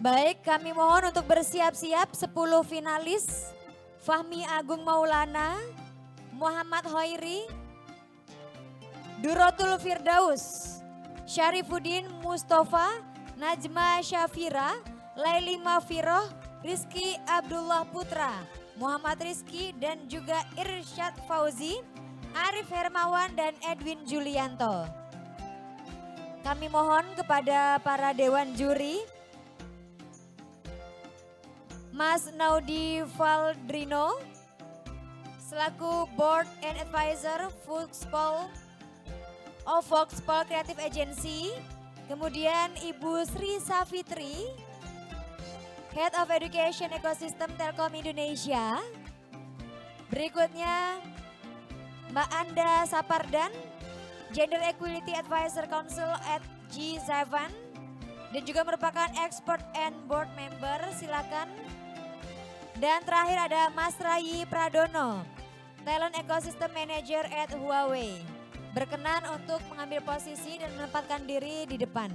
Baik, kami mohon untuk bersiap-siap 10 finalis. Fahmi Agung Maulana, Muhammad Hoiri, Durotul Firdaus, Syarifuddin Mustafa, Najma Syafira, Laili Mafiroh, Rizky Abdullah Putra, Muhammad Rizky dan juga Irsyad Fauzi, Arif Hermawan dan Edwin Julianto. Kami mohon kepada para dewan juri, Mas Naudi Valdrino selaku Board and Advisor Foxpol Creative Agency. Kemudian Ibu Sri Safitri, Head of Education Ecosystem Telkom Indonesia. Berikutnya Mbak Anda Sapardan, Gender Equality Advisor Council at G7 dan juga merupakan Expert and Board Member, silakan. Dan terakhir ada Mas Rayi Pradono, Talent Ecosystem Manager at Huawei. Berkenan untuk mengambil posisi dan menempatkan diri di depan.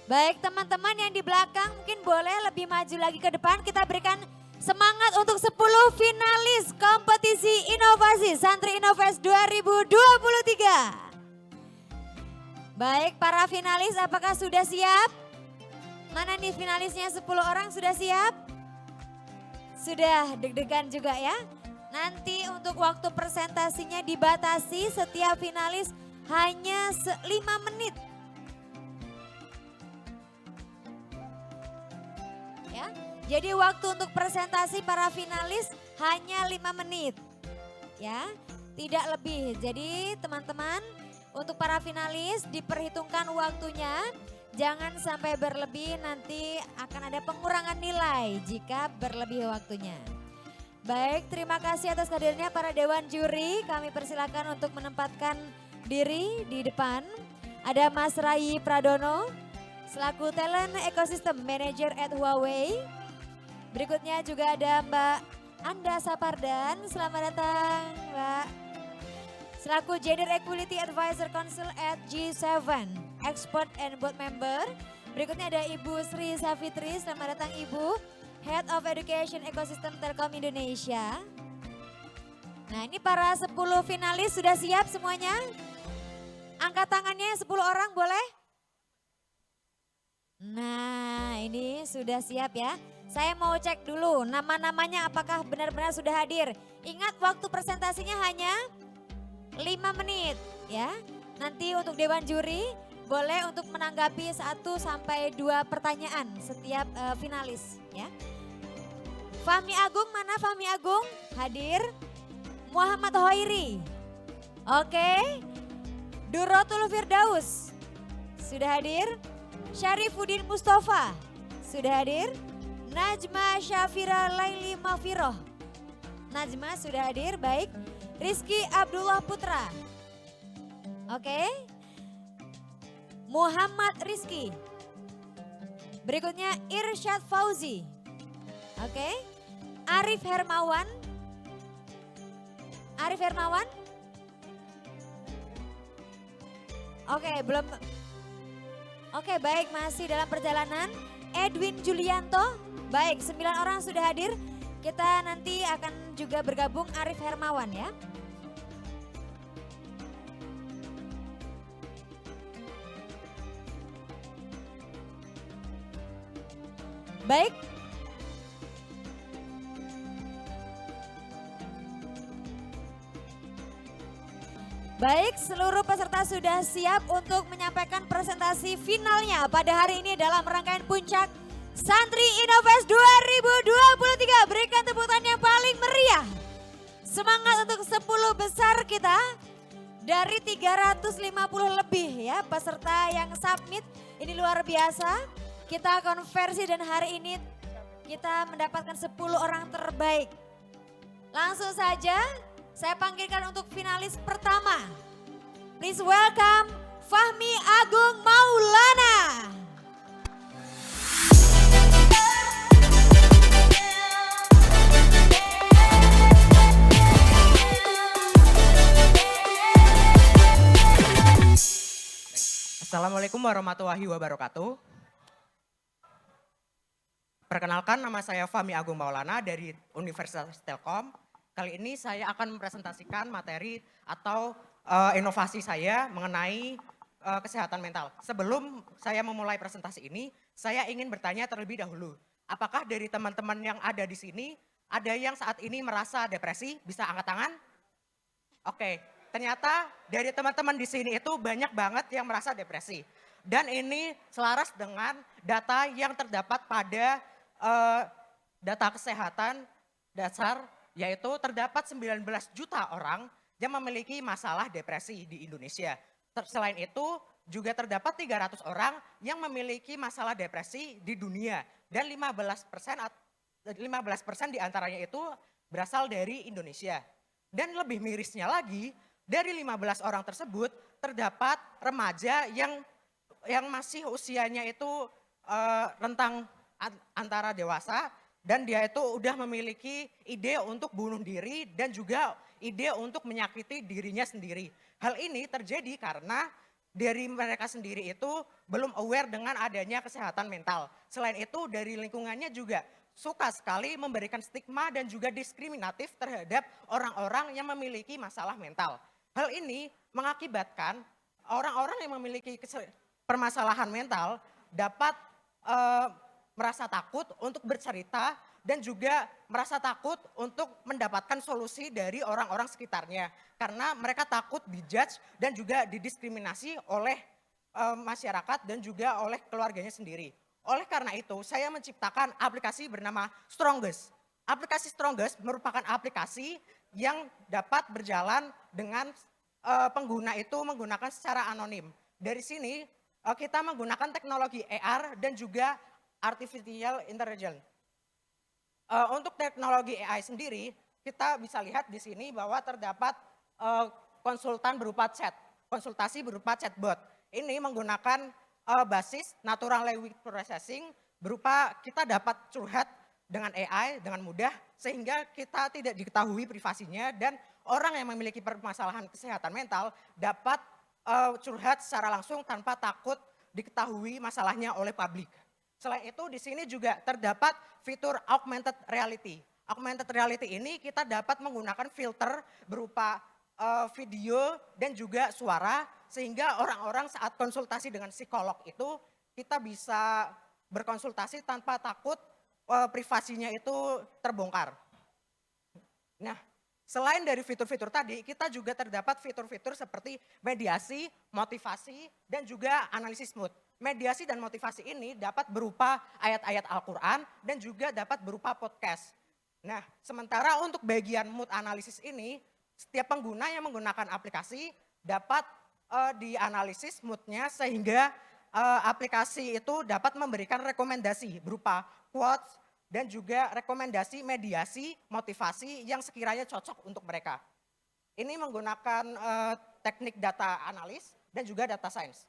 Baik, teman-teman yang di belakang mungkin boleh lebih maju lagi ke depan. Kita berikan semangat untuk 10 finalis kompetisi inovasi Santri Innovest 2023. Baik, para finalis apakah sudah siap? Mana nih finalisnya 10 orang sudah siap? Sudah deg-degan juga ya. Nanti untuk waktu presentasinya dibatasi, setiap finalis hanya 5 menit. Ya, jadi waktu untuk presentasi para finalis hanya 5 menit. Ya, tidak lebih. Jadi teman-teman, untuk para finalis diperhitungkan waktunya, jangan sampai berlebih, nanti akan ada pengurangan nilai jika berlebih waktunya. Baik, terima kasih atas hadirnya para dewan juri. Kami persilakan untuk menempatkan diri di depan. Ada Mas Rayi Pradono selaku Talent Ecosystem Manager at Huawei. Berikutnya juga ada Mbak Anda Sapardan, selamat datang Mbak. Selaku Gender Equality Advisor Council at G7, Expert and Board Member. Berikutnya ada Ibu Sri Safitri, selamat datang Ibu, Head of Education Ecosystem Telkom Indonesia. Nah, ini para 10 finalis sudah siap semuanya? Angkat tangannya 10 orang boleh? Nah, ini sudah siap ya. Saya mau cek dulu nama-namanya apakah benar-benar sudah hadir. Ingat waktu presentasinya hanya 5 menit ya. Nanti untuk dewan juri boleh untuk menanggapi 1 sampai 2 pertanyaan setiap finalis ya. Fahmi Agung, mana Fahmi Agung? Hadir. Muhammad Hoiri. Oke. Durotul Firdaus. Sudah hadir. Syarifuddin Mustafa. Sudah hadir. Najma Syafira Laili Mafiroh. Najma sudah hadir, baik. Rizky Abdullah Putra. Oke. Muhammad Rizky. Berikutnya Irsyad Fauzi. Oke. Arif Hermawan. Arif Hermawan. Oke, belum. Oke, baik, masih dalam perjalanan. Edwin Julianto. Baik, 9 orang sudah hadir. Kita nanti akan juga bergabung Arif Hermawan ya. Baik. Baik, seluruh peserta sudah siap untuk menyampaikan presentasi finalnya pada hari ini dalam rangkaian puncak Santri Innovest 2023. Berikan tepuk tangan yang paling meriah. Semangat untuk 10 besar kita. Dari 350 lebih ya peserta yang submit. Ini luar biasa. Kita konversi dan hari ini kita mendapatkan 10 orang terbaik. Langsung saja saya panggilkan untuk finalis pertama. Please welcome Fahmi Agung Maulana. Assalamualaikum warahmatullahi wabarakatuh. Perkenalkan, nama saya Fahmi Agung Maulana dari Universitas Telkom. Kali ini saya akan mempresentasikan materi atau inovasi saya mengenai kesehatan mental. Sebelum saya memulai presentasi ini, saya ingin bertanya terlebih dahulu. Apakah dari teman-teman yang ada di sini, ada yang saat ini merasa depresi? Bisa angkat tangan? Oke, ternyata dari teman-teman di sini itu banyak banget yang merasa depresi. Dan ini selaras dengan data yang terdapat pada data kesehatan dasar, yaitu terdapat 19 juta orang yang memiliki masalah depresi di Indonesia. Selain itu juga terdapat 300 orang yang memiliki masalah depresi di dunia dan 15% diantaranya itu berasal dari Indonesia. Dan lebih mirisnya lagi, dari 15 orang tersebut terdapat remaja yang masih usianya itu rentang antara dewasa, dan dia itu udah memiliki ide untuk bunuh diri dan juga ide untuk menyakiti dirinya sendiri. Hal ini terjadi karena dari mereka sendiri itu belum aware dengan adanya kesehatan mental. Selain itu dari lingkungannya juga suka sekali memberikan stigma dan juga diskriminatif terhadap orang-orang yang memiliki masalah mental. Hal ini mengakibatkan orang-orang yang memiliki permasalahan mental dapat merasa takut untuk bercerita dan juga merasa takut untuk mendapatkan solusi dari orang-orang sekitarnya. Karena mereka takut dijudge dan juga didiskriminasi oleh masyarakat dan juga oleh keluarganya sendiri. Oleh karena itu, saya menciptakan aplikasi bernama Strongest. Aplikasi Strongest merupakan aplikasi yang dapat berjalan dengan pengguna itu menggunakan secara anonim. Dari sini kita menggunakan teknologi AR dan juga Artificial Intelligence. Untuk teknologi AI sendiri, kita bisa lihat di sini bahwa terdapat konsultan berupa chat, konsultasi berupa chatbot. Ini menggunakan basis natural language processing, berupa kita dapat curhat dengan AI dengan mudah sehingga kita tidak diketahui privasinya, dan orang yang memiliki permasalahan kesehatan mental dapat curhat secara langsung tanpa takut diketahui masalahnya oleh publik. Selain itu di sini juga terdapat fitur augmented reality. Augmented reality ini kita dapat menggunakan filter berupa video dan juga suara, sehingga orang-orang saat konsultasi dengan psikolog itu kita bisa berkonsultasi tanpa takut privasinya itu terbongkar. Nah, selain dari fitur-fitur tadi, kita juga terdapat fitur-fitur seperti mediasi, motivasi, dan juga analisis mood. Mediasi dan motivasi ini dapat berupa ayat-ayat Al-Quran dan juga dapat berupa podcast. Nah, sementara untuk bagian mood analisis ini, setiap pengguna yang menggunakan aplikasi dapat dianalisis moodnya sehingga aplikasi itu dapat memberikan rekomendasi berupa quotes dan juga rekomendasi mediasi, motivasi yang sekiranya cocok untuk mereka. Ini menggunakan teknik data analis dan juga data science.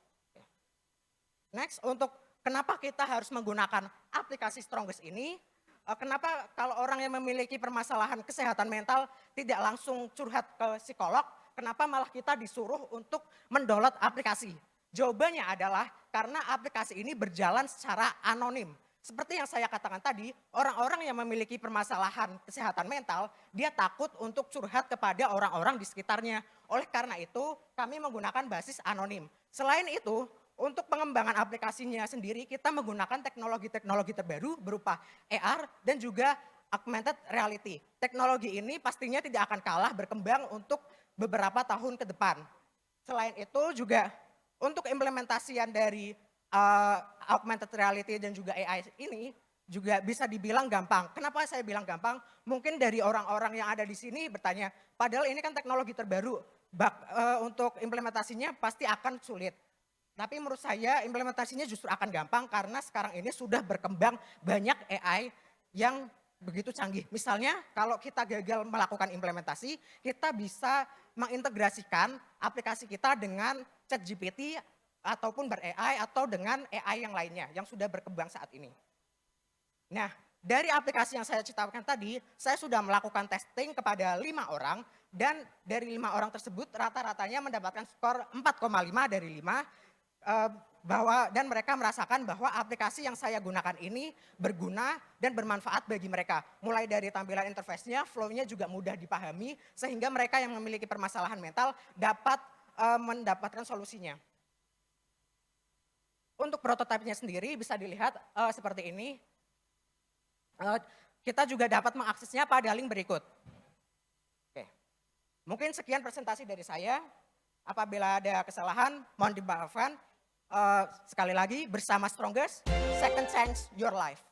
Next, untuk kenapa kita harus menggunakan aplikasi Strongest ini, kenapa kalau orang yang memiliki permasalahan kesehatan mental tidak langsung curhat ke psikolog, kenapa malah kita disuruh untuk mendownload aplikasi? Jawabannya adalah karena aplikasi ini berjalan secara anonim. Seperti yang saya katakan tadi, orang-orang yang memiliki permasalahan kesehatan mental, dia takut untuk curhat kepada orang-orang di sekitarnya. Oleh karena itu, kami menggunakan basis anonim. Selain itu, untuk pengembangan aplikasinya sendiri, kita menggunakan teknologi-teknologi terbaru berupa AR dan juga augmented reality. Teknologi ini pastinya tidak akan kalah berkembang untuk beberapa tahun ke depan. Selain itu juga untuk implementasian dari augmented reality dan juga AI ini juga bisa dibilang gampang. Kenapa saya bilang gampang? Mungkin dari orang-orang yang ada di sini bertanya, padahal ini kan teknologi terbaru, untuk implementasinya pasti akan sulit. Tapi menurut saya implementasinya justru akan gampang karena sekarang ini sudah berkembang banyak AI yang begitu canggih. Misalnya kalau kita gagal melakukan implementasi, kita bisa mengintegrasikan aplikasi kita dengan ChatGPT ataupun ber-AI atau dengan AI yang lainnya yang sudah berkembang saat ini. Nah, dari aplikasi yang saya ceritakan tadi, saya sudah melakukan testing kepada 5 orang dan dari 5 orang tersebut rata-ratanya mendapatkan skor 4,5 dari 5. eh, dan mereka merasakan bahwa aplikasi yang saya gunakan ini berguna dan bermanfaat bagi mereka. Mulai dari tampilan interface-nya, flow-nya juga mudah dipahami sehingga mereka yang memiliki permasalahan mental dapat mendapatkan solusinya. Untuk prototipenya sendiri bisa dilihat seperti ini. Kita juga dapat mengaksesnya pada link berikut. Oke. Mungkin sekian presentasi dari saya. Apabila ada kesalahan, mohon dimaafkan. Sekali lagi bersama Strongest, second chance your life.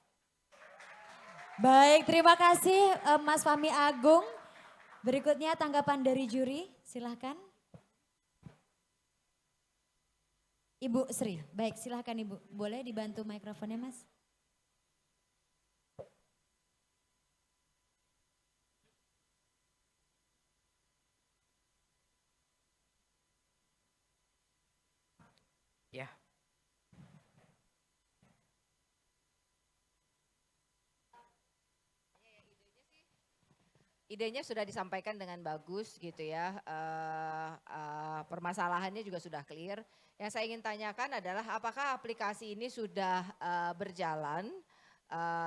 Baik, terima kasih Mas Fahmi Agung. Berikutnya tanggapan dari juri, silahkan. Ibu Sri, baik silahkan Ibu. Boleh dibantu mikrofonnya Mas? Ya. Idenya sudah disampaikan dengan bagus gitu ya, permasalahannya juga sudah clear. Yang saya ingin tanyakan adalah apakah aplikasi ini sudah berjalan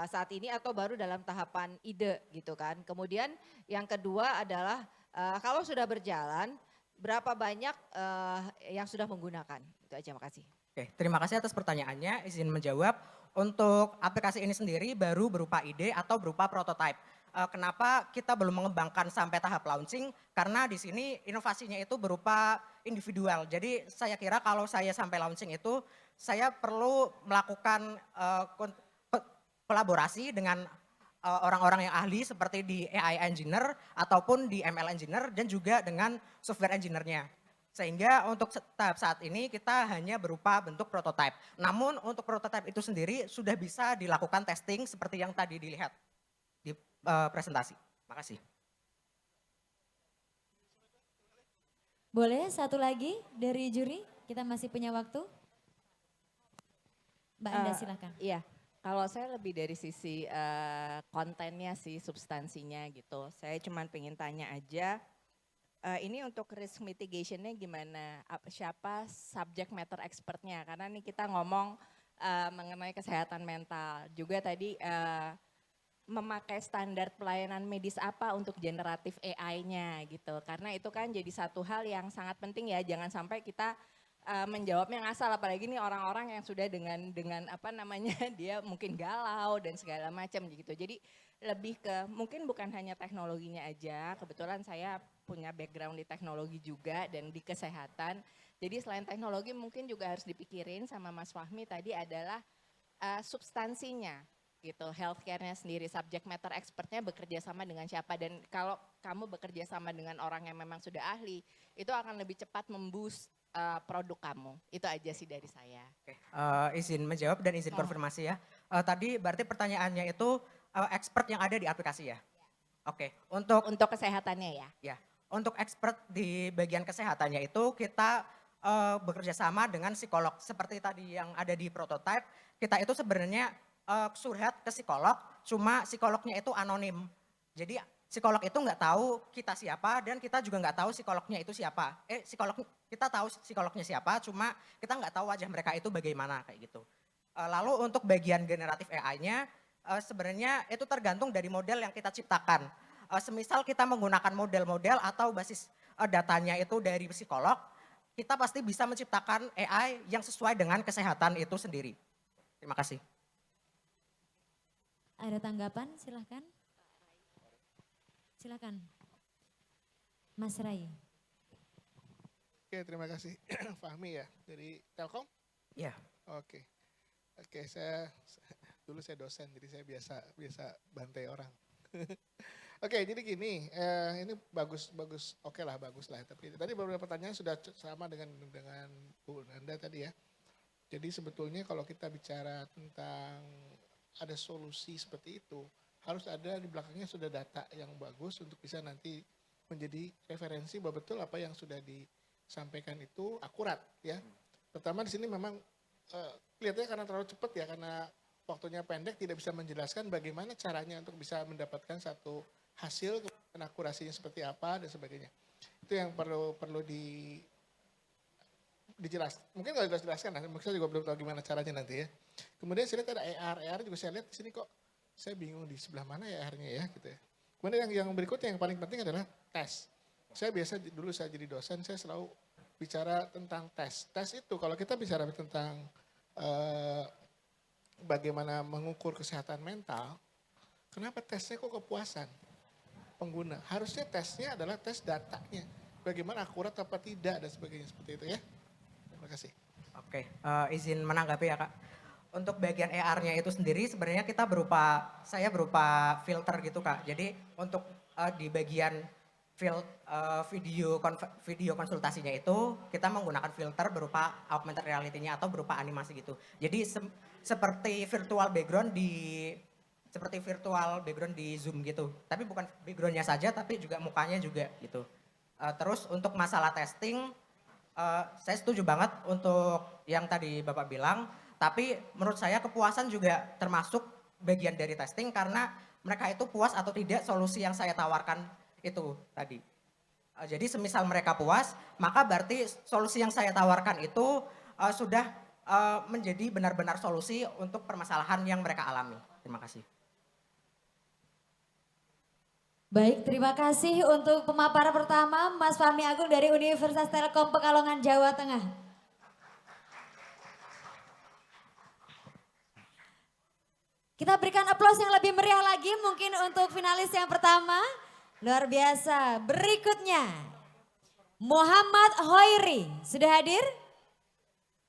saat ini atau baru dalam tahapan ide gitu kan. Kemudian yang kedua adalah kalau sudah berjalan berapa banyak yang sudah menggunakan. Itu aja, makasih. Oke, terima kasih atas pertanyaannya. Izin menjawab, untuk aplikasi ini sendiri baru berupa ide atau berupa prototype. Kenapa kita belum mengembangkan sampai tahap launching? Karena di sini inovasinya itu berupa individual. Jadi saya kira kalau saya sampai launching itu, saya perlu melakukan kolaborasi dengan orang-orang yang ahli seperti di AI engineer ataupun di ML engineer dan juga dengan software engineer-nya. Sehingga untuk tahap saat ini kita hanya berupa bentuk prototype. Namun untuk prototype itu sendiri sudah bisa dilakukan testing seperti yang tadi dilihat di presentasi. Makasih. Boleh satu lagi dari juri, kita masih punya waktu. Mbak Anda silahkan. Iya, kalau saya lebih dari sisi kontennya sih, substansinya gitu. Saya cuma pengen tanya aja, ini untuk risk mitigationnya gimana? Siapa subject matter expertnya? Karena nih kita ngomong mengenai kesehatan mental. Juga tadi memakai standar pelayanan medis apa untuk generatif AI-nya gitu. Karena itu kan jadi satu hal yang sangat penting ya, jangan sampai kita menjawabnya ngasal, apalagi nih orang-orang yang sudah dengan apa namanya dia mungkin galau dan segala macam gitu. Jadi lebih ke mungkin bukan hanya teknologinya aja, kebetulan saya punya background di teknologi juga dan di kesehatan. Jadi selain teknologi mungkin juga harus dipikirin sama Mas Fahmi tadi adalah substansinya gitu, healthcare-nya sendiri, subject matter expertnya bekerja sama dengan siapa, dan kalau kamu bekerja sama dengan orang yang memang sudah ahli, itu akan lebih cepat memboost produk kamu. Itu aja sih dari saya. Oke, izin menjawab dan izin konfirmasi ya. Tadi berarti pertanyaannya itu expert yang ada di aplikasi ya? Oke, untuk Kesehatannya ya. ya, untuk expert di bagian kesehatannya itu kita bekerja sama dengan psikolog. Seperti tadi yang ada di prototype, kita itu sebenarnya curhat ke psikolog, cuma psikolognya itu anonim. Jadi psikolog itu nggak tahu kita siapa dan kita juga nggak tahu psikolognya itu siapa. Kita tahu psikolognya siapa, cuma kita nggak tahu wajah mereka itu bagaimana kayak gitu. Lalu untuk bagian generatif AI-nya sebenarnya itu tergantung dari model yang kita ciptakan. Semisal kita menggunakan model-model atau basis datanya itu dari psikolog, kita pasti bisa menciptakan AI yang sesuai dengan kesehatan itu sendiri. Terima kasih. Ada tanggapan? Silahkan. Silakan. Mas Rai. Oke, terima kasih Fahmi ya dari Telkom. Ya. Oke, dulu saya dosen, jadi saya biasa bantai orang. Oke, jadi gini, ini bagus, oke lah, bagus lah. Tapi tadi beberapa pertanyaan sudah sama dengan Bu Nanda tadi ya. Jadi sebetulnya kalau kita bicara tentang ada solusi seperti itu, harus ada di belakangnya sudah data yang bagus untuk bisa nanti menjadi referensi bahwa betul apa yang sudah disampaikan itu akurat ya. Pertama di sini memang kelihatannya karena terlalu cepat ya, karena waktunya pendek tidak bisa menjelaskan bagaimana caranya untuk bisa mendapatkan satu hasil, kemudian akurasinya seperti apa dan sebagainya. Itu yang perlu mungkin kalau dijelaskan, mungkin saya juga belum tahu gimana caranya nanti ya. Kemudian saya lihat ada AR juga saya lihat di sini kok saya bingung di sebelah mana ya AR-nya ya gitu ya. Kemudian yang berikutnya yang paling penting adalah tes. Saya biasa dulu saya jadi dosen, saya selalu bicara tentang tes. Tes itu kalau kita bicara tentang bagaimana mengukur kesehatan mental, kenapa tesnya kok kepuasan pengguna? Harusnya tesnya adalah tes datanya. Bagaimana akurat apa tidak dan sebagainya seperti itu ya. Terima kasih. Oke, izin menanggapi ya Kak. Untuk bagian AR-nya itu sendiri sebenarnya saya berupa filter gitu Kak. Jadi untuk di bagian video konsultasinya itu kita menggunakan filter berupa augmented reality-nya atau berupa animasi gitu. Jadi seperti virtual background di Zoom gitu. Tapi bukan background-nya saja tapi juga mukanya juga gitu. Terus untuk masalah testing, saya setuju banget untuk yang tadi Bapak bilang, tapi menurut saya kepuasan juga termasuk bagian dari testing karena mereka itu puas atau tidak solusi yang saya tawarkan itu tadi. Jadi semisal mereka puas, maka berarti solusi yang saya tawarkan itu sudah menjadi benar-benar solusi untuk permasalahan yang mereka alami. Terima kasih. Baik, terima kasih untuk pemaparan pertama Mas Fahmi Agung dari Universitas Telkom Pekalongan, Jawa Tengah. Kita berikan aplaus yang lebih meriah lagi mungkin untuk finalis yang pertama. Luar biasa. Berikutnya, Muhammad Hoiri. Sudah hadir?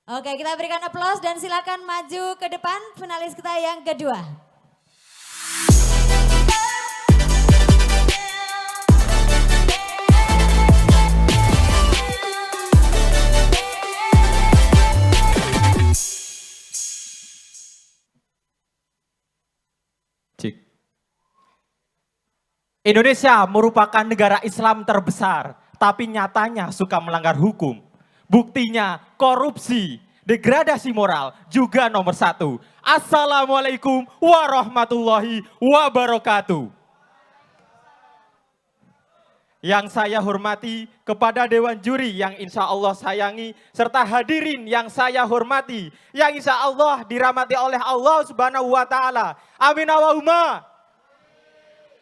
Oke, kita berikan aplaus dan silakan maju ke depan finalis kita yang kedua. Indonesia merupakan negara Islam terbesar, tapi nyatanya suka melanggar hukum. Buktinya korupsi, degradasi moral juga nomor 1. Assalamualaikum warahmatullahi wabarakatuh. Yang saya hormati kepada Dewan Juri yang insya Allah sayangi, serta hadirin yang saya hormati, yang insya Allah dirahmati oleh Allah Subhanahu wa Ta'ala. Amin Allahumma.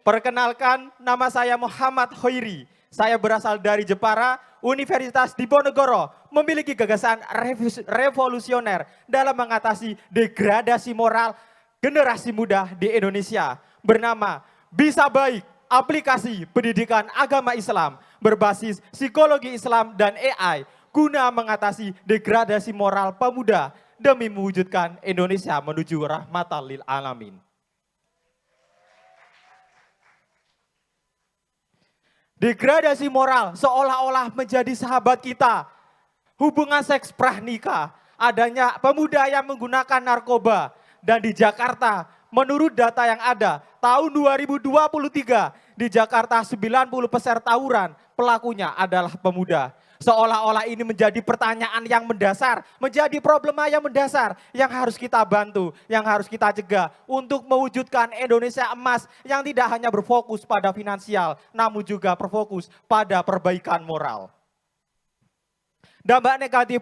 Perkenalkan, nama saya Muhammad Hoiri. Saya berasal dari Jepara, Universitas Diponegoro, memiliki gagasan revolusioner dalam mengatasi degradasi moral generasi muda di Indonesia. Bernama Bisa Baik, aplikasi pendidikan agama Islam berbasis psikologi Islam dan AI guna mengatasi degradasi moral pemuda demi mewujudkan Indonesia menuju rahmatan lil alamin. Degradasi moral seolah-olah menjadi sahabat kita. Hubungan seks pranikah, adanya pemuda yang menggunakan narkoba. Dan di Jakarta, menurut data yang ada, tahun 2023 di Jakarta 90% tawuran pelakunya adalah pemuda. Seolah-olah ini menjadi pertanyaan yang mendasar, menjadi problema yang mendasar yang harus kita bantu, yang harus kita cegah untuk mewujudkan Indonesia emas yang tidak hanya berfokus pada finansial, namun juga berfokus pada perbaikan moral. Dampak negatif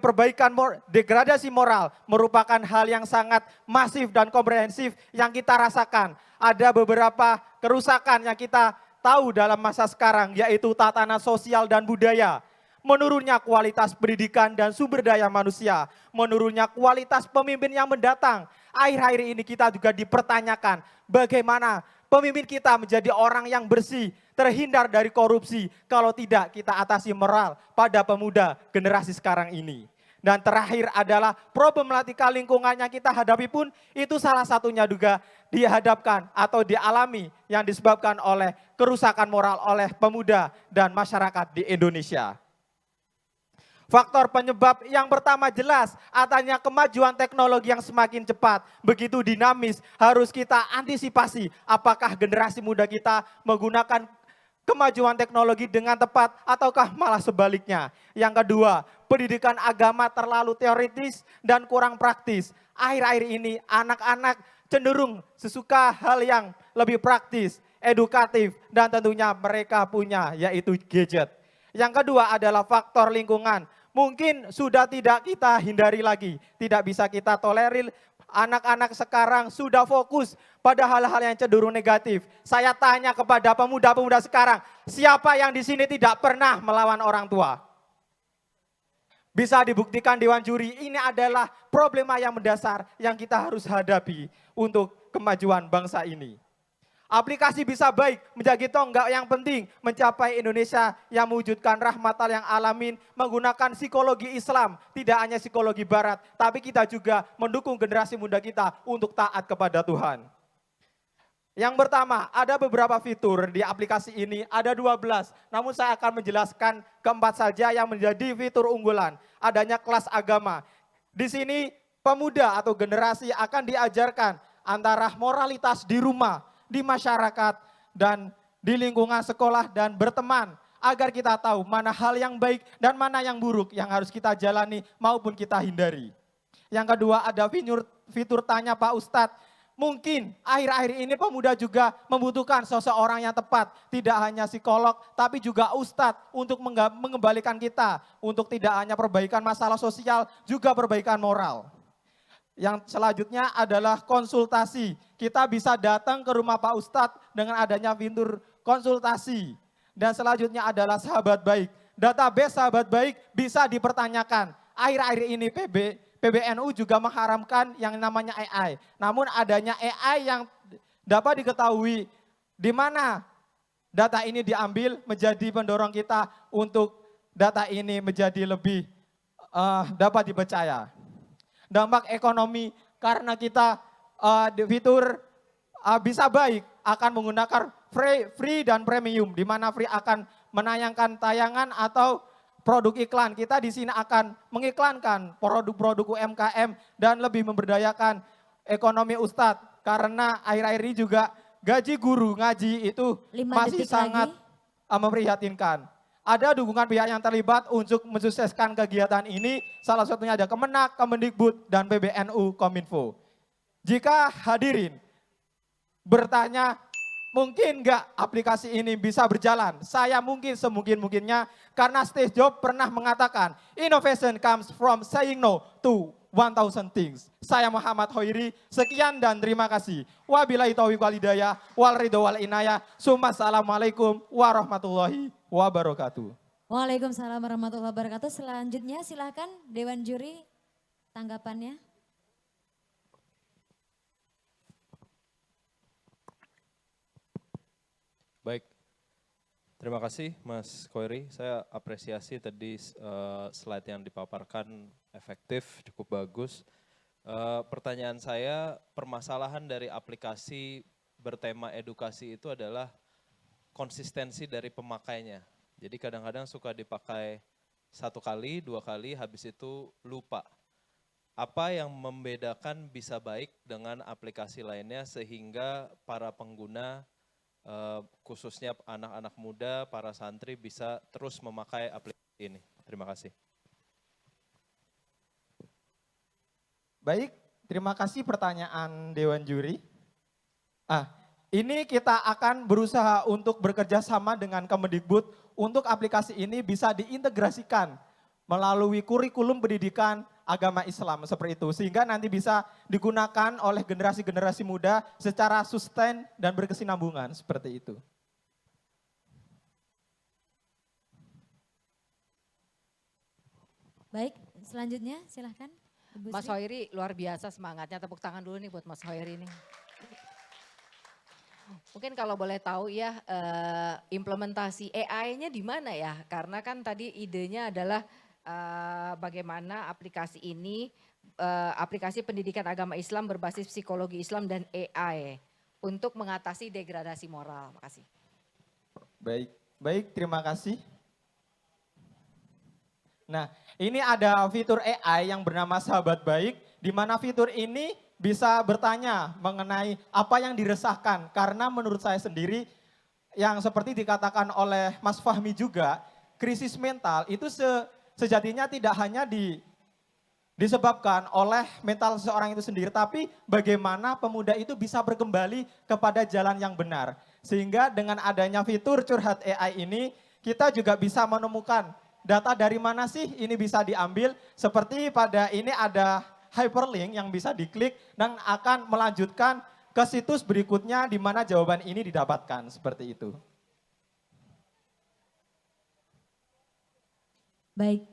degradasi moral merupakan hal yang sangat masif dan komprehensif yang kita rasakan. Ada beberapa kerusakan yang kita tahu dalam masa sekarang, yaitu tatanan sosial dan budaya. Menurunnya kualitas pendidikan dan sumber daya manusia, menurunnya kualitas pemimpin yang mendatang. Akhir-akhir ini kita juga dipertanyakan bagaimana pemimpin kita menjadi orang yang bersih, terhindar dari korupsi, kalau tidak kita atasi moral pada pemuda generasi sekarang ini. Dan terakhir adalah problematika lingkungan yang kita hadapi pun itu salah satunya juga dihadapkan atau dialami yang disebabkan oleh kerusakan moral oleh pemuda dan masyarakat di Indonesia. Faktor penyebab yang pertama jelas adanya kemajuan teknologi yang semakin cepat, begitu dinamis, harus kita antisipasi apakah generasi muda kita menggunakan kemajuan teknologi dengan tepat ataukah malah sebaliknya. Yang kedua, pendidikan agama terlalu teoritis dan kurang praktis. Akhir-akhir ini anak-anak cenderung sesuka hal yang lebih praktis, edukatif, dan tentunya mereka punya yaitu gadget. Yang kedua adalah faktor lingkungan. mungkin sudah tidak kita hindari lagi, tidak bisa kita tolerir. Anak-anak sekarang sudah fokus pada hal-hal yang cenderung negatif. Saya tanya kepada pemuda-pemuda sekarang, siapa yang di sini tidak pernah melawan orang tua? Bisa dibuktikan Dewan Juri, ini adalah problema yang mendasar yang kita harus hadapi untuk kemajuan bangsa ini. Aplikasi bisa baik menjadi tonggak yang penting mencapai Indonesia yang mewujudkan rahmatal yang alamin menggunakan psikologi Islam, tidak hanya psikologi barat, tapi kita juga mendukung generasi muda kita untuk taat kepada Tuhan. Yang pertama, ada beberapa fitur di aplikasi ini, ada 12. Namun saya akan menjelaskan keempat saja yang menjadi fitur unggulan. Adanya kelas agama. Di sini pemuda atau generasi akan diajarkan antara moralitas di rumah, di masyarakat, dan di lingkungan sekolah dan berteman. Agar kita tahu mana hal yang baik dan mana yang buruk yang harus kita jalani maupun kita hindari. Yang kedua ada fitur tanya Pak Ustadz. Mungkin akhir-akhir ini pemuda juga membutuhkan seseorang yang tepat. Tidak hanya psikolog, tapi juga ustadz untuk mengembalikan kita. Untuk tidak hanya perbaikan masalah sosial, juga perbaikan moral. Yang selanjutnya adalah konsultasi. Kita bisa datang ke rumah Pak Ustadz dengan adanya fitur konsultasi. Dan selanjutnya adalah sahabat baik. Database sahabat baik bisa dipertanyakan. Akhir-akhir ini PBNU juga mengharamkan yang namanya AI. Namun adanya AI yang dapat diketahui di mana data ini diambil menjadi pendorong kita untuk data ini menjadi lebih dapat dipercaya. Dampak ekonomi karena kita di fitur bisa baik akan menggunakan free dan premium, di mana free akan menayangkan tayangan atau produk iklan. Kita di sini akan mengiklankan produk-produk UMKM dan lebih memberdayakan ekonomi Ustadz. Karena akhir-akhir ini juga gaji guru ngaji itu 5 masih detik sangat memprihatinkan. Ada dukungan pihak yang terlibat untuk mensukseskan kegiatan ini. Salah satunya ada Kemenak, Kemendikbud, dan PBNU Kominfo. Jika hadirin bertanya, mungkin nggak aplikasi ini bisa berjalan? Saya mungkin semungkin-mungkinnya karena Steve Jobs pernah mengatakan, innovation comes from saying no to 1000 things. Saya Muhammad Hoiri, sekian dan terima kasih. Wabillahi taufiq wal hidayah, wal ridho wal inayah. Assalamualaikum warahmatullahi wabarakatuh. Waalaikumsalam warahmatullahi wabarakatuh. Selanjutnya silahkan Dewan Juri tanggapannya. Baik, terima kasih Mas Koiri. Saya apresiasi tadi slide yang dipaparkan efektif, cukup bagus. Pertanyaan saya, permasalahan dari aplikasi bertema edukasi itu adalah konsistensi dari pemakainya. Jadi kadang-kadang suka dipakai 1 kali, 2 kali, habis itu lupa. Apa yang membedakan bisa baik dengan aplikasi lainnya sehingga para pengguna khususnya anak-anak muda, para santri bisa terus memakai aplikasi ini. Terima kasih. Baik, terima kasih pertanyaan Dewan Juri. Ini kita akan berusaha untuk bekerja sama dengan Kemendikbud untuk aplikasi ini bisa diintegrasikan melalui kurikulum pendidikan agama Islam seperti itu. Sehingga nanti bisa digunakan oleh generasi-generasi muda secara sustain dan berkesinambungan seperti itu. Baik, selanjutnya silahkan. Ibu Mas Sri. Hoiri luar biasa semangatnya, tepuk tangan dulu nih buat Mas Hoiri ini. Mungkin kalau boleh tahu ya implementasi AI-nya di mana ya? Karena kan tadi idenya adalah bagaimana aplikasi ini, aplikasi pendidikan agama Islam berbasis psikologi Islam dan AI untuk mengatasi degradasi moral. Makasih. Baik, terima kasih. Nah, ini ada fitur AI yang bernama Sahabat Baik, di mana fitur ini bisa bertanya mengenai apa yang diresahkan. Karena menurut saya sendiri, yang seperti dikatakan oleh Mas Fahmi juga, krisis mental itu sejatinya tidak hanya disebabkan oleh mental seseorang itu sendiri, tapi bagaimana pemuda itu bisa berkembali kepada jalan yang benar. Sehingga dengan adanya fitur curhat AI ini, kita juga bisa menemukan data dari mana sih ini bisa diambil? Seperti pada ini ada hyperlink yang bisa diklik dan akan melanjutkan ke situs berikutnya di mana jawaban ini didapatkan, seperti itu. Baik,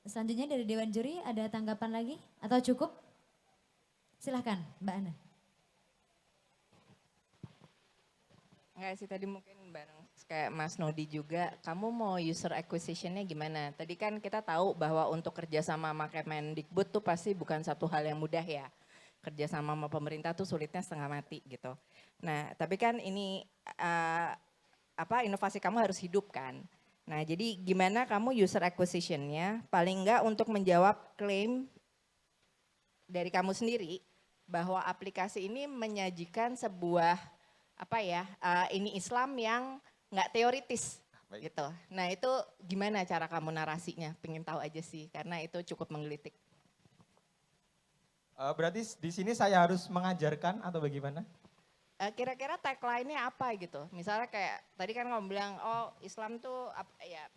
selanjutnya dari Dewan Juri ada tanggapan lagi atau cukup? Silahkan Mbak Ana. Enggak sih, tadi mungkin bareng kayak Mas Nodi juga, kamu mau user acquisition-nya gimana? Tadi kan kita tahu bahwa untuk kerjasama sama Kemendikbud tuh pasti bukan satu hal yang mudah ya. Kerjasama sama pemerintah tuh sulitnya setengah mati gitu. Nah tapi kan ini inovasi kamu harus hidup kan. Nah jadi gimana kamu user acquisition-nya paling enggak untuk menjawab klaim dari kamu sendiri bahwa aplikasi ini menyajikan sebuah ini Islam yang nggak teoritis gitu. Nah itu gimana cara kamu narasinya? Pengen tahu aja sih karena itu cukup menggelitik. Berarti di sini saya harus mengajarkan atau bagaimana? Kira-kira tagline-nya apa gitu? Misalnya kayak tadi kan kamu bilang oh Islam tuh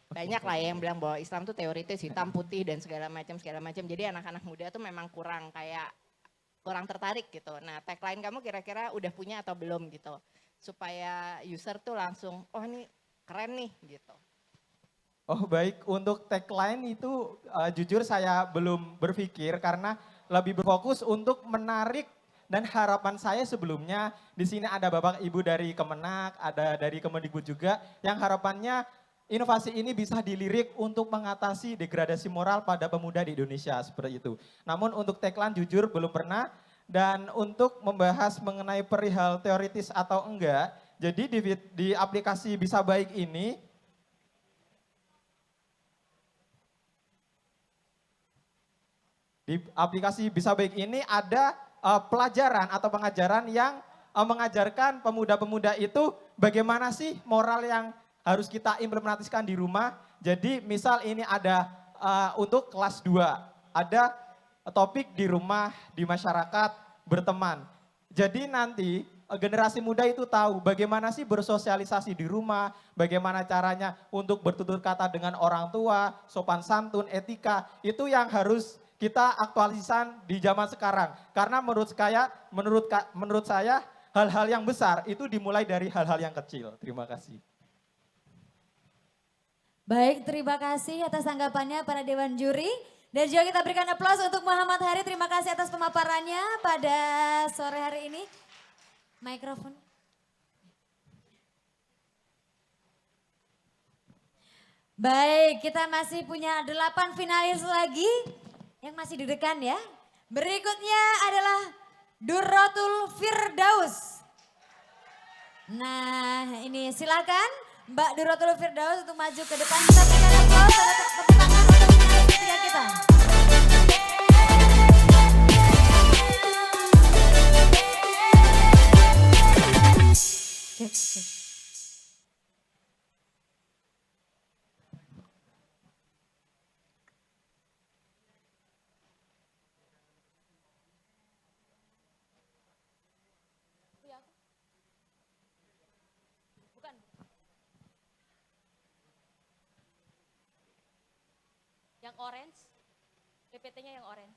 banyak lah ya yang bilang bahwa Islam tuh teoritis hitam putih dan segala macam. Jadi anak-anak muda tuh memang kurang tertarik gitu. Nah tagline kamu kira-kira udah punya atau belum gitu. Supaya user tuh langsung, oh ini keren nih gitu. Oh baik, untuk tagline itu jujur saya belum berpikir karena lebih berfokus untuk menarik dan harapan saya sebelumnya di sini ada Bapak Ibu dari Kemenak, ada dari Kemendikbud juga yang harapannya inovasi ini bisa dilirik untuk mengatasi degradasi moral pada pemuda di Indonesia seperti itu. Namun untuk tagline jujur belum pernah. Dan untuk membahas mengenai perihal teoritis atau enggak, jadi di aplikasi Bisa Baik ini, ada pelajaran atau pengajaran yang mengajarkan pemuda-pemuda itu bagaimana sih moral yang harus kita implementasikan di rumah. Jadi misal ini ada untuk kelas 2, ada topik di rumah, di masyarakat, berteman. Jadi nanti generasi muda itu tahu bagaimana sih bersosialisasi di rumah, bagaimana caranya untuk bertutur kata dengan orang tua, sopan santun, etika, itu yang harus kita aktualisasikan di zaman sekarang. Karena menurut saya hal-hal yang besar itu dimulai dari hal-hal yang kecil. Terima kasih. Baik, terima kasih atas tanggapannya para Dewan Juri. Dan juga kita berikan aplaus untuk Muhammad Hari. Terima kasih atas pemaparannya pada sore hari ini. Mikrofon. Baik, kita masih punya 8 finalis lagi yang masih deg-degan ya. Berikutnya adalah Durratul Firdaus. Nah ini silakan Mbak Durratul Firdaus untuk maju ke depan. Kita berikan aplaus, tepuk tangan untuk finalis ketiga kita. Yang orange, PPT-nya yang orange.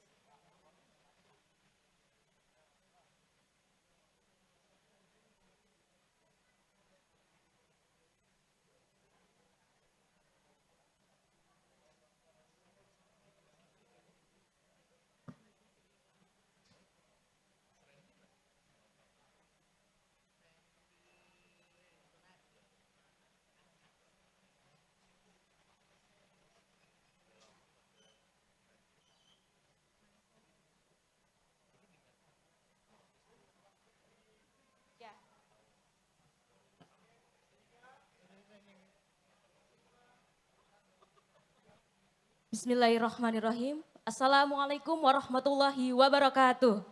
Bismillahirrahmanirrahim. Assalamualaikum warahmatullahi wabarakatuh.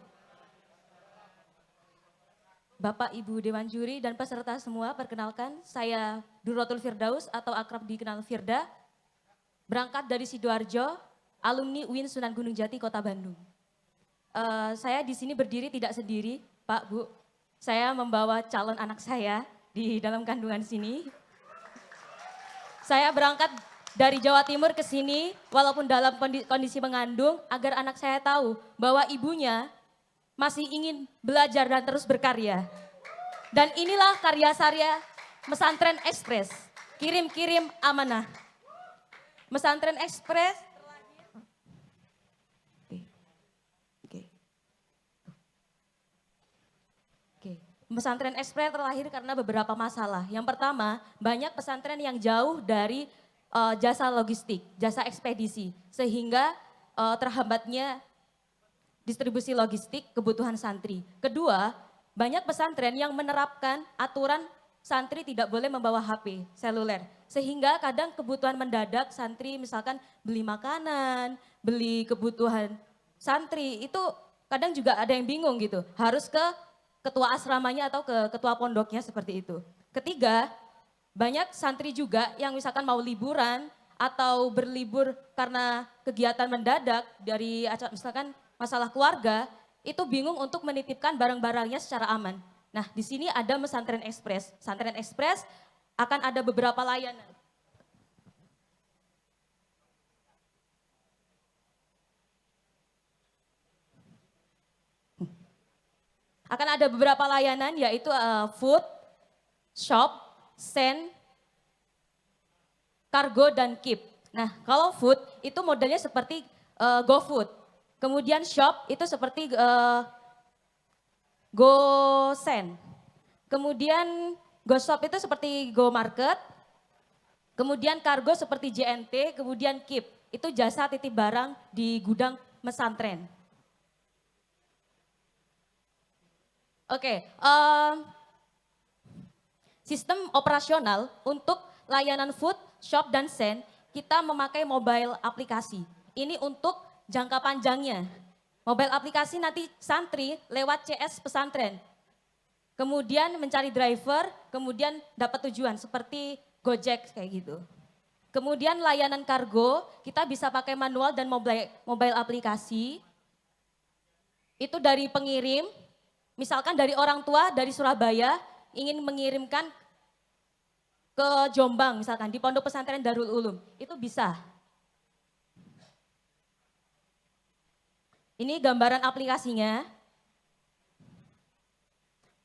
Bapak, Ibu Dewan Juri dan peserta semua, perkenalkan saya Durratul Firdaus atau akrab dikenal Firda. Berangkat dari Sidoarjo, alumni UIN Sunan Gunung Jati, Kota Bandung. Saya di sini berdiri tidak sendiri, Pak, Bu. Saya membawa calon anak saya di dalam kandungan sini. Saya berangkat dari Jawa Timur ke sini walaupun dalam kondisi mengandung agar anak saya tahu bahwa ibunya masih ingin belajar dan terus berkarya. Dan inilah karya-karya Mesantren Express, kirim-kirim amanah. Mesantren Express Pesantren Express terlahir karena beberapa masalah. Yang pertama, banyak pesantren yang jauh dari jasa logistik, jasa ekspedisi. Sehingga terhambatnya distribusi logistik kebutuhan santri. Kedua, banyak pesantren yang menerapkan aturan santri tidak boleh membawa HP seluler. Sehingga kadang kebutuhan mendadak santri misalkan beli makanan, beli kebutuhan santri itu kadang juga ada yang bingung gitu. Harus ke ketua asramanya atau ke ketua pondoknya seperti itu. Ketiga, banyak santri juga yang misalkan mau liburan atau berlibur karena kegiatan mendadak dari misalkan masalah keluarga, itu bingung untuk menitipkan barang-barangnya secara aman. Nah, di sini ada Mesantren Express. Pesantren Express akan ada beberapa layanan. Akan ada beberapa layanan yaitu food, shop, send, kargo, dan keep. Nah, kalau food itu modelnya seperti GoFood. Kemudian shop itu seperti GoSend. Kemudian GoShop itu seperti GoMarket. Kemudian kargo seperti JNT, kemudian keep. Itu jasa titip barang di gudang mesantren. Oke, sistem operasional untuk layanan food, shop, dan send, kita memakai mobile aplikasi. Ini untuk jangka panjangnya. Mobile aplikasi nanti santri lewat CS pesantren. Kemudian mencari driver, kemudian dapat tujuan seperti Gojek kayak gitu. Kemudian layanan kargo, kita bisa pakai manual dan mobile aplikasi. Itu dari pengirim, misalkan dari orang tua dari Surabaya ingin mengirimkan ke Jombang misalkan di Pondok Pesantren Darul Ulum, itu bisa. Ini gambaran aplikasinya.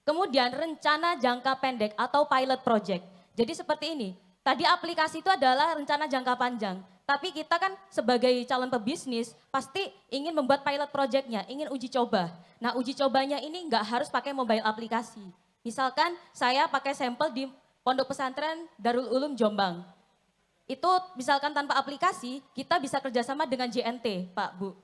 Kemudian rencana jangka pendek atau pilot project. Jadi seperti ini, tadi aplikasi itu adalah rencana jangka panjang. Tapi kita kan sebagai calon pebisnis pasti ingin membuat pilot projectnya, ingin uji coba. Nah uji cobanya ini nggak harus pakai mobile aplikasi. Misalkan saya pakai sampel di Pondok Pesantren Darul Ulum Jombang. Itu misalkan tanpa aplikasi kita bisa kerjasama dengan JNT Pak Bu.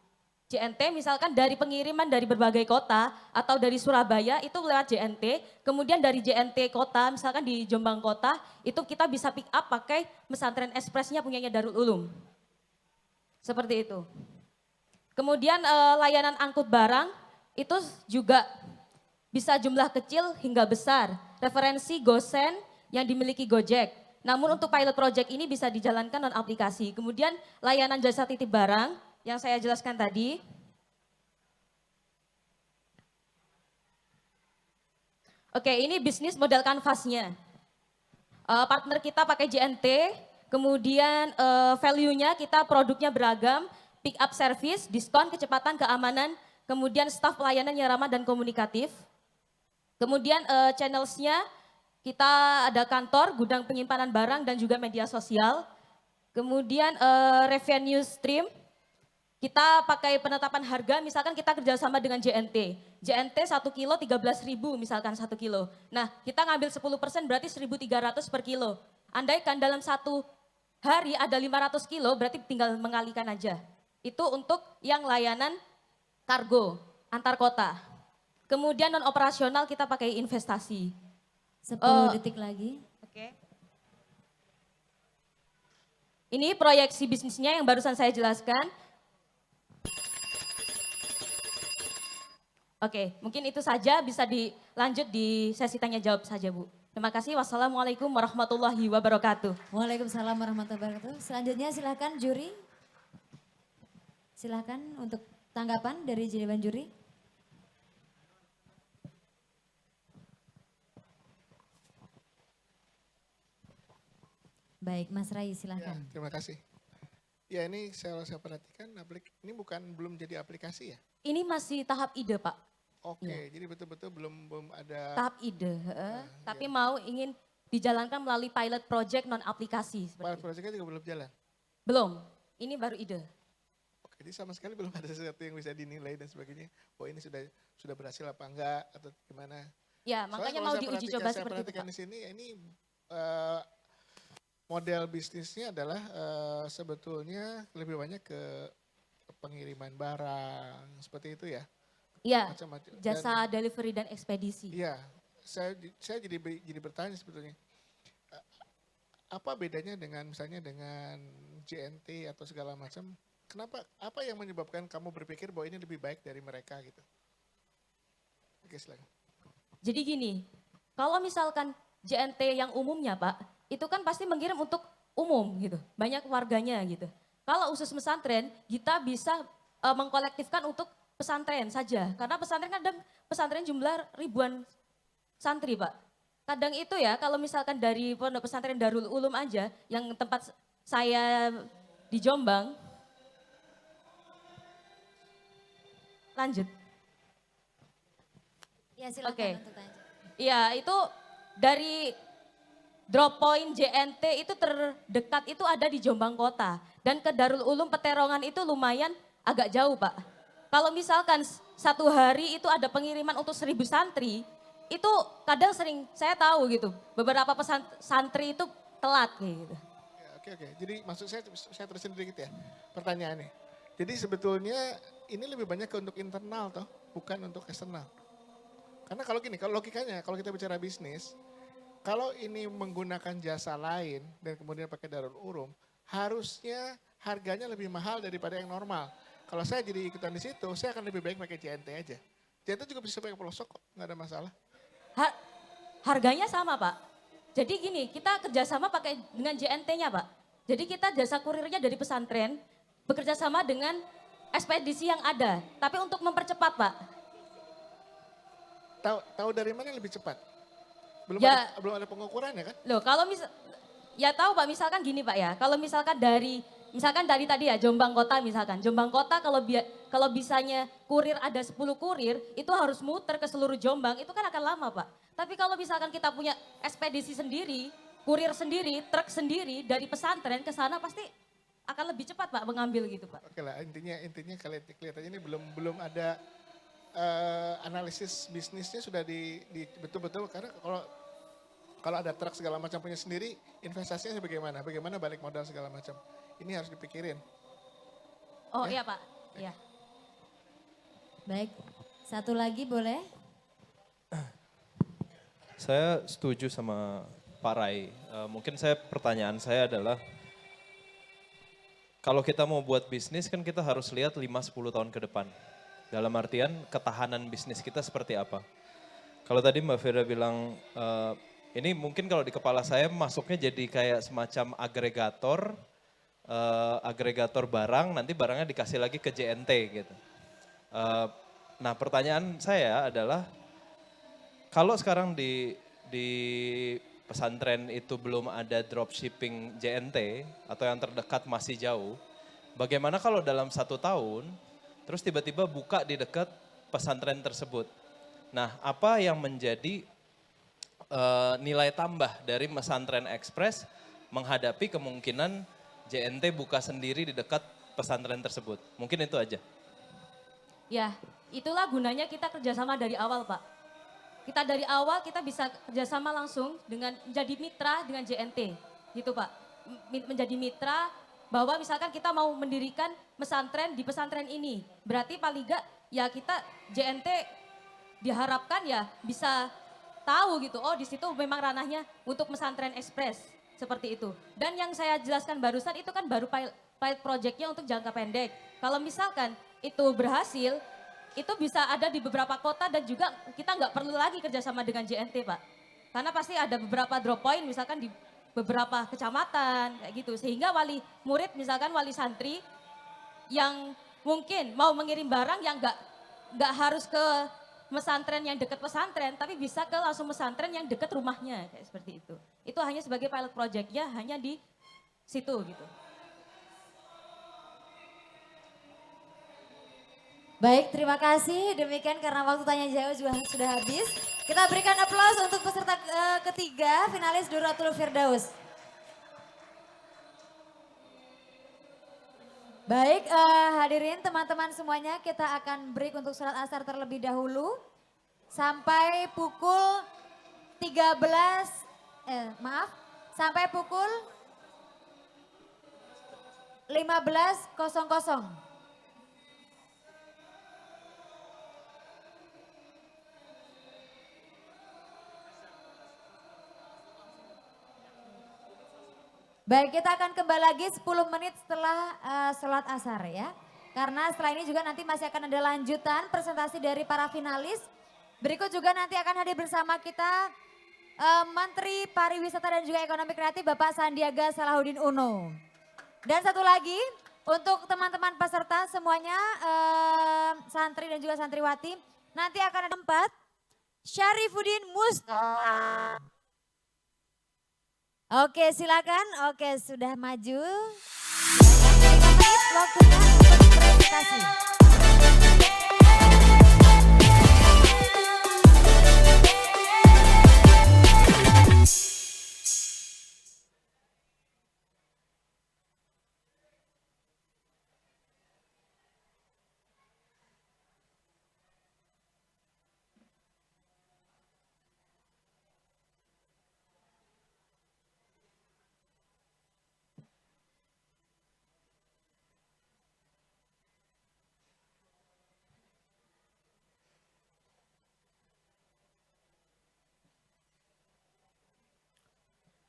JNT misalkan dari pengiriman dari berbagai kota atau dari Surabaya itu lewat JNT. Kemudian dari JNT kota misalkan di Jombang kota itu kita bisa pick up pakai Mesantren Express-nya punyanya Darul Ulum. Seperti itu. Kemudian layanan angkut barang itu juga bisa jumlah kecil hingga besar. Referensi GoSend yang dimiliki Gojek. Namun untuk pilot project ini bisa dijalankan non aplikasi. Kemudian layanan jasa titip barang yang saya jelaskan tadi. Oke, ini bisnis model kanvasnya. Partner kita pakai JNT, kemudian value-nya kita produknya beragam, pick up service, diskon, kecepatan, keamanan, kemudian staf pelayanan yang ramah dan komunikatif. Kemudian channels-nya kita ada kantor, gudang penyimpanan barang dan juga media sosial. Kemudian revenue stream, kita pakai penetapan harga, misalkan kita kerjasama dengan JNT. JNT 1 kilo 13.000 misalkan 1 kilo. Nah kita ngambil 10% berarti 1.300 per kilo. Andaikan dalam 1 hari ada 500 kilo berarti tinggal mengalikan aja. Itu untuk yang layanan kargo antar kota. Kemudian non operasional kita pakai investasi. 10 detik lagi. Oke. Ini proyeksi bisnisnya yang barusan saya jelaskan. Oke, mungkin itu saja, bisa dilanjut di sesi tanya jawab saja Bu. Terima kasih, wassalamualaikum warahmatullahi wabarakatuh. Waalaikumsalam warahmatullahi wabarakatuh. Selanjutnya silakan juri. Silakan untuk tanggapan dari dewan juri. Baik, Mas Rai Ya, silahkan. terima kasih. Ya ini saya perhatikan ini belum jadi aplikasi ya? Ini masih tahap ide Pak, Oke, Iya. jadi betul-betul belum ada. tahap ide. Nah, Tapi iya. mau ingin dijalankan melalui pilot project non aplikasi. Pilot project-nya juga belum jalan. Belum, ini baru ide. Oke, jadi sama sekali belum ada sesuatu yang bisa dinilai dan sebagainya. Oh ini sudah berhasil apa enggak atau gimana? Ya, Soalnya makanya kalau mau saya diuji perhatikan- coba saya seperti itu perhatikan Pak. di sini ini model bisnisnya adalah sebetulnya lebih banyak ke pengiriman barang seperti itu ya. Iya, Macam-macam. Dan- jasa delivery dan ekspedisi. Iya, saya jadi bertanya sebetulnya apa bedanya dengan misalnya dengan JNT atau segala macam? Kenapa? Apa yang menyebabkan kamu berpikir bahwa ini lebih baik dari mereka gitu? Oke, silakan. Jadi gini, kalau misalkan JNT yang umumnya Pak, itu kan pasti mengirim untuk umum gitu, banyak warganya gitu. Kalau usus pesantren, kita bisa mengkolektifkan untuk pesantren saja. Karena pesantren kadang pesantren jumlah ribuan santri Pak. Kadang itu ya kalau misalkan dari pondok pesantren Darul Ulum aja, yang tempat saya di Jombang, lanjut. Ya silakan Oke. untuk tanya. Iya itu dari drop point JNT itu terdekat itu ada di Jombang Kota. Dan ke Darul Ulum Peterongan itu lumayan agak jauh Pak. Kalau misalkan satu hari itu ada pengiriman untuk 1.000 santri, itu kadang sering saya tahu gitu. Beberapa santri itu telat kayak gitu. Ya, oke. Jadi maksud saya terusin sedikit ya pertanyaannya. Jadi sebetulnya ini lebih banyak ke untuk internal toh, bukan untuk eksternal. Karena kalau gini, kalau logikanya, kalau kita bicara bisnis, kalau ini menggunakan jasa lain dan kemudian pakai Darul Ulum, harusnya harganya lebih mahal daripada yang normal. Kalau saya jadi ikutan di situ, saya akan lebih baik pakai JNT aja. JNT juga bisa pakai pelosok kok, nggak ada masalah. Harganya sama Pak. Jadi gini, kita kerjasama pakai dengan JNT-nya Pak. Jadi kita jasa kurirnya dari pesantren, bekerja sama dengan ekspedisi yang ada. Tapi untuk mempercepat Pak. Tahu dari mana yang lebih cepat? Ya. Belum ada pengukurannya kan? Loh kalau ya tahu Pak, misalkan gini Pak ya. Kalau misalkan dari tadi ya Jombang Kota misalkan. Jombang Kota kalau bisanya kurir ada 10 kurir, itu harus muter ke seluruh Jombang, itu kan akan lama Pak. Tapi kalau misalkan kita punya ekspedisi sendiri, kurir sendiri, truk sendiri dari pesantren ke sana pasti akan lebih cepat Pak mengambil gitu Pak. Oke lah, intinya kelihatannya ini belum ada analisis bisnisnya sudah di betul-betul, karena kalau ada truk segala macam punya sendiri, investasinya bagaimana? Bagaimana balik modal segala macam? Ini harus dipikirin. Oh iya Pak, iya. Baik, satu lagi boleh? Saya setuju sama Pak Rai. Mungkin pertanyaan saya adalah, kalau kita mau buat bisnis kan kita harus lihat 5-10 tahun ke depan. Dalam artian ketahanan bisnis kita seperti apa. Kalau tadi Mbak Firda bilang, ini mungkin kalau di kepala saya masuknya jadi kayak semacam agregator barang, nanti barangnya dikasih lagi ke JNT gitu. Nah pertanyaan saya adalah, kalau sekarang di pesantren itu belum ada dropshipping JNT atau yang terdekat masih jauh, bagaimana kalau dalam 1 tahun terus tiba-tiba buka di dekat pesantren tersebut? Nah apa yang menjadi nilai tambah dari pesantren ekspres menghadapi kemungkinan JNT buka sendiri di dekat pesantren tersebut? Mungkin itu aja. Ya, itulah gunanya kita kerjasama dari awal Pak. Kita dari awal kita bisa kerjasama langsung dengan menjadi mitra dengan JNT, gitu Pak. Menjadi mitra bahwa misalkan kita mau mendirikan pesantren di pesantren ini, berarti paling enggak ya kita JNT diharapkan ya bisa tahu gitu, oh di situ memang ranahnya untuk pesantren ekspres seperti itu. Dan yang saya jelaskan barusan itu kan baru pilot projectnya untuk jangka pendek. Kalau misalkan itu berhasil, itu bisa ada di beberapa kota dan juga kita nggak perlu lagi kerjasama dengan JNT Pak. Karena pasti ada beberapa drop point misalkan di beberapa kecamatan kayak gitu. Sehingga wali murid misalkan wali santri yang mungkin mau mengirim barang yang nggak harus ke pesantren yang dekat pesantren, tapi bisa ke langsung pesantren yang dekat rumahnya kayak seperti itu. Itu hanya sebagai pilot projectnya hanya di situ gitu. Baik, terima kasih. Demikian karena waktu tanya jawab juga sudah habis. Kita berikan aplaus untuk peserta ketiga, finalis Duratul Firdaus. Baik, hadirin teman-teman semuanya, kita akan break untuk sholat asar terlebih dahulu. Sampai pukul 15.00. Baik, kita akan kembali lagi 10 menit setelah sholat asar ya. Karena setelah ini juga nanti masih akan ada lanjutan presentasi dari para finalis. Berikut juga nanti akan hadir bersama kita Menteri Pariwisata dan juga Ekonomi Kreatif Bapak Sandiaga Salahuddin Uno. Dan satu lagi untuk teman-teman peserta semuanya santri dan juga santriwati. Nanti akan ada 4 Syarifuddin Mustafa. Oke silakan, oke sudah maju. 5 menit waktunya untuk presentasi.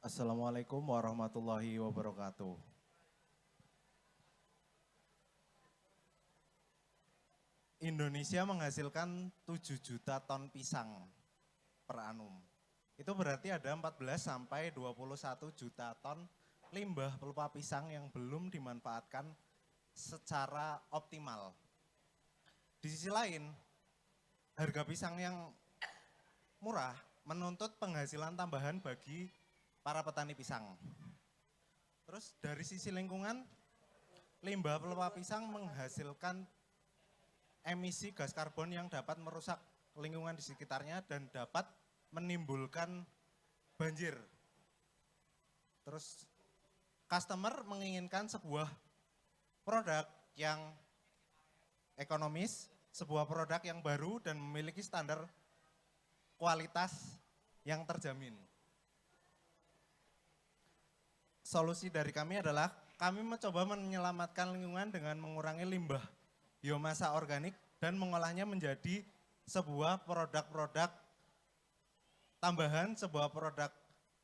Assalamualaikum warahmatullahi wabarakatuh. Indonesia menghasilkan 7 juta ton pisang per annum. Itu berarti ada 14 sampai 21 juta ton limbah pelupa pisang yang belum dimanfaatkan secara optimal. Di sisi lain, harga pisang yang murah menuntut penghasilan tambahan bagi para petani pisang. Terus dari sisi lingkungan, limbah pelupa pisang menghasilkan emisi gas karbon yang dapat merusak lingkungan di sekitarnya dan dapat menimbulkan banjir. Terus customer menginginkan sebuah produk yang ekonomis, sebuah produk yang baru dan memiliki standar kualitas yang terjamin. Solusi dari kami adalah kami mencoba menyelamatkan lingkungan dengan mengurangi limbah biomasa organik dan mengolahnya menjadi sebuah produk-produk tambahan, sebuah produk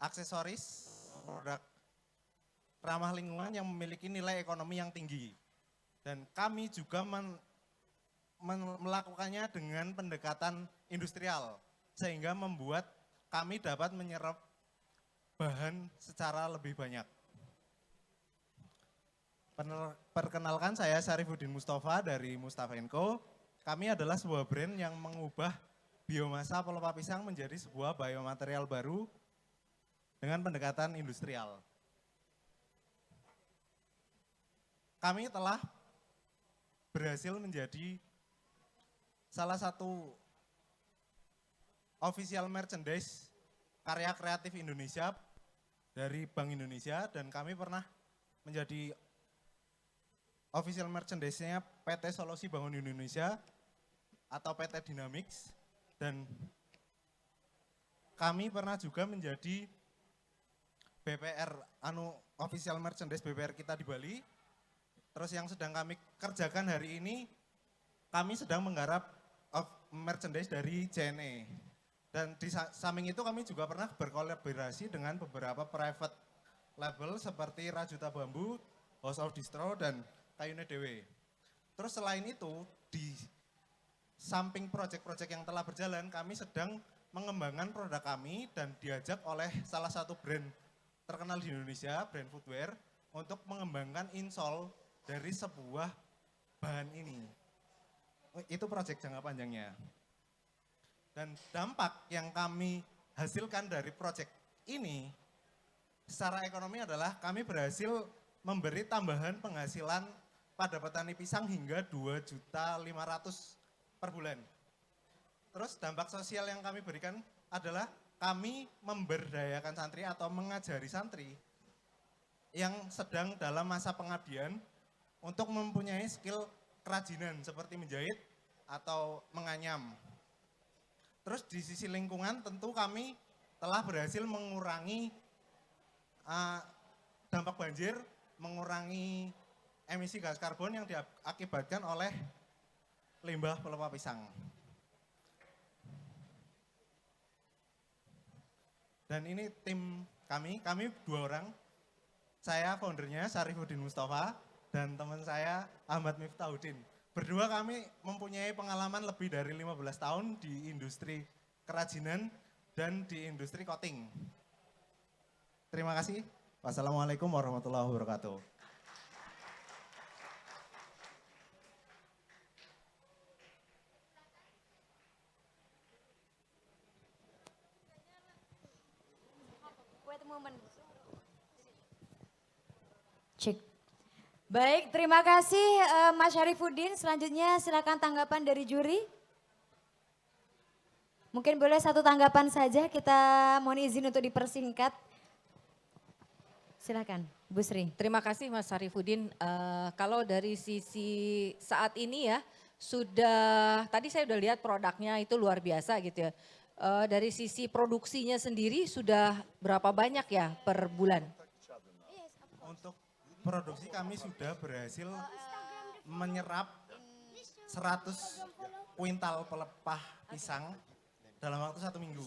aksesoris, produk ramah lingkungan yang memiliki nilai ekonomi yang tinggi. Dan kami juga melakukannya dengan pendekatan industrial, sehingga membuat kami dapat menyerap bahan secara lebih banyak. Perkenalkan, saya Syarifuddin Mustafa dari Mustafa & Co. Kami adalah sebuah brand yang mengubah biomasa pelupa pisang menjadi sebuah biomaterial baru dengan pendekatan industrial. Kami telah berhasil menjadi salah satu official merchandise karya kreatif Indonesia dari Bank Indonesia, dan kami pernah menjadi official merchandise-nya PT Solusi Bangun Indonesia atau PT Dynamics, dan kami pernah juga menjadi BPR official merchandise BPR kita di Bali. Terus yang sedang kami kerjakan hari ini, kami sedang menggarap merchandise dari JNE. Dan di samping itu kami juga pernah berkolaborasi dengan beberapa private label seperti Rajuta Bambu, House of Distro, dan Kayune Dewe. Terus selain itu, di samping proyek-proyek yang telah berjalan, kami sedang mengembangkan produk kami dan diajak oleh salah satu brand terkenal di Indonesia, brand footwear, untuk mengembangkan insole dari sebuah bahan ini. Itu proyek jangka panjangnya. Dan dampak yang kami hasilkan dari proyek ini, secara ekonomi adalah kami berhasil memberi tambahan penghasilan pada petani pisang hingga 2.500.000 per bulan. Terus dampak sosial yang kami berikan adalah kami memberdayakan santri atau mengajari santri yang sedang dalam masa pengabdian untuk mempunyai skill kerajinan seperti menjahit atau menganyam. Terus di sisi lingkungan tentu kami telah berhasil mengurangi dampak banjir, mengurangi emisi gas karbon yang diakibatkan oleh limbah pelepah pisang. Dan ini tim kami 2 orang, saya foundernya Syarifuddin Mustafa dan teman saya Ahmad Miftahudin. Berdua kami mempunyai pengalaman lebih dari 15 tahun di industri kerajinan dan di industri coating. Terima kasih. Wassalamualaikum warahmatullahi wabarakatuh. Cek. Baik, terima kasih Mas Syarifuddin. Selanjutnya silakan tanggapan dari juri. Mungkin boleh 1 tanggapan saja, kita mohon izin untuk dipersingkat. Silakan, Bu Sri. Terima kasih Mas Syarifuddin. Kalau dari sisi saat ini ya, tadi saya udah lihat produknya itu luar biasa gitu ya. Dari sisi produksinya sendiri sudah berapa banyak ya per bulan? Untuk produksi kami sudah berhasil menyerap 100 kuintal pelepah pisang dalam waktu 1 minggu.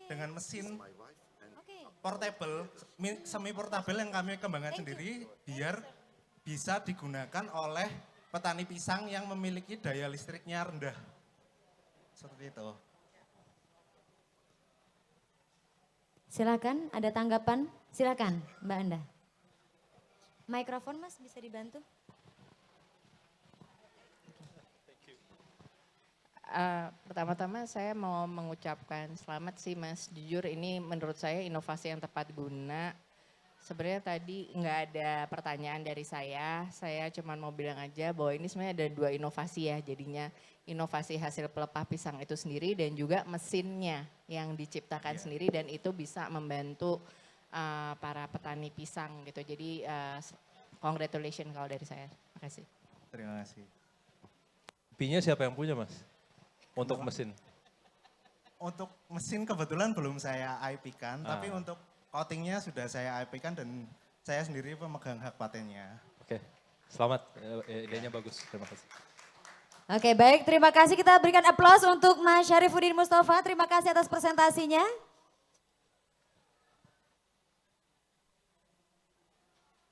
Dengan mesin portable, semi portable yang kami kembangkan sendiri biar bisa digunakan oleh petani pisang yang memiliki daya listriknya rendah. Seperti itu. Silakan, ada tanggapan? Silakan, Mbak Anda. Mikrofon Mas bisa dibantu? Pertama-tama saya mau mengucapkan selamat sih Mas. Jujur ini menurut saya inovasi yang tepat guna. Sebenarnya tadi nggak ada pertanyaan dari saya cuma mau bilang aja bahwa ini sebenarnya ada 2 inovasi ya. Jadinya inovasi hasil pelepah pisang itu sendiri dan juga mesinnya yang diciptakan sendiri dan itu bisa membantu para petani pisang gitu. Jadi congratulations kalau dari saya. Terima kasih. Terima kasih. IP-nya siapa yang punya Mas? Untuk mesin? Untuk mesin kebetulan belum saya IP-kan, tapi untuk coatingnya sudah saya IP-kan dan saya sendiri pemegang hak patennya. Oke, selamat, idenya bagus, terima kasih. Oke, baik, terima kasih. Kita berikan aplaus untuk Mas Syarifuddin Mustafa. Terima kasih atas presentasinya.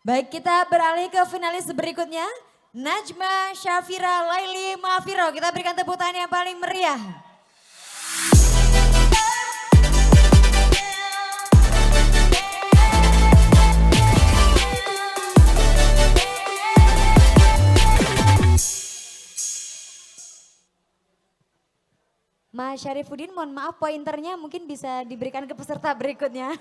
Baik, kita beralih ke finalis berikutnya. Najma Syafira Laili Mafiro. Kita berikan tepuk tangan yang paling meriah. Mas Syarifuddin, mohon maaf pointernya mungkin bisa diberikan ke peserta berikutnya.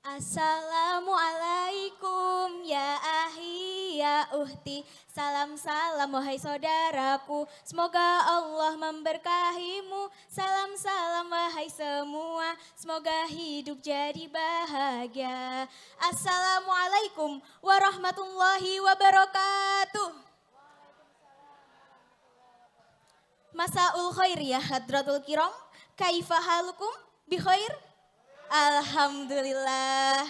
Assalamualaikum ya ahi ya uhti, salam salam wahai saudaraku, semoga Allah memberkahimu, salam salam wahai semua, semoga hidup jadi bahagia. Assalamualaikum warahmatullahi wabarakatuh. Masaul khair ya hadratul kiram, kaifa halukum bi khair? Alhamdulillah.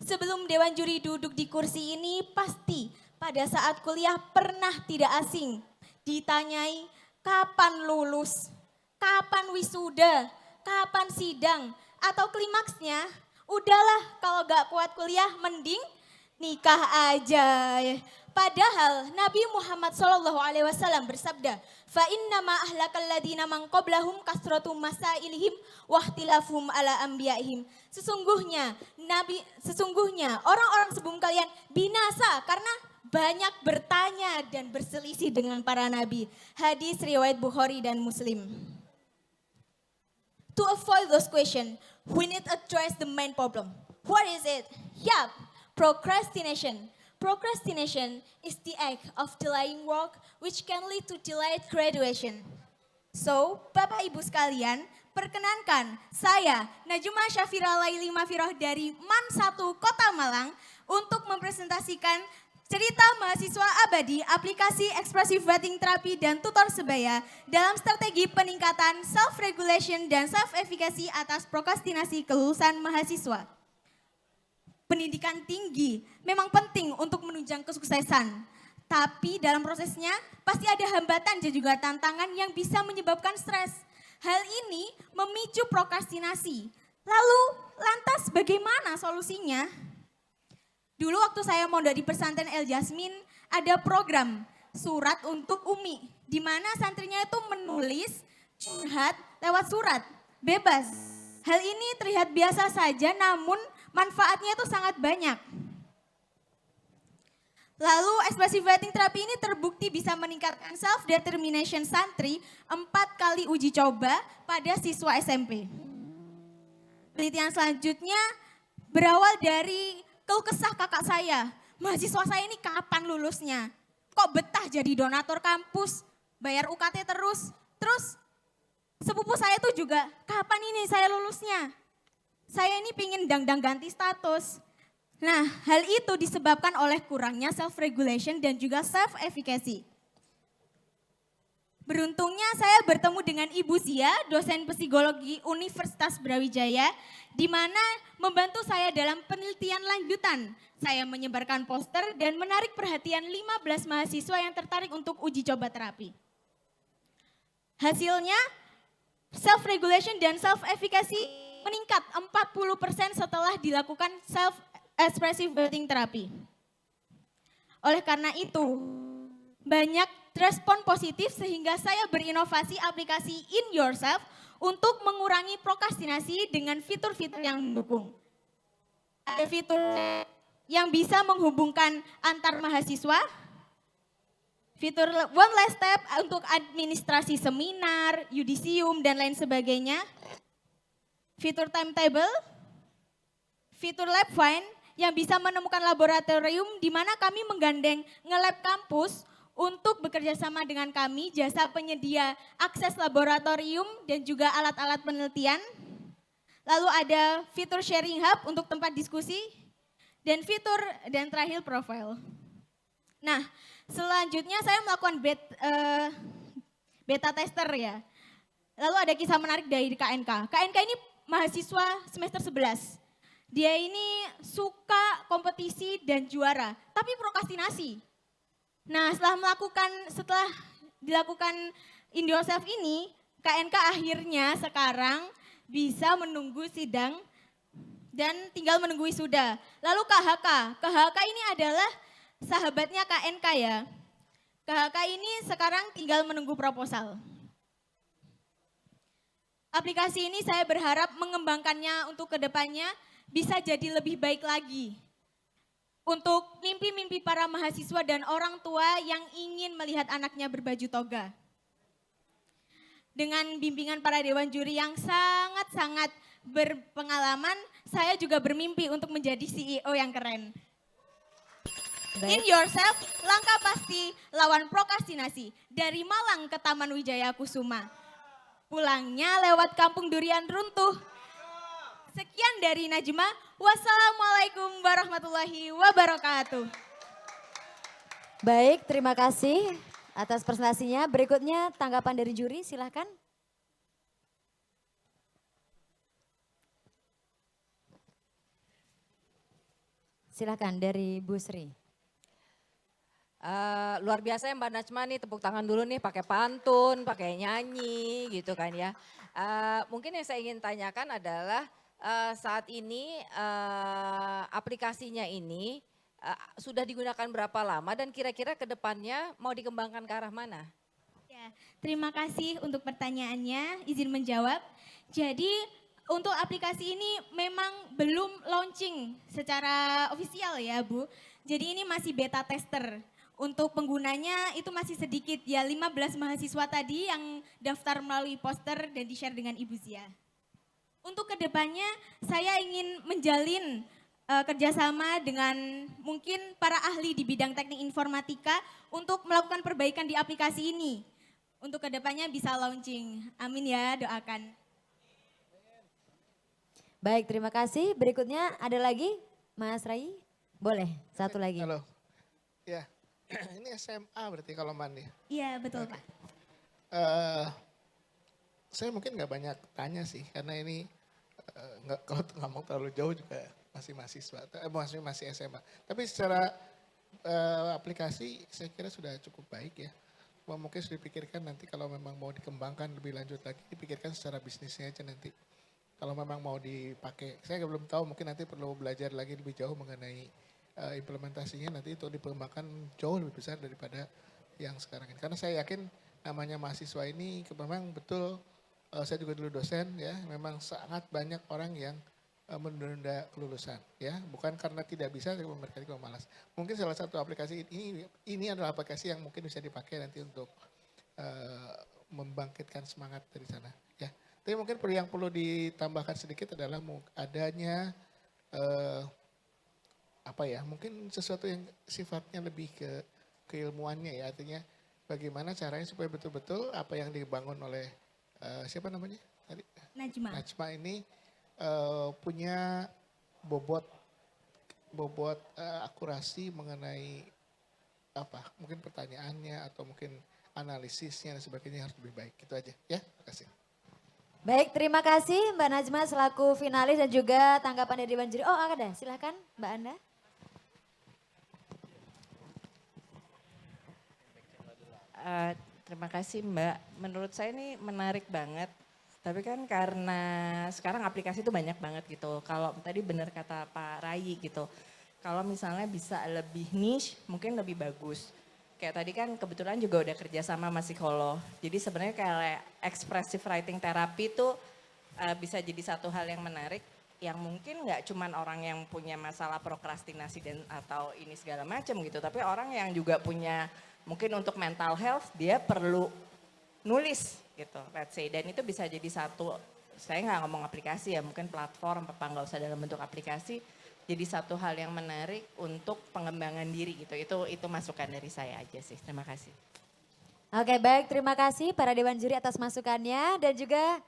Sebelum Dewan Juri duduk di kursi ini, pasti pada saat kuliah pernah tidak asing ditanyai kapan lulus, kapan wisuda, kapan sidang, atau klimaksnya. Udahlah kalau gak kuat kuliah mending nikah aja. Padahal Nabi Muhammad SAW bersabda, "Fa innama ahlakal ladina man qablahum kasratu masailihim wa ikhtilafhum ala anbiya'ihim." Sesungguhnya orang-orang sebelum kalian binasa karena banyak bertanya dan berselisih dengan para nabi. Hadis riwayat Bukhari dan Muslim. To avoid those questions, we need to address the main problem. What is it? Yup, procrastination. Procrastination is the act of delaying work which can lead to delayed graduation. So, Bapak Ibu sekalian, perkenankan saya Najma Syafira Laili Mafiroh dari MAN 1 Kota Malang untuk mempresentasikan cerita mahasiswa abadi aplikasi Expressive Writing Therapy dan tutor sebaya dalam strategi peningkatan self-regulation dan self-efficacy atas prokrastinasi kelulusan mahasiswa. Pendidikan tinggi memang penting untuk menunjang kesuksesan. Tapi dalam prosesnya pasti ada hambatan dan juga tantangan yang bisa menyebabkan stres. Hal ini memicu prokrastinasi. Lalu lantas bagaimana solusinya? Dulu waktu saya mondok di pesantren El Jasmin ada program surat untuk Umi. Di mana santrinya itu menulis curhat lewat surat, bebas. Hal ini terlihat biasa saja namun manfaatnya itu sangat banyak. Lalu expressive writing therapy ini terbukti bisa meningkatkan self-determination santri 4 kali uji coba pada siswa SMP. Penelitian selanjutnya berawal dari keluh kesah kakak saya. Mahasiswa saya ini kapan lulusnya? Kok betah jadi donatur kampus, bayar UKT terus. Terus sepupu saya tuh juga kapan ini saya lulusnya? Saya ini pingin dangdang ganti status. Nah, hal itu disebabkan oleh kurangnya self-regulation dan juga self-efficacy. Beruntungnya saya bertemu dengan Ibu Zia, dosen psikologi Universitas Brawijaya, di mana membantu saya dalam penelitian lanjutan. Saya menyebarkan poster dan menarik perhatian 15 mahasiswa yang tertarik untuk uji coba terapi. Hasilnya, self-regulation dan self-efficacy meningkat 40% setelah dilakukan self-expressive writing therapy. Oleh karena itu, banyak respon positif sehingga saya berinovasi aplikasi In Yourself untuk mengurangi prokrastinasi dengan fitur-fitur yang mendukung. Ada fitur yang bisa menghubungkan antar mahasiswa, fitur One Last Step untuk administrasi seminar, yudisium, dan lain sebagainya. Fitur timetable, fitur lab find yang bisa menemukan laboratorium di mana kami menggandeng nge-lab kampus untuk bekerja sama dengan kami, jasa penyedia akses laboratorium dan juga alat-alat penelitian. Lalu ada fitur sharing hub untuk tempat diskusi dan fitur dan terakhir profile. Nah, selanjutnya saya melakukan beta tester ya. Lalu ada kisah menarik dari KNK. KNK ini mahasiswa semester 11. Dia ini suka kompetisi dan juara, tapi prokrastinasi. Nah, setelah dilakukan In Yourself ini, KNK akhirnya sekarang bisa menunggu sidang dan tinggal menunggu wisuda. Lalu KHK. KHK ini adalah sahabatnya KNK ya. KHK ini sekarang tinggal menunggu proposal. Aplikasi ini saya berharap mengembangkannya untuk kedepannya bisa jadi lebih baik lagi. Untuk mimpi-mimpi para mahasiswa dan orang tua yang ingin melihat anaknya berbaju toga. Dengan bimbingan para dewan juri yang sangat-sangat berpengalaman, saya juga bermimpi untuk menjadi CEO yang keren. In Yourself, langkah pasti lawan prokrastinasi. Dari Malang ke Taman Wijaya Kusuma. Pulangnya lewat Kampung Durian Runtuh. Sekian dari Najma. Wassalamualaikum warahmatullahi wabarakatuh. Baik, terima kasih atas presentasinya. Berikutnya tanggapan dari juri, silakan. Silakan dari Bu Sri. Luar biasa ya Mbak Najma nih, tepuk tangan dulu nih, pakai pantun, pakai nyanyi gitu kan ya. Mungkin yang saya ingin tanyakan adalah saat ini aplikasinya ini sudah digunakan berapa lama dan kira-kira ke depannya mau dikembangkan ke arah mana? Ya, terima kasih untuk pertanyaannya, izin menjawab. Jadi untuk aplikasi ini memang belum launching secara ofisial ya Bu. Jadi ini masih beta tester. Untuk penggunanya itu masih sedikit ya 15 mahasiswa tadi yang daftar melalui poster dan di-share dengan Ibu Zia. Untuk kedepannya saya ingin menjalin kerjasama dengan mungkin para ahli di bidang teknik informatika untuk melakukan perbaikan di aplikasi ini. Untuk kedepannya bisa launching. Amin ya, doakan. Baik, terima kasih. Berikutnya ada lagi Mas Rai? Boleh, satu lagi. Halo. Ya, ini SMA berarti kalau mandi. Iya, betul Pak. Saya mungkin nggak banyak tanya sih, karena ini kalau ngomong terlalu jauh juga masih mahasiswa, masih SMA. Tapi secara aplikasi saya kira sudah cukup baik ya. Mungkin sudah dipikirkan nanti kalau memang mau dikembangkan lebih lanjut lagi, dipikirkan secara bisnisnya aja nanti. Kalau memang mau dipakai, saya belum tahu, mungkin nanti perlu belajar lagi lebih jauh mengenai implementasinya nanti untuk dikembangkan jauh lebih besar daripada yang sekarang ini. Karena saya yakin namanya mahasiswa ini memang betul, saya juga dulu dosen ya, memang sangat banyak orang yang menunda kelulusan ya, bukan karena tidak bisa, tapi mereka juga malas. Mungkin salah satu aplikasi ini adalah aplikasi yang mungkin bisa dipakai nanti untuk membangkitkan semangat dari sana ya. Tapi mungkin yang perlu ditambahkan sedikit adalah adanya mungkin sesuatu yang sifatnya lebih ke keilmuannya ya, artinya bagaimana caranya supaya betul-betul apa yang dibangun oleh siapa namanya tadi? Najma ini punya bobot akurasi mengenai mungkin pertanyaannya atau mungkin analisisnya dan sebagainya harus lebih baik. Itu aja ya, terima kasih. Baik, terima kasih Mbak Najma selaku finalis dan juga tanggapan dari Dewan Juri. Oh ada, silahkan Mbak Anda. Terima kasih Mbak. Menurut saya ini menarik banget. Tapi kan karena sekarang aplikasi itu banyak banget gitu. Kalau tadi benar kata Pak Rai gitu. Kalau misalnya bisa lebih niche mungkin lebih bagus. Kayak tadi kan kebetulan juga udah kerja sama Mas psikolog. Jadi sebenarnya kayak expressive writing therapy itu bisa jadi satu hal yang menarik. Yang mungkin nggak cuman orang yang punya masalah prokrastinasi dan atau ini segala macam gitu. Tapi orang yang juga punya mungkin untuk mental health dia perlu nulis gitu, let's say. Dan itu bisa jadi satu, saya nggak ngomong aplikasi ya, mungkin platform apa nggak usah dalam bentuk aplikasi. Jadi satu hal yang menarik untuk pengembangan diri gitu. Itu masukan dari saya aja sih. Terima kasih. Oke baik, terima kasih para Dewan Juri atas masukannya dan juga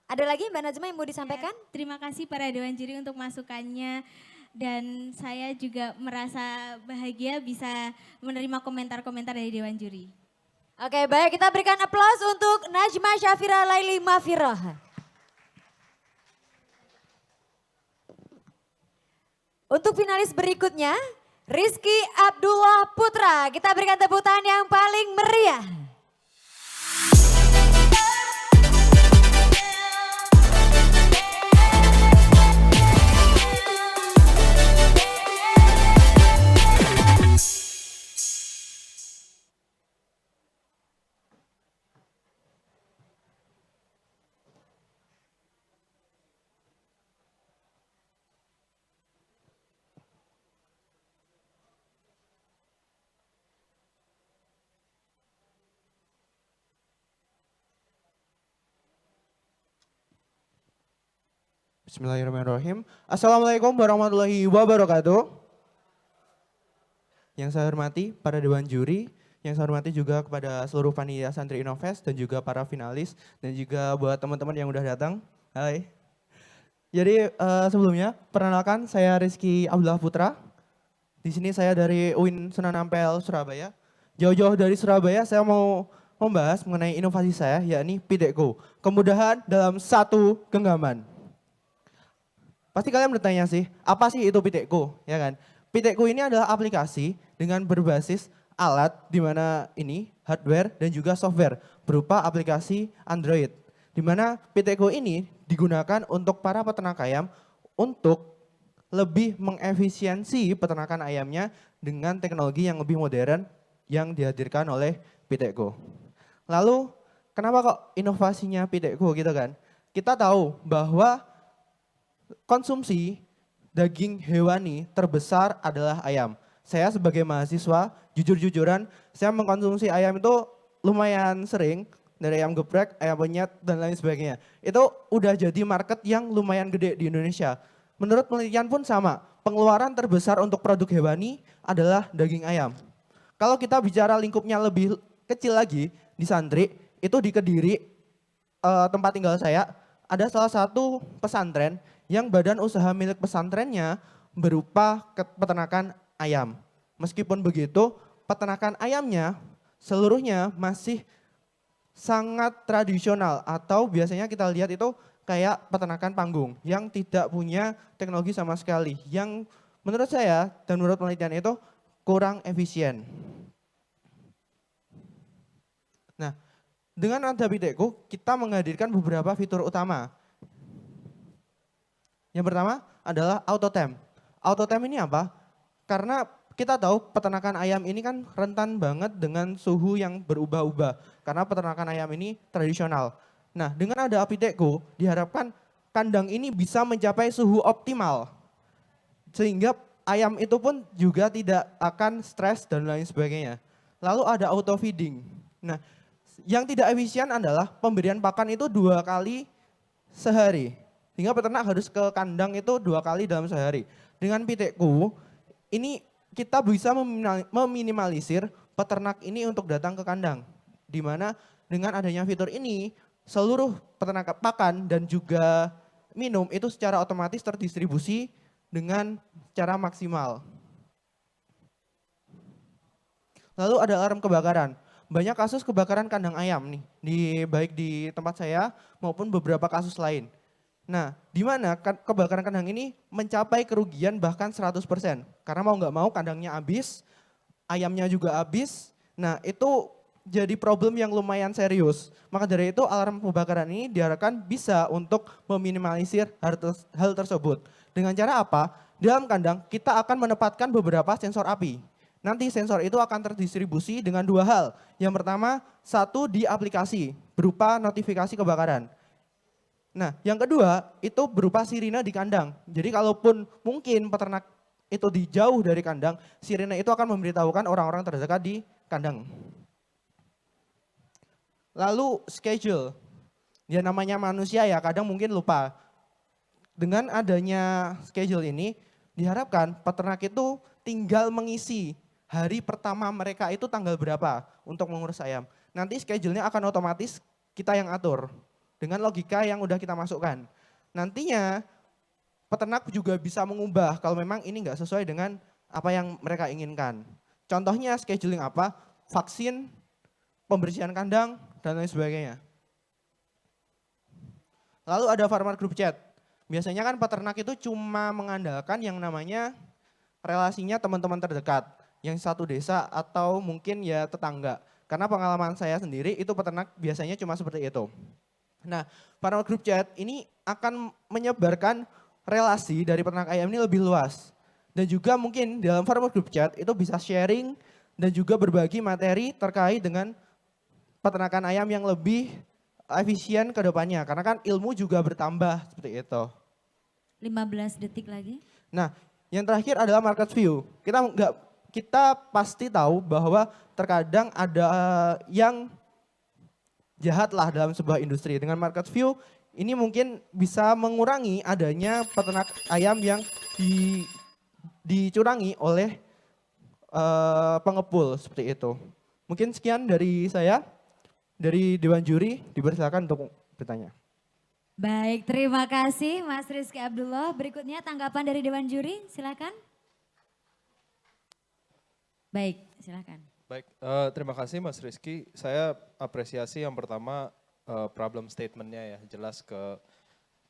ada lagi Mbak Najma yang mau disampaikan? Ya, terima kasih para Dewan Juri untuk masukannya. Dan saya juga merasa bahagia bisa menerima komentar-komentar dari Dewan Juri. Oke baik, kita berikan aplaus untuk Najma Syafira Laili Mafiroh. Untuk finalis berikutnya, Rizky Abdullah Putra. Kita berikan tepuk tangan yang paling meriah. Bismillahirrahmanirrahim. Assalamualaikum warahmatullahi wabarakatuh. Yang saya hormati para Dewan Juri, yang saya hormati juga kepada seluruh panitia Santri Innovest dan juga para finalis dan juga buat teman-teman yang udah datang. Hai. Jadi sebelumnya perkenalkan saya Rizky Abdullah Putra. Di sini saya dari UIN Sunan Ampel Surabaya. Jauh-jauh dari Surabaya saya mau membahas mengenai inovasi saya yakni Pidekku. Kemudahan dalam satu genggaman. Pasti kalian bertanya sih, apa sih itu Pidekku, ya kan? Pidekku ini adalah aplikasi dengan berbasis alat di mana ini hardware dan juga software berupa aplikasi Android. Di mana Pidekku ini digunakan untuk para peternak ayam untuk lebih mengefisiensi peternakan ayamnya dengan teknologi yang lebih modern yang dihadirkan oleh Piteko. Lalu kenapa kok inovasinya Piteko gitu kan? Kita tahu bahwa konsumsi daging hewani terbesar adalah ayam. Saya sebagai mahasiswa, jujur-jujuran, saya mengkonsumsi ayam itu lumayan sering, dari ayam geprek, ayam penyet, dan lain sebagainya. Itu udah jadi market yang lumayan gede di Indonesia. Menurut penelitian pun sama, pengeluaran terbesar untuk produk hewani adalah daging ayam. Kalau kita bicara lingkupnya lebih kecil lagi, di Santri, itu di Kediri, tempat tinggal saya, ada salah satu pesantren yang badan usaha milik pesantrennya berupa peternakan ayam. Meskipun begitu, peternakan ayamnya seluruhnya masih sangat tradisional atau biasanya kita lihat itu kayak peternakan panggung yang tidak punya teknologi sama sekali, yang menurut saya dan menurut penelitian itu kurang efisien. Nah, dengan ada Piteko, kita menghadirkan beberapa fitur utama. Yang pertama adalah AutoTemp. AutoTemp ini apa? Karena kita tahu peternakan ayam ini kan rentan banget dengan suhu yang berubah-ubah. Karena peternakan ayam ini tradisional. Nah, dengan ada Piteko, diharapkan kandang ini bisa mencapai suhu optimal. Sehingga ayam itu pun juga tidak akan stres dan lain sebagainya. Lalu ada auto feeding. Nah, yang tidak efisien adalah pemberian pakan itu 2 kali sehari. Sehingga peternak harus ke kandang itu 2 kali dalam sehari. Dengan Piteko, ini kita bisa meminimalisir peternak ini untuk datang ke kandang. Di mana dengan adanya fitur ini, seluruh peternak pakan dan juga minum itu secara otomatis terdistribusi dengan cara maksimal. Lalu ada alarm kebakaran. Banyak kasus kebakaran kandang ayam nih, baik di tempat saya maupun beberapa kasus lain. Nah, di mana kebakaran kandang ini mencapai kerugian bahkan 100%. Karena mau nggak mau kandangnya habis, ayamnya juga habis. Nah, itu jadi problem yang lumayan serius. Maka dari itu alarm kebakaran ini diharapkan bisa untuk meminimalisir hal tersebut. Dengan cara apa? Dalam kandang kita akan menempatkan beberapa sensor api. Nanti sensor itu akan terdistribusi dengan 2 hal. Yang pertama, satu di aplikasi berupa notifikasi kebakaran. Nah, yang kedua itu berupa sirine di kandang. Jadi kalaupun mungkin peternak itu jauh dari kandang, sirine itu akan memberitahukan orang-orang terdekat di kandang. Lalu schedule. Ya namanya manusia ya kadang mungkin lupa. Dengan adanya schedule ini diharapkan peternak itu tinggal mengisi hari pertama mereka itu tanggal berapa untuk mengurus ayam. Nanti schedule-nya akan otomatis kita yang atur dengan logika yang udah kita masukkan. Nantinya peternak juga bisa mengubah kalau memang ini nggak sesuai dengan apa yang mereka inginkan. Contohnya scheduling apa? Vaksin, pembersihan kandang, dan lain sebagainya. Lalu ada farmer group chat. Biasanya kan peternak itu cuma mengandalkan yang namanya relasinya teman-teman terdekat. Yang satu desa atau mungkin ya tetangga. Karena pengalaman saya sendiri itu peternak biasanya cuma seperti itu. Nah, farmer group chat ini akan menyebarkan relasi dari peternak ayam ini lebih luas. Dan juga mungkin dalam farmer group chat itu bisa sharing dan juga berbagi materi terkait dengan peternakan ayam yang lebih efisien ke depannya. Karena kan ilmu juga bertambah seperti itu. 15 detik lagi. Nah, yang terakhir adalah market view. Kita pasti tahu bahwa terkadang ada yang jahat lah dalam sebuah industri. Dengan market view ini mungkin bisa mengurangi adanya peternak ayam yang dicurangi oleh pengepul seperti itu. Mungkin sekian dari saya. Dari Dewan Juri, dipersilakan untuk bertanya. Baik, terima kasih Mas Rizky Abdullah. Berikutnya tanggapan dari Dewan Juri, silakan. Baik, silakan. Baik, terima kasih Mas Rizky. Saya apresiasi yang pertama problem statement-nya ya, jelas ke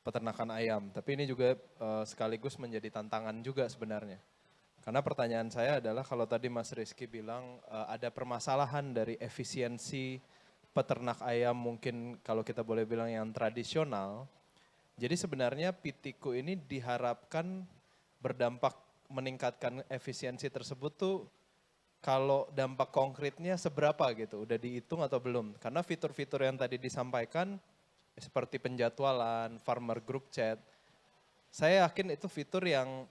peternakan ayam. Tapi ini juga sekaligus menjadi tantangan juga sebenarnya. Karena pertanyaan saya adalah kalau tadi Mas Rizky bilang ada permasalahan dari efisiensi peternak ayam mungkin kalau kita boleh bilang yang tradisional. Jadi sebenarnya Piteko ini diharapkan berdampak meningkatkan efisiensi tersebut tuh kalau dampak konkretnya seberapa gitu, udah dihitung atau belum? Karena fitur-fitur yang tadi disampaikan seperti penjadwalan, farmer group chat, saya yakin itu fitur yang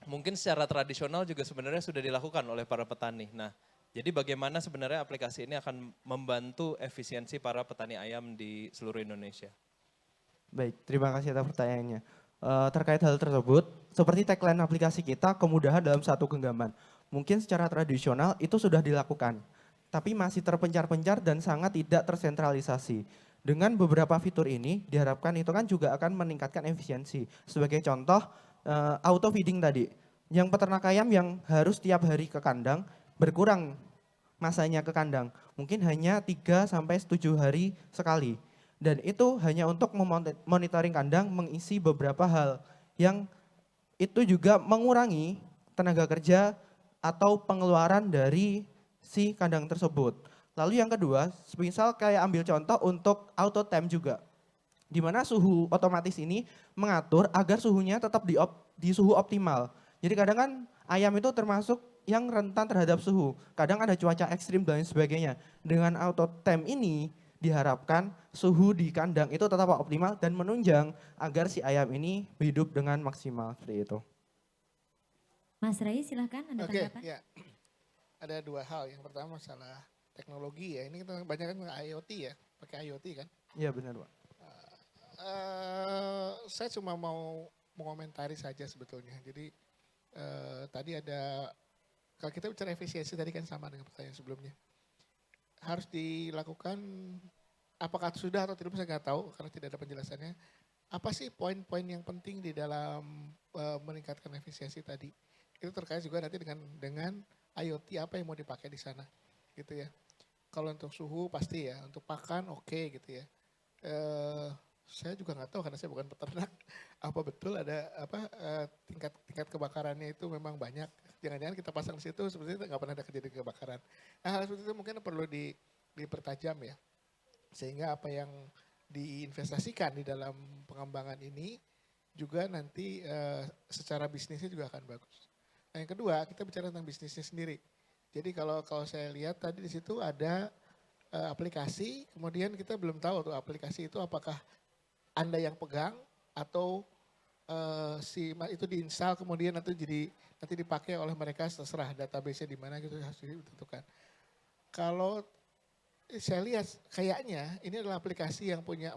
mungkin secara tradisional juga sebenarnya sudah dilakukan oleh para petani. Nah, jadi bagaimana sebenarnya aplikasi ini akan membantu efisiensi para petani ayam di seluruh Indonesia? Baik, terima kasih atas pertanyaannya. Terkait hal tersebut, seperti tagline aplikasi kita, kemudahan dalam satu genggaman. Mungkin secara tradisional itu sudah dilakukan, tapi masih terpencar-pencar dan sangat tidak tersentralisasi. Dengan beberapa fitur ini, diharapkan itu kan juga akan meningkatkan efisiensi. Sebagai contoh, auto feeding tadi, yang peternak ayam yang harus tiap hari ke kandang, berkurang masanya ke kandang. Mungkin hanya 3-7 hari sekali. Dan itu hanya untuk memonitoring kandang, mengisi beberapa hal yang itu juga mengurangi tenaga kerja atau pengeluaran dari si kandang tersebut. Lalu yang kedua, misal kayak ambil contoh untuk auto temp juga. Di mana suhu otomatis ini mengatur agar suhunya tetap di suhu optimal. Jadi kadang kan ayam itu termasuk yang rentan terhadap suhu. Kadang ada cuaca ekstrim dan sebagainya. Dengan auto temp ini diharapkan suhu di kandang itu tetap optimal dan menunjang agar si ayam ini hidup dengan maksimal seperti itu. Mas Rai silahkan Anda tanggapan. Ya. Ada dua hal. Yang pertama masalah teknologi ya. Ini kita banyak kan IoT ya, pakai IoT kan. Iya benar Pak. Saya cuma mau mengomentari saja sebetulnya. Jadi tadi ada, kalau kita bicara efisiensi tadi kan sama dengan pertanyaan sebelumnya. Harus dilakukan, apakah sudah atau tidak saya nggak tahu karena tidak ada penjelasannya. Apa sih poin-poin yang penting di dalam meningkatkan efisiensi tadi? Itu terkait juga nanti dengan IoT apa yang mau dipakai di sana, gitu ya. Kalau untuk suhu pasti ya, untuk pakan oke gitu ya. Saya juga nggak tahu karena saya bukan peternak. Apa betul ada tingkat kebakarannya itu memang banyak. Jangan-jangan kita pasang di situ seperti itu nggak pernah ada kejadian kebakaran. Nah hal seperti itu mungkin perlu dipertajam ya. Sehingga apa yang diinvestasikan di dalam pengembangan ini juga nanti secara bisnisnya juga akan bagus. Nah yang kedua kita bicara tentang bisnisnya sendiri. Jadi kalau saya lihat tadi di situ ada aplikasi, kemudian kita belum tahu tuh aplikasi itu apakah Anda yang pegang atau itu diinstal kemudian nanti dipakai oleh mereka, terserah database-nya di mana gitu harus ditentukan. Kalau saya lihat kayaknya ini adalah aplikasi yang punya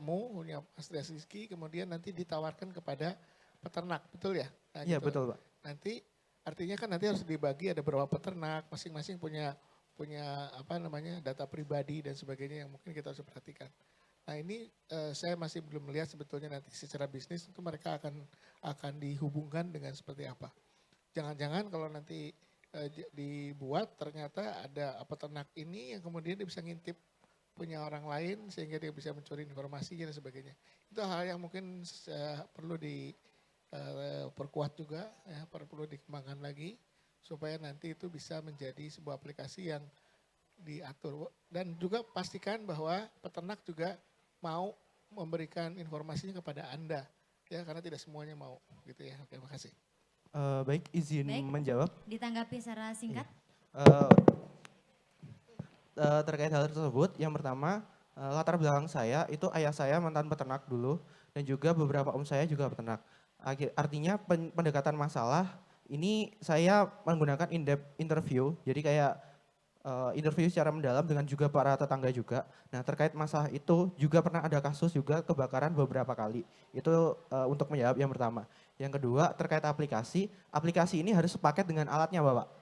Mas Rizky, kemudian nanti ditawarkan kepada peternak, betul ya? Nah, iya gitu. betul Pak. Nanti artinya kan nanti harus dibagi ada beberapa peternak, masing-masing punya data pribadi dan sebagainya yang mungkin kita harus perhatikan. Nah ini saya masih belum melihat sebetulnya nanti secara bisnis itu mereka akan dihubungkan dengan seperti apa. Jangan-jangan kalau nanti dibuat ternyata ada peternak ini yang kemudian dia bisa ngintip punya orang lain sehingga dia bisa mencuri informasinya dan sebagainya. Itu hal yang mungkin perlu diperkuat juga, ya, perlu dikembangkan lagi supaya nanti itu bisa menjadi sebuah aplikasi yang diatur. Dan juga pastikan bahwa peternak juga mau memberikan informasinya kepada Anda, ya karena tidak semuanya mau, gitu ya. Oke, makasih. Baik, izin menjawab. Ditanggapi secara singkat. Terkait hal tersebut, yang pertama latar belakang saya itu ayah saya mantan peternak dulu dan juga beberapa om saya juga peternak. Artinya pendekatan masalah ini saya menggunakan in-depth interview, jadi kayak interview secara mendalam dengan juga para tetangga juga. Nah terkait masalah itu juga pernah ada kasus juga kebakaran beberapa kali. Itu untuk menjawab yang pertama. Yang kedua terkait aplikasi ini harus sepaket dengan alatnya Bapak.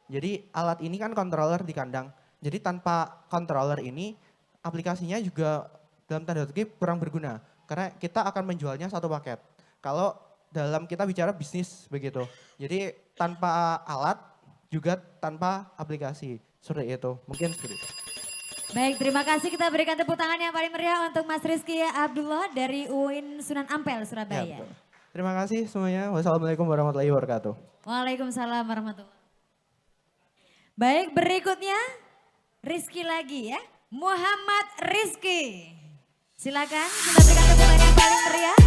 Jadi alat ini kan controller di kandang. Jadi tanpa controller ini aplikasinya juga dalam tanda kutip kurang berguna. Karena kita akan menjualnya satu paket. Kalau dalam kita bicara bisnis begitu. Jadi tanpa alat juga tanpa aplikasi. Seperti itu, mungkin seperti itu. Baik, terima kasih. Kita berikan tepuk tangan yang paling meriah untuk Mas Rizky Abdullah dari UIN Sunan Ampel, Surabaya. Ya, terima kasih semuanya. Wassalamualaikum warahmatullahi wabarakatuh. Waalaikumsalam warahmatullahi wabarakatuh. Baik, berikutnya Rizky lagi ya. Muhammad Rizky. Silakan, kita berikan tepuk tangan yang paling meriah.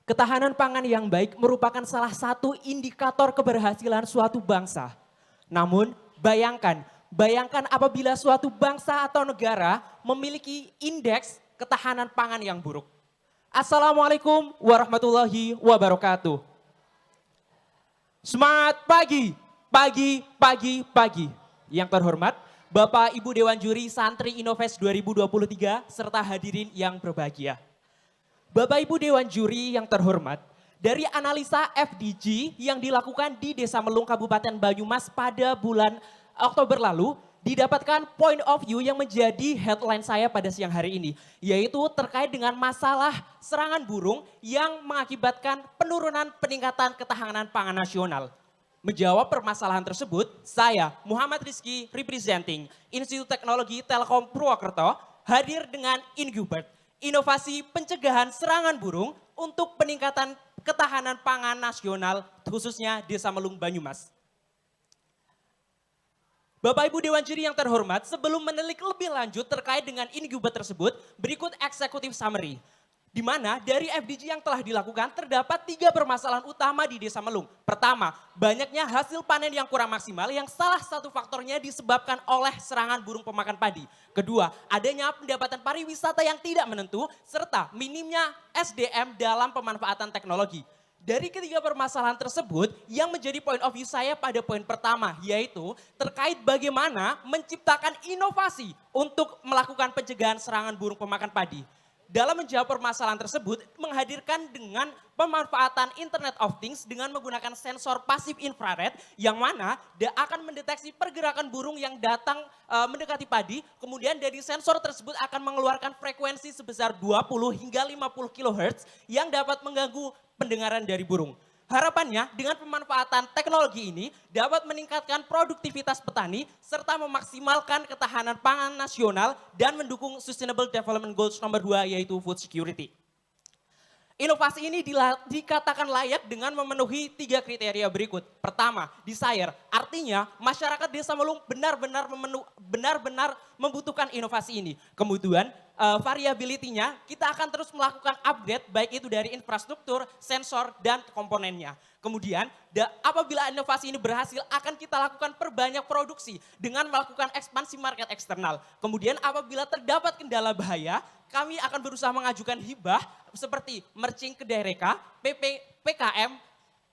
Ketahanan pangan yang baik merupakan salah satu indikator keberhasilan suatu bangsa. Namun bayangkan apabila suatu bangsa atau negara memiliki indeks ketahanan pangan yang buruk. Assalamualaikum warahmatullahi wabarakatuh. Semangat pagi, pagi, pagi, pagi. Yang terhormat, Bapak Ibu Dewan Juri Santri Innovest 2023 serta hadirin yang berbahagia. Bapak Ibu Dewan Juri yang terhormat, dari analisa FDG yang dilakukan di Desa Melung Kabupaten Banyumas pada bulan Oktober lalu, didapatkan point of view yang menjadi headline saya pada siang hari ini, yaitu terkait dengan masalah serangan burung yang mengakibatkan penurunan peningkatan ketahanan pangan nasional. Menjawab permasalahan tersebut, saya Muhammad Rizky representing Institut Teknologi Telkom Purwokerto hadir dengan Ingubert, inovasi pencegahan serangan burung untuk peningkatan ketahanan pangan nasional khususnya Desa Melung Banyumas. Bapak Ibu Dewan Juri yang terhormat, sebelum menelik lebih lanjut terkait dengan Ingubert tersebut, berikut executive summary. Di mana dari FDG yang telah dilakukan terdapat 3 permasalahan utama di Desa Melung. Pertama, banyaknya hasil panen yang kurang maksimal yang salah satu faktornya disebabkan oleh serangan burung pemakan padi. Kedua, adanya pendapatan pariwisata yang tidak menentu serta minimnya SDM dalam pemanfaatan teknologi. Dari ketiga permasalahan tersebut yang menjadi point of view saya pada poin pertama, yaitu terkait bagaimana menciptakan inovasi untuk melakukan pencegahan serangan burung pemakan padi. Dalam menjawab permasalahan tersebut, menghadirkan dengan pemanfaatan Internet of Things dengan menggunakan sensor pasif infrared yang mana akan mendeteksi pergerakan burung yang datang mendekati padi. Kemudian dari sensor tersebut akan mengeluarkan frekuensi sebesar 20 hingga 50 kHz yang dapat mengganggu pendengaran dari burung. Harapannya dengan pemanfaatan teknologi ini dapat meningkatkan produktivitas petani serta memaksimalkan ketahanan pangan nasional dan mendukung Sustainable Development Goals nomor 2 yaitu food security. Inovasi ini dikatakan layak dengan memenuhi 3 kriteria berikut. Pertama, desire, artinya masyarakat Desa Melung benar-benar membutuhkan inovasi ini. Kemudian variability-nya kita akan terus melakukan upgrade baik itu dari infrastruktur, sensor, dan komponennya. Kemudian apabila inovasi ini berhasil akan kita lakukan perbanyak produksi dengan melakukan ekspansi market eksternal. Kemudian apabila terdapat kendala bahaya, kami akan berusaha mengajukan hibah seperti merching kedai reka, PKM,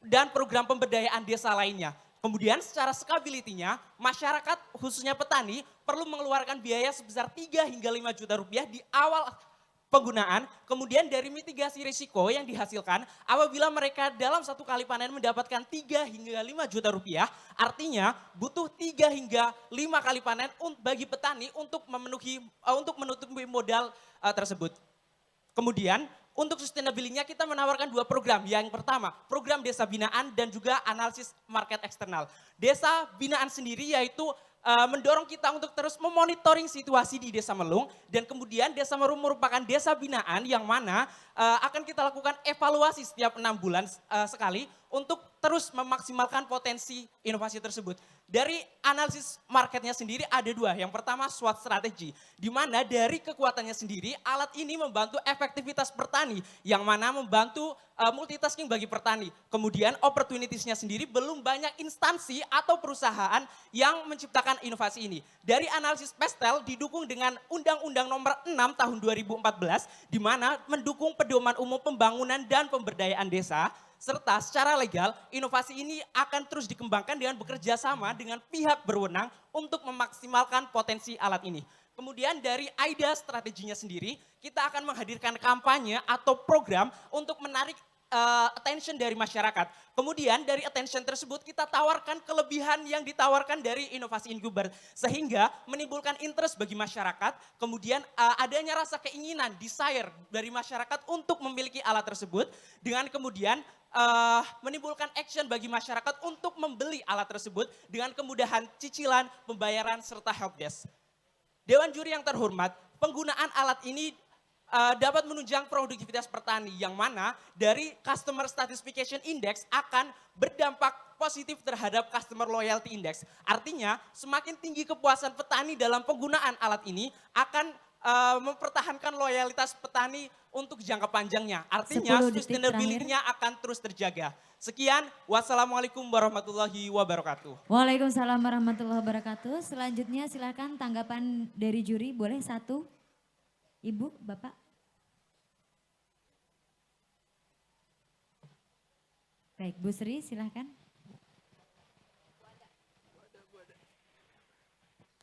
dan program pemberdayaan desa lainnya. Kemudian secara scalability-nya, masyarakat khususnya petani perlu mengeluarkan biaya sebesar 3 hingga 5 juta rupiah di awal penggunaan. Kemudian dari mitigasi risiko yang dihasilkan apabila mereka dalam satu kali panen mendapatkan 3 hingga 5 juta rupiah, artinya butuh 3 hingga 5 kali panen bagi petani untuk menutupi modal tersebut. Kemudian untuk sustainability-nya kita menawarkan 2 program. Yang pertama, program desa binaan dan juga analisis market eksternal. Desa binaan sendiri yaitu mendorong kita untuk terus memonitoring situasi di Desa Melung dan kemudian Desa Melung merupakan desa binaan yang mana akan kita lakukan evaluasi setiap 6 bulan sekali untuk terus memaksimalkan potensi inovasi tersebut. Dari analisis marketnya sendiri ada 2. Yang pertama SWOT strategi, di mana dari kekuatannya sendiri alat ini membantu efektivitas petani yang mana membantu multitasking bagi petani. Kemudian opportunities-nya sendiri belum banyak instansi atau perusahaan yang menciptakan inovasi ini. Dari analisis PESTEL didukung dengan Undang-Undang Nomor 6 Tahun 2014 di mana mendukung pedoman umum pembangunan dan pemberdayaan desa. Serta secara legal, inovasi ini akan terus dikembangkan dengan bekerja sama dengan pihak berwenang untuk memaksimalkan potensi alat ini. Kemudian dari AIDA strateginya sendiri, kita akan menghadirkan kampanye atau program untuk menarik attention dari masyarakat. Kemudian dari attention tersebut kita tawarkan kelebihan yang ditawarkan dari inovasi Ingubert. Sehingga menimbulkan interest bagi masyarakat, kemudian adanya rasa keinginan, desire dari masyarakat untuk memiliki alat tersebut. Dengan kemudian menimbulkan action bagi masyarakat untuk membeli alat tersebut dengan kemudahan cicilan, pembayaran, serta helpdesk. Dewan Juri yang terhormat, penggunaan alat ini dapat menunjang produktivitas petani yang mana dari Customer Satisfaction Index akan berdampak positif terhadap Customer Loyalty Index. Artinya semakin tinggi kepuasan petani dalam penggunaan alat ini akan mempertahankan loyalitas petani untuk jangka panjangnya. Artinya 10 detik sustainability-nya akan terus terjaga. Sekian, wassalamualaikum warahmatullahi wabarakatuh. Waalaikumsalam warahmatullahi wabarakatuh. Selanjutnya silakan tanggapan dari juri, boleh satu? Ibu, Bapak. Baik, Bu Sri silakan.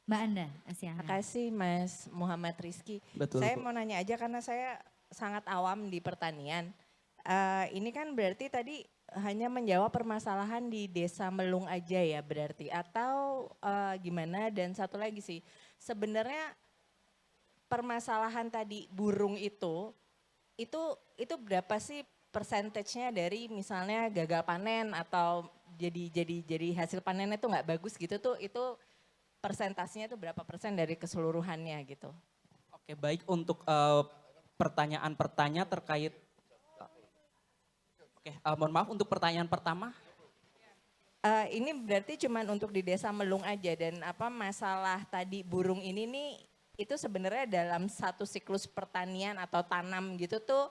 Mbak Anda, Asyana. Terima kasih Mas Muhammad Rizky. Betul, Saya Bu. mau nanya aja karena saya sangat awam di pertanian. Ini kan berarti tadi hanya menjawab permasalahan di Desa Melung aja ya berarti atau gimana? Dan satu lagi sih, sebenarnya permasalahan tadi burung itu berapa sih persentasenya dari misalnya gagal panen atau jadi hasil panennya itu nggak bagus gitu tuh, itu persentasenya itu berapa persen dari keseluruhannya gitu? Oke, baik untuk pertanyaan-pertanyaan terkait. Oke, mohon maaf untuk pertanyaan pertama. Ini berarti cuman untuk di Desa Melung aja dan apa masalah tadi burung ini nih itu sebenarnya dalam satu siklus pertanian atau tanam gitu tuh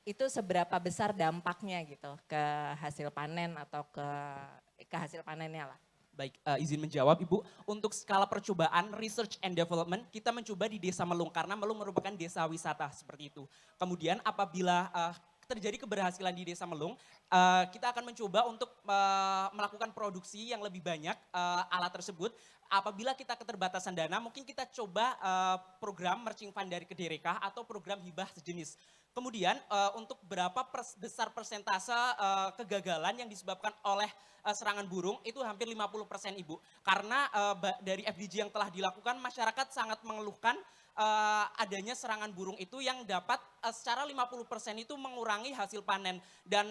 itu seberapa besar dampaknya gitu ke hasil panen atau ke hasil panennya lah. Baik, izin menjawab Ibu. Untuk skala percobaan research and development, kita mencoba di Desa Melung karena Melung merupakan desa wisata seperti itu. Kemudian apabila terjadi keberhasilan di Desa Melung, kita akan mencoba untuk melakukan produksi yang lebih banyak alat tersebut. Apabila kita keterbatasan dana, mungkin kita coba program merching fund dari Kedereka atau program hibah sejenis. Kemudian untuk berapa besar persentase kegagalan yang disebabkan oleh serangan burung itu hampir 50% Ibu. Karena dari FDG yang telah dilakukan masyarakat sangat mengeluhkan adanya serangan burung itu yang dapat secara 50% itu mengurangi hasil panen. Dan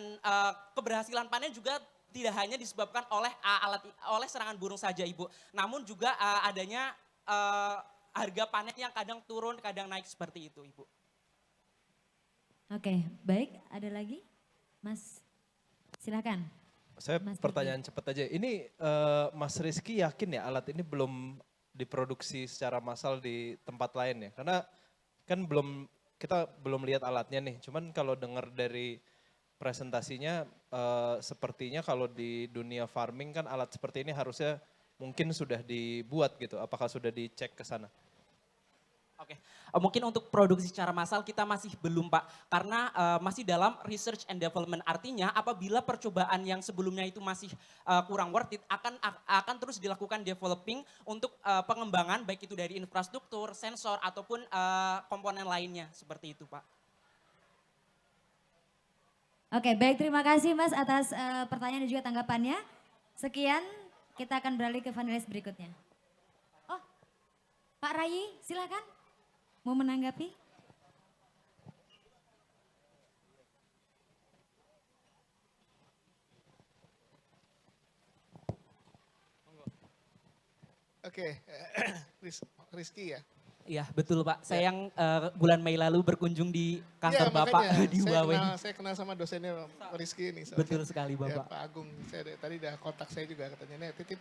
keberhasilan panen juga tidak hanya disebabkan oleh serangan burung saja Ibu. Namun juga adanya harga panen yang kadang turun, kadang naik seperti itu Ibu. Oke, baik. Ada lagi? Mas, silakan. Saya Mas pertanyaan cepat aja. Ini Mas Rizky yakin ya alat ini belum diproduksi secara massal di tempat lain ya? Karena kan kita belum lihat alatnya nih. Cuman kalau dengar dari presentasinya sepertinya kalau di dunia farming kan alat seperti ini harusnya mungkin sudah dibuat gitu. Apakah sudah dicek ke sana? Oke, mungkin untuk produksi secara massal kita masih belum Pak, karena masih dalam research and development. Artinya apabila percobaan yang sebelumnya itu masih kurang worth it, akan terus dilakukan developing untuk pengembangan baik itu dari infrastruktur, sensor ataupun komponen lainnya seperti itu Pak. Oke, baik, terima kasih Mas atas pertanyaan dan juga tanggapannya. Sekian, kita akan beralih ke finalis berikutnya. Oh, Pak Rayi, silakan. Mau menanggapi? Oke, Rizky ya. Iya betul Pak, saya yang bulan Mei lalu berkunjung di kantor Bapak di Huawei. Saya kenal sama dosennya Rizky ini. Betul sekali Bapak. Ya, Pak Agung, tadi udah kontak saya juga katanya, nih titip,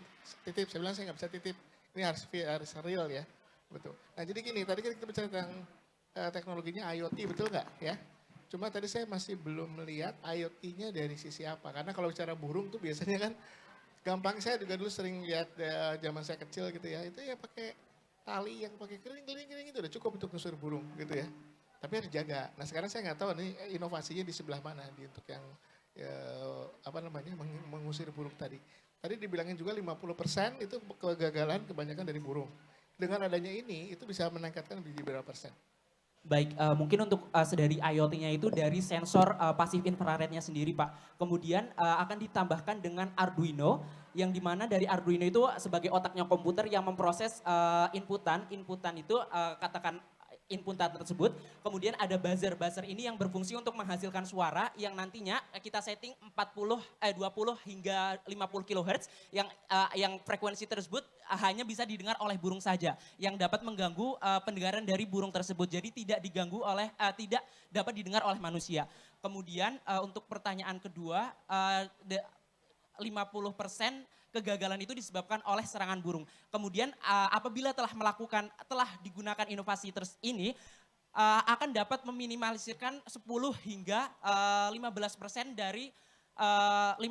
saya bilang saya nggak bisa titip, ini harus real ya. Betul. Nah jadi gini, tadi kita bicara tentang teknologinya IoT, betul nggak ya? Cuma tadi saya masih belum melihat IoT-nya dari sisi apa. Karena kalau bicara burung tuh biasanya kan gampang, saya juga dulu sering lihat zaman saya kecil gitu ya, itu ya pakai tali yang pakai kering itu udah cukup untuk ngusir burung gitu ya. Tapi harus jaga. Nah sekarang saya nggak tahu nih inovasinya di sebelah mana untuk yang mengusir burung tadi. Tadi dibilangin juga 50% itu kegagalan kebanyakan dari burung. Dengan adanya ini itu bisa meningkatkan di berapa persen? Baik, mungkin untuk dari IoT-nya itu dari sensor pasif infrarednya sendiri Pak. Kemudian akan ditambahkan dengan Arduino, yang dimana dari Arduino itu sebagai otaknya komputer yang memproses inputan itu katakan inputan tersebut. Kemudian ada buzzer ini yang berfungsi untuk menghasilkan suara yang nantinya kita setting 20 hingga 50 kHz yang frekuensi tersebut hanya bisa didengar oleh burung saja yang dapat mengganggu pendengaran dari burung tersebut. Jadi tidak tidak dapat didengar oleh manusia. Kemudian untuk pertanyaan kedua 50% kegagalan itu disebabkan oleh serangan burung. Kemudian apabila telah digunakan inovasi ini, akan dapat meminimalisirkan 10 hingga 15% dari 50%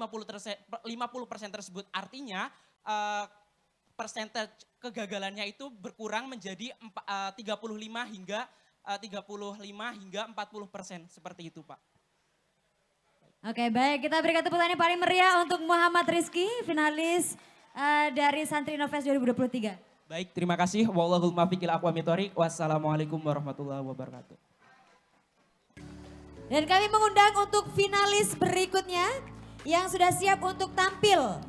tersebut. Artinya persentase kegagalannya itu berkurang menjadi 35 hingga 40% seperti itu, Pak. Oke, baik, kita berikan tepuk tangan yang paling meriah untuk Muhammad Rizky, finalis dari Santri Inovasi 2023. Baik, terima kasih. Wallahul muwaffiq ila aqwamit thoriq. Wassalamualaikum warahmatullahi wabarakatuh. Dan kami mengundang untuk finalis berikutnya yang sudah siap untuk tampil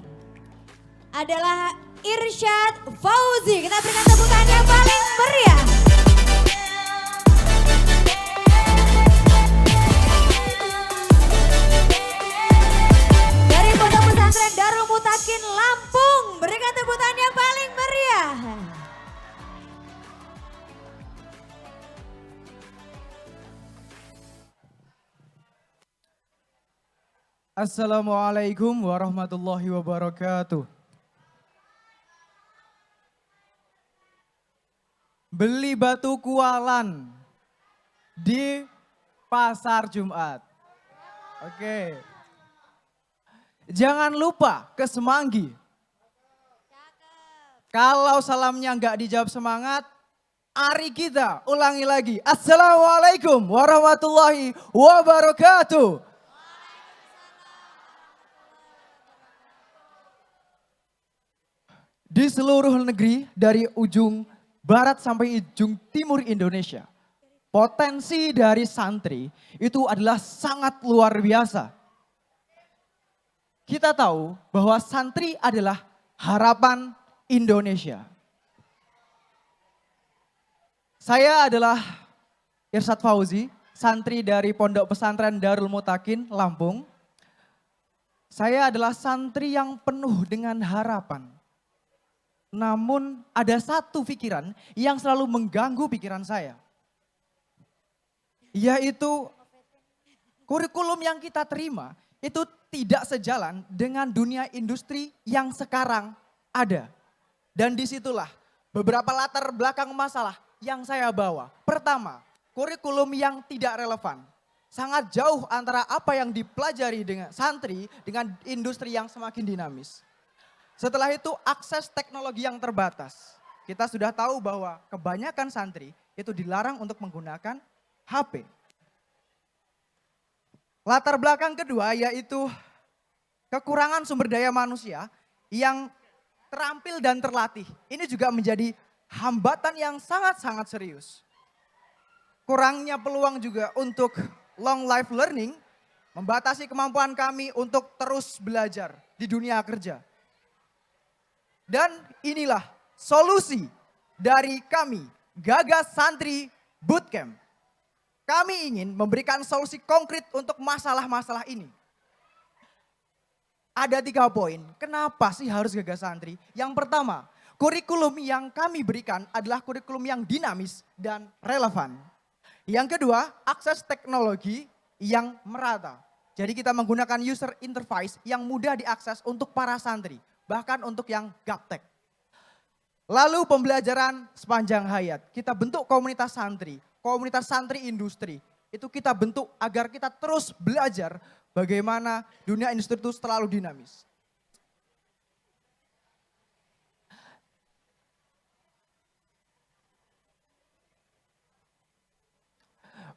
adalah Irsyad Fauzi. Kita berikan tepuk tangan yang paling meriah. Dari Pondok Pesantren Darul Mutakin Lampung, berikan tepuk tangan yang paling meriah. Assalamualaikum warahmatullahi wabarakatuh. Beli batu kualan di pasar Jumat. Oke. Jangan lupa ke Semanggi. Kalau salamnya nggak dijawab semangat, ari kita ulangi lagi. Assalamualaikum warahmatullahi wabarakatuh. Di seluruh negeri dari ujung barat sampai ujung timur Indonesia, potensi dari santri itu adalah sangat luar biasa. Kita tahu bahwa santri adalah harapan Indonesia. Saya adalah Irsyad Fauzi, santri dari Pondok Pesantren Darul Mutakin, Lampung. Saya adalah santri yang penuh dengan harapan. Namun ada satu pikiran yang selalu mengganggu pikiran saya. Yaitu kurikulum yang kita terima itu tidak sejalan dengan dunia industri yang sekarang ada. Dan disitulah beberapa latar belakang masalah yang saya bawa. Pertama, kurikulum yang tidak relevan. Sangat jauh antara apa yang dipelajari dengan santri dengan industri yang semakin dinamis. Setelah itu akses teknologi yang terbatas. Kita sudah tahu bahwa kebanyakan santri itu dilarang untuk menggunakan HP. Latar belakang kedua yaitu kekurangan sumber daya manusia yang terampil dan terlatih. Ini juga menjadi hambatan yang sangat-sangat serius. Kurangnya peluang juga untuk long life learning membatasi kemampuan kami untuk terus belajar di dunia kerja. Dan inilah solusi dari kami, Gagas Santri Bootcamp. Kami ingin memberikan solusi konkret untuk masalah-masalah ini. Ada 3 poin, kenapa sih harus Gagas Santri? Yang pertama, kurikulum yang kami berikan adalah kurikulum yang dinamis dan relevan. Yang kedua, akses teknologi yang merata. Jadi kita menggunakan user interface yang mudah diakses untuk para santri. Bahkan untuk yang gaptek. Lalu pembelajaran sepanjang hayat. Kita bentuk komunitas santri industri. Itu kita bentuk agar kita terus belajar bagaimana dunia industri itu selalu dinamis.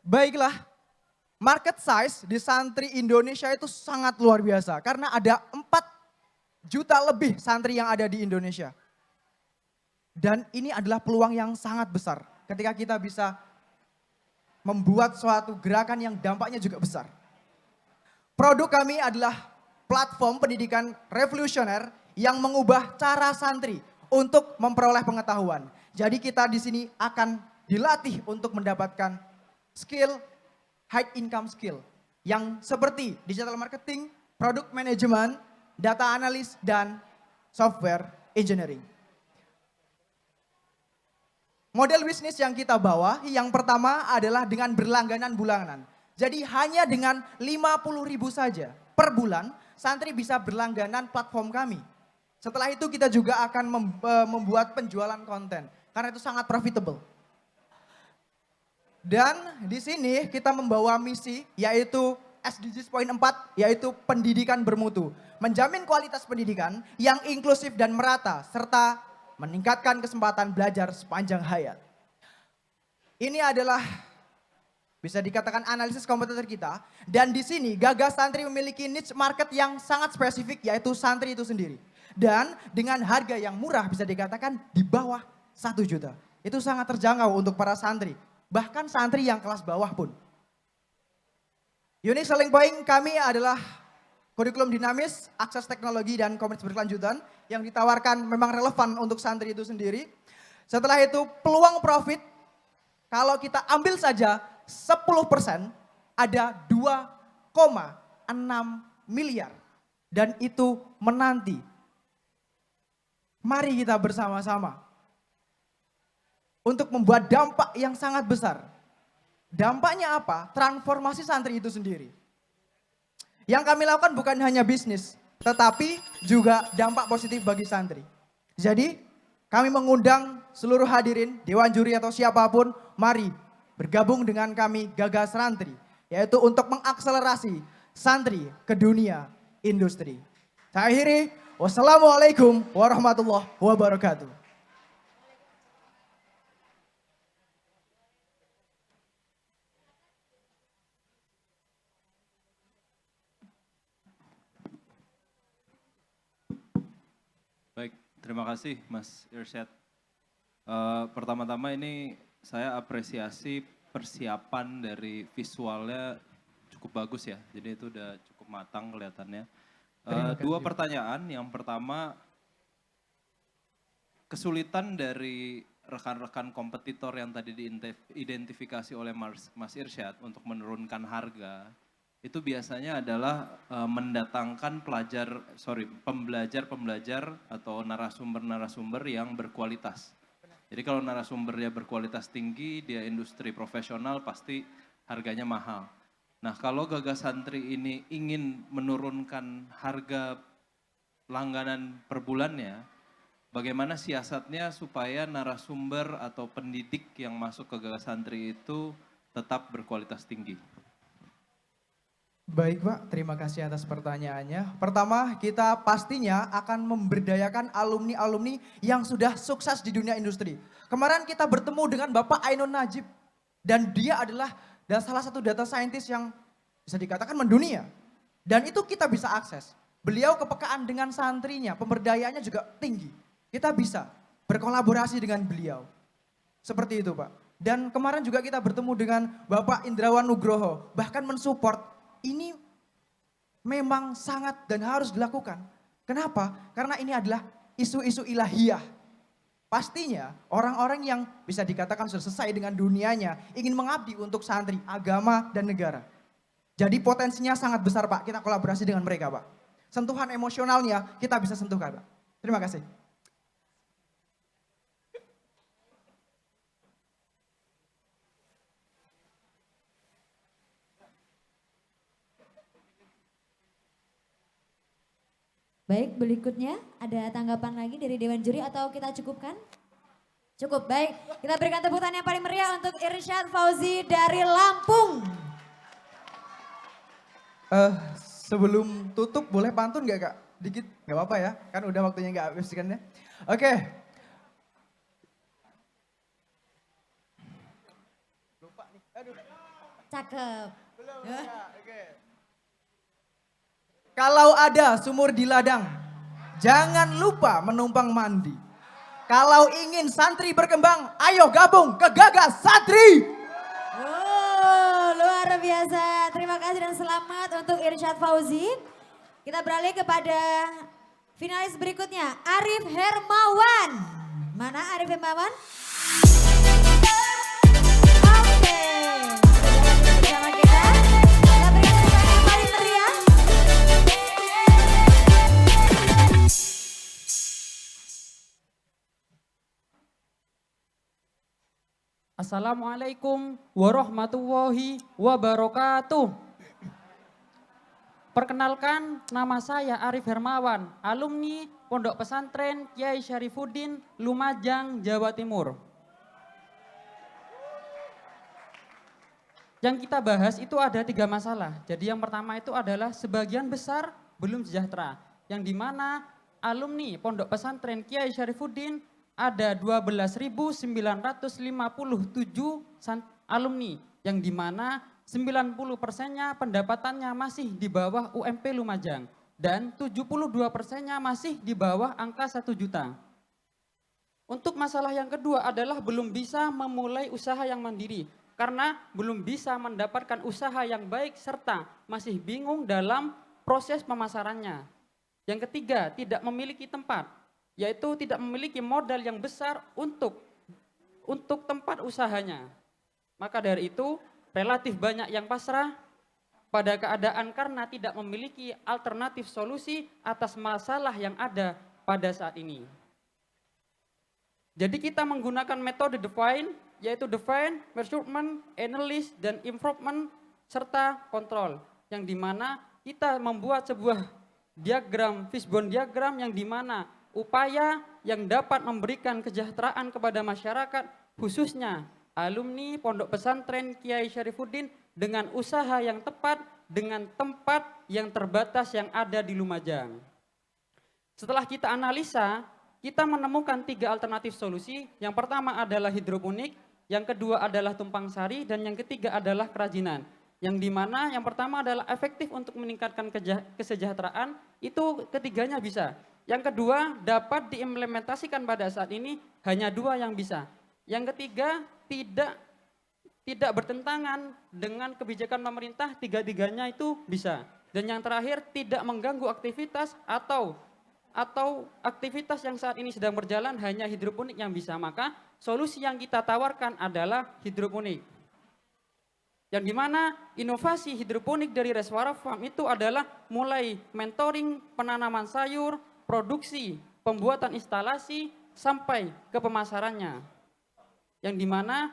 Baiklah, market size di santri Indonesia itu sangat luar biasa. Karena ada 4 juta lebih santri yang ada di Indonesia. Dan ini adalah peluang yang sangat besar ketika kita bisa membuat suatu gerakan yang dampaknya juga besar. Produk kami adalah platform pendidikan revolusioner yang mengubah cara santri untuk memperoleh pengetahuan. Jadi kita di sini akan dilatih untuk mendapatkan skill, high income skill yang seperti digital marketing, product management, data analis, dan software engineering. Model bisnis yang kita bawa, yang pertama adalah dengan berlangganan bulanan. Jadi hanya dengan 50.000 saja per bulan, santri bisa berlangganan platform kami. Setelah itu kita juga akan membuat penjualan konten karena itu sangat profitable. Dan di sini kita membawa misi yaitu SDGs poin 4 yaitu pendidikan bermutu. Menjamin kualitas pendidikan yang inklusif dan merata serta meningkatkan kesempatan belajar sepanjang hayat. Ini adalah bisa dikatakan analisis kompetitor kita dan di sini Gagas Santri memiliki niche market yang sangat spesifik yaitu santri itu sendiri. Dan dengan harga yang murah bisa dikatakan di bawah 1 juta. Itu sangat terjangkau untuk para santri. Bahkan santri yang kelas bawah pun. Unique selling point kami adalah kurikulum dinamis, akses teknologi dan komunitas berkelanjutan yang ditawarkan memang relevan untuk santri itu sendiri. Setelah itu peluang profit kalau kita ambil saja 10% ada 2,6 miliar. Dan itu menanti. Mari kita bersama-sama untuk membuat dampak yang sangat besar. Dampaknya apa? Transformasi santri itu sendiri. Yang kami lakukan bukan hanya bisnis, tetapi juga dampak positif bagi santri. Jadi kami mengundang seluruh hadirin, dewan juri atau siapapun, mari bergabung dengan kami Gagas Santri. Yaitu untuk mengakselerasi santri ke dunia industri. Saya akhiri. Wassalamualaikum warahmatullahi wabarakatuh. Baik, terima kasih Mas Irsyad. Pertama-tama ini saya apresiasi persiapan dari visualnya cukup bagus ya. Jadi itu udah cukup matang kelihatannya. Dua pertanyaan, yang pertama kesulitan dari rekan-rekan kompetitor yang tadi diidentifikasi oleh Mas Irsyad untuk menurunkan harga, itu biasanya adalah mendatangkan pembelajar-pembelajar atau narasumber-narasumber yang berkualitas. Jadi kalau narasumbernya berkualitas tinggi, dia industri profesional pasti harganya mahal. Nah, kalau Gagas Santri ini ingin menurunkan harga langganan per bulannya, bagaimana siasatnya supaya narasumber atau pendidik yang masuk ke Gagas Santri itu tetap berkualitas tinggi? Baik Pak, terima kasih atas pertanyaannya. Pertama, kita pastinya akan memberdayakan alumni-alumni yang sudah sukses di dunia industri. Kemarin kita bertemu dengan Bapak Ainun Najib dan dia adalah salah satu data scientist yang bisa dikatakan mendunia. Dan itu kita bisa akses. Beliau kepekaan dengan santrinya, pemberdayaannya juga tinggi. Kita bisa berkolaborasi dengan beliau. Seperti itu Pak. Dan kemarin juga kita bertemu dengan Bapak Indrawan Nugroho, bahkan mensupport. Ini memang sangat dan harus dilakukan. Kenapa? Karena ini adalah isu-isu ilahiyah. Pastinya orang-orang yang bisa dikatakan sudah selesai dengan dunianya ingin mengabdi untuk santri, agama, dan negara. Jadi potensinya sangat besar Pak, kita kolaborasi dengan mereka Pak. Sentuhan emosionalnya kita bisa sentuhkan Pak. Terima kasih. Baik, berikutnya ada tanggapan lagi dari Dewan Juri atau kita cukupkan? Cukup, baik. Kita berikan tepuk tangan yang paling meriah untuk Irsyad Fauzi dari Lampung. Sebelum tutup boleh pantun gak Kak? Dikit, gak apa-apa ya, kan udah waktunya gak habis kan ya. Oke. Lupa nih, aduh. Cakep. Belum, oke. Kalau ada sumur di ladang, jangan lupa menumpang mandi. Kalau ingin santri berkembang, ayo gabung ke Gagas Santri. Oh, luar biasa. Terima kasih dan selamat untuk Irsyad Fauzi. Kita beralih kepada finalis berikutnya, Arif Hermawan. Mana Arif Hermawan? Oke. Bersama kita. Kita berikan tepuk tangan yang paling meriah. Assalamualaikum warahmatullahi wabarakatuh. Perkenalkan, nama saya Arif Hermawan, alumni Pondok Pesantren Kiai Syarifuddin, Lumajang, Jawa Timur. Yang kita bahas itu ada 3 masalah. Jadi yang pertama itu adalah sebagian besar belum sejahtera. Yang dimana alumni Pondok Pesantren Kiai Syarifuddin ada 12.957 alumni. Yang dimana 90%-nya pendapatannya masih di bawah UMP Lumajang. Dan 72%-nya masih di bawah angka 1 juta. Untuk masalah yang kedua adalah belum bisa memulai usaha yang mandiri. Karena belum bisa mendapatkan usaha yang baik serta masih bingung dalam proses pemasarannya. Yang ketiga, tidak memiliki tempat. Yaitu tidak memiliki modal yang besar untuk tempat usahanya. Maka dari itu, relatif banyak yang pasrah pada keadaan karena tidak memiliki alternatif solusi atas masalah yang ada pada saat ini. Jadi kita menggunakan metode define, yaitu define, measurement, analysis, dan improvement, serta kontrol. Yang dimana kita membuat sebuah diagram, fishbone diagram yang dimana upaya yang dapat memberikan kesejahteraan kepada masyarakat, khususnya alumni Pondok Pesantren Kiai Syarifuddin dengan usaha yang tepat, dengan tempat yang terbatas yang ada di Lumajang. Setelah kita analisa, kita menemukan 3 alternatif solusi. Yang pertama adalah hidroponik, yang kedua adalah tumpang sari, dan yang ketiga adalah kerajinan. Yang dimana yang pertama adalah efektif untuk meningkatkan kesejahteraan, itu ketiganya bisa. Yang kedua dapat diimplementasikan pada saat ini hanya 2 yang bisa. Yang ketiga tidak bertentangan dengan kebijakan pemerintah, 3-tiganya itu bisa. Dan yang terakhir tidak mengganggu aktivitas atau aktivitas yang saat ini sedang berjalan, hanya hidroponik yang bisa. Maka solusi yang kita tawarkan adalah hidroponik. Yang dimana inovasi hidroponik dari Reswara Farm itu adalah mulai mentoring penanaman sayur, produksi, pembuatan instalasi, sampai ke pemasarannya. Yang dimana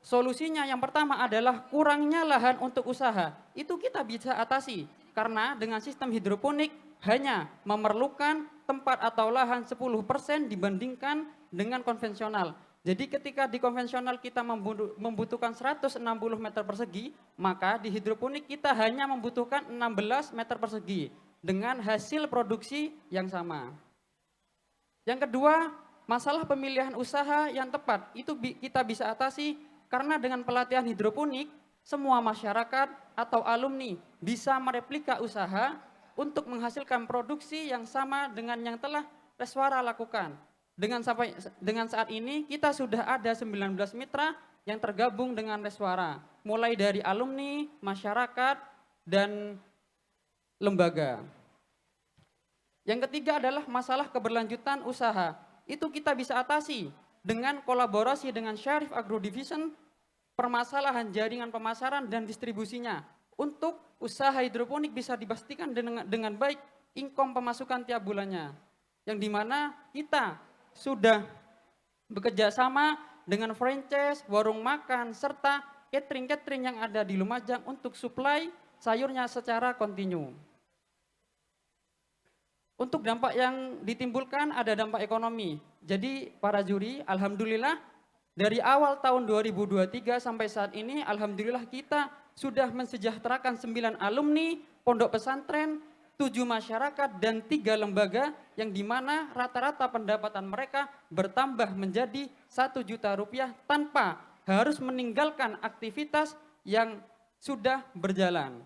solusinya yang pertama adalah kurangnya lahan untuk usaha. Itu kita bisa atasi karena dengan sistem hidroponik hanya memerlukan tempat atau lahan 10% dibandingkan dengan konvensional. Jadi ketika di konvensional kita membutuhkan 160 meter persegi, maka di hidroponik kita hanya membutuhkan 16 meter persegi dengan hasil produksi yang sama. Yang kedua, masalah pemilihan usaha yang tepat itu kita bisa atasi karena dengan pelatihan hidroponik, semua masyarakat atau alumni bisa mereplika usaha untuk menghasilkan produksi yang sama dengan yang telah Reswara lakukan. Dengan saat ini kita sudah ada 19 mitra yang tergabung dengan Reswara, mulai dari alumni, masyarakat, dan lembaga. Yang ketiga adalah masalah keberlanjutan usaha. Itu kita bisa atasi dengan kolaborasi dengan Syarif Agro Division, permasalahan jaringan pemasaran dan distribusinya. Untuk usaha hidroponik bisa dipastikan dengan baik income pemasukan tiap bulannya. Yang dimana kita sudah bekerja sama dengan franchise, warung makan, serta catering-catering yang ada di Lumajang untuk supply sayurnya secara kontinu. Untuk dampak yang ditimbulkan ada dampak ekonomi. Jadi para juri, alhamdulillah dari awal tahun 2023 sampai saat ini, alhamdulillah kita sudah mensejahterakan 9 alumni, pondok pesantren, 7 masyarakat, dan 3 lembaga yang dimana rata-rata pendapatan mereka bertambah menjadi 1 juta rupiah tanpa harus meninggalkan aktivitas yang sudah berjalan.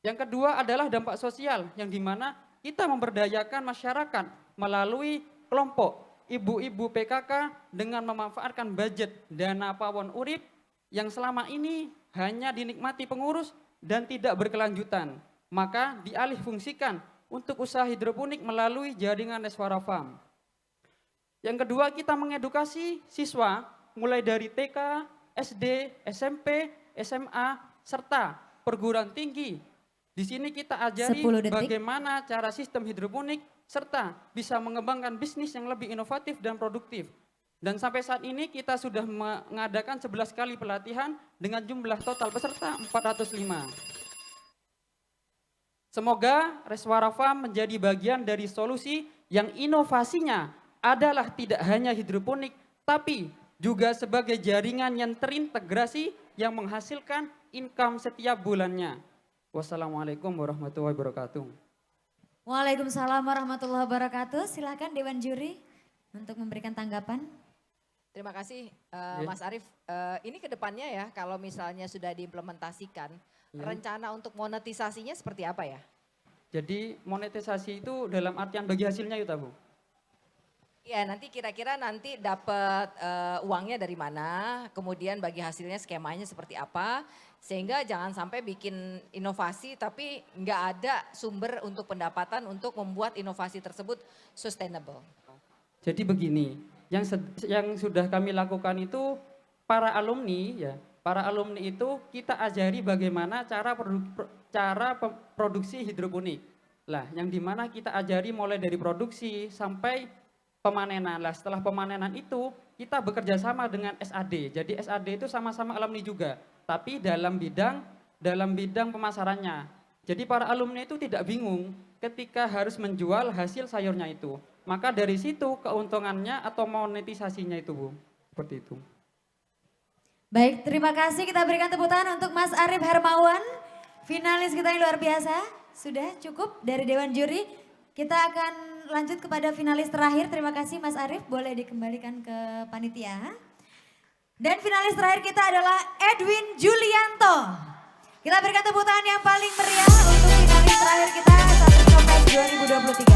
Yang kedua adalah dampak sosial yang dimana kita memberdayakan masyarakat melalui kelompok ibu-ibu PKK dengan memanfaatkan budget dana pawon urip yang selama ini hanya dinikmati pengurus dan tidak berkelanjutan. Maka dialih fungsikan untuk usaha hidroponik melalui jaringan Reswara Farm. Yang kedua kita mengedukasi siswa mulai dari TK, SD, SMP, SMA, serta perguruan tinggi. Di sini kita ajari bagaimana cara sistem hidroponik serta bisa mengembangkan bisnis yang lebih inovatif dan produktif. Dan sampai saat ini kita sudah mengadakan 11 kali pelatihan dengan jumlah total peserta 405. Semoga Reswara Farm menjadi bagian dari solusi yang inovasinya adalah tidak hanya hidroponik, tapi juga sebagai jaringan yang terintegrasi yang menghasilkan income setiap bulannya. Wassalamualaikum warahmatullahi wabarakatuh. Waalaikumsalam warahmatullahi wabarakatuh. Silakan Dewan Juri untuk memberikan tanggapan. Terima kasih Mas Arief. Ini kedepannya ya kalau misalnya sudah diimplementasikan, rencana untuk monetisasinya seperti apa ya? Jadi monetisasi itu dalam artian bagi hasilnya itu Bu? Ya nanti kira-kira nanti dapat uangnya dari mana, kemudian bagi hasilnya skemanya seperti apa, sehingga jangan sampai bikin inovasi tapi nggak ada sumber untuk pendapatan untuk membuat inovasi tersebut sustainable. Jadi begini, yang sudah kami lakukan itu para alumni itu kita ajari bagaimana cara produksi hidroponik. Lah, yang dimana kita ajari mulai dari produksi sampai pemanenan. Lah, setelah pemanenan itu kita bekerja sama dengan SAD. Jadi SAD itu sama-sama alumni juga, tapi dalam bidang pemasarannya. Jadi para alumni itu tidak bingung ketika harus menjual hasil sayurnya itu. Maka dari situ keuntungannya atau monetisasinya itu Bu. Seperti itu. Baik, terima kasih. Kita berikan tepuk tangan untuk Mas Arief Hermawan. Finalis kita yang luar biasa. Sudah cukup dari Dewan Juri. Kita akan lanjut kepada finalis terakhir. Terima kasih Mas Arief, boleh dikembalikan ke panitia. Dan finalis terakhir kita adalah Edwin Julianto. Kita berikan tepuk tangan yang paling meriah untuk finalis terakhir kita Santri Kopes 2023.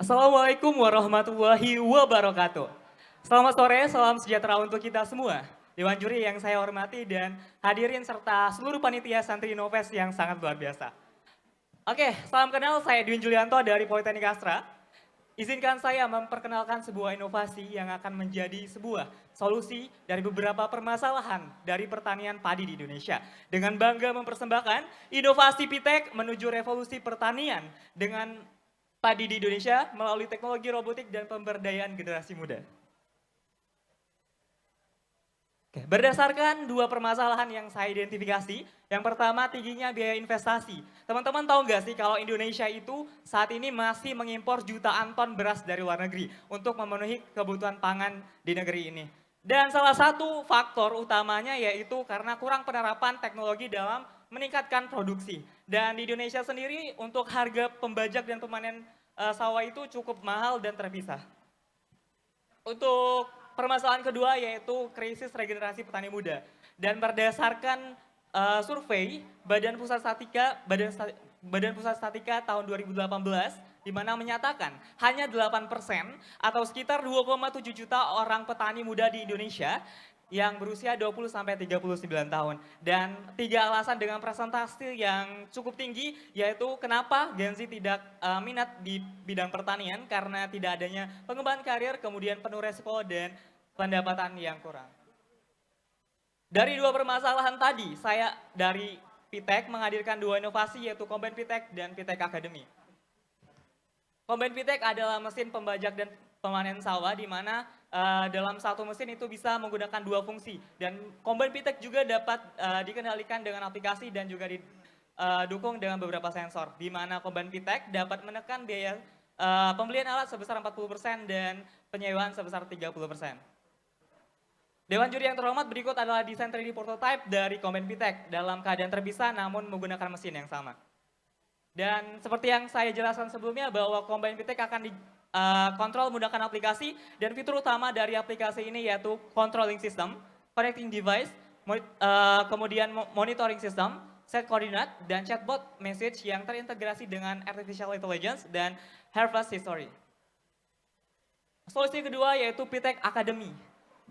Assalamualaikum warahmatullahi wabarakatuh. Selamat sore, salam sejahtera untuk kita semua. Dewan Juri yang saya hormati dan hadirin serta seluruh panitia Santri Innovest yang sangat luar biasa. Oke, salam kenal, saya Edwin Julianto dari Politeknik Astra. Izinkan saya memperkenalkan sebuah inovasi yang akan menjadi sebuah solusi dari beberapa permasalahan dari pertanian padi di Indonesia. Dengan bangga mempersembahkan inovasi Pitek menuju revolusi pertanian dengan padi di Indonesia melalui teknologi robotik dan pemberdayaan generasi muda. Oke, berdasarkan dua permasalahan yang saya identifikasi, yang pertama tingginya biaya investasi. Teman-teman tahu nggak sih kalau Indonesia itu saat ini masih mengimpor jutaan ton beras dari luar negeri untuk memenuhi kebutuhan pangan di negeri ini. Dan salah satu faktor utamanya yaitu karena kurang penerapan teknologi dalam meningkatkan produksi. Dan di Indonesia sendiri untuk harga pembajak dan pemanen sawah itu cukup mahal dan terpisah. Untuk permasalahan kedua yaitu krisis regenerasi petani muda. Dan berdasarkan survei Badan Pusat Statistika tahun 2018 di mana menyatakan hanya 8% atau sekitar 2,7 juta orang petani muda di Indonesia yang berusia 20 sampai 39 tahun. Dan 3 alasan dengan presentasi yang cukup tinggi yaitu kenapa Gen Z tidak minat di bidang pertanian karena tidak adanya pengembangan karir, kemudian penuh resiko dan pendapatan yang kurang. Dari dua permasalahan tadi, saya dari Pitek menghadirkan dua inovasi yaitu Combine Pitek dan Pitek Academy. Combine Pitek adalah mesin pembajak dan pemanen sawah di mana dalam satu mesin itu bisa menggunakan dua fungsi. Dan Combine Pitek juga dapat dikendalikan dengan aplikasi dan juga didukung dengan beberapa sensor. Di mana Combine Pitek dapat menekan biaya pembelian alat sebesar 40% dan penyewaan sebesar 30%. Dewan Juri yang terhormat, berikut adalah desain 3D prototype dari Combine Pitek dalam keadaan terpisah namun menggunakan mesin yang sama. Dan seperti yang saya jelaskan sebelumnya bahwa Combine Pitek akan dikontrol menggunakan aplikasi dan fitur utama dari aplikasi ini yaitu controlling system, connecting device, kemudian monitoring system, set koordinat, dan chatbot message yang terintegrasi dengan artificial intelligence dan harvest history. Solusi kedua yaitu Pitek Academy,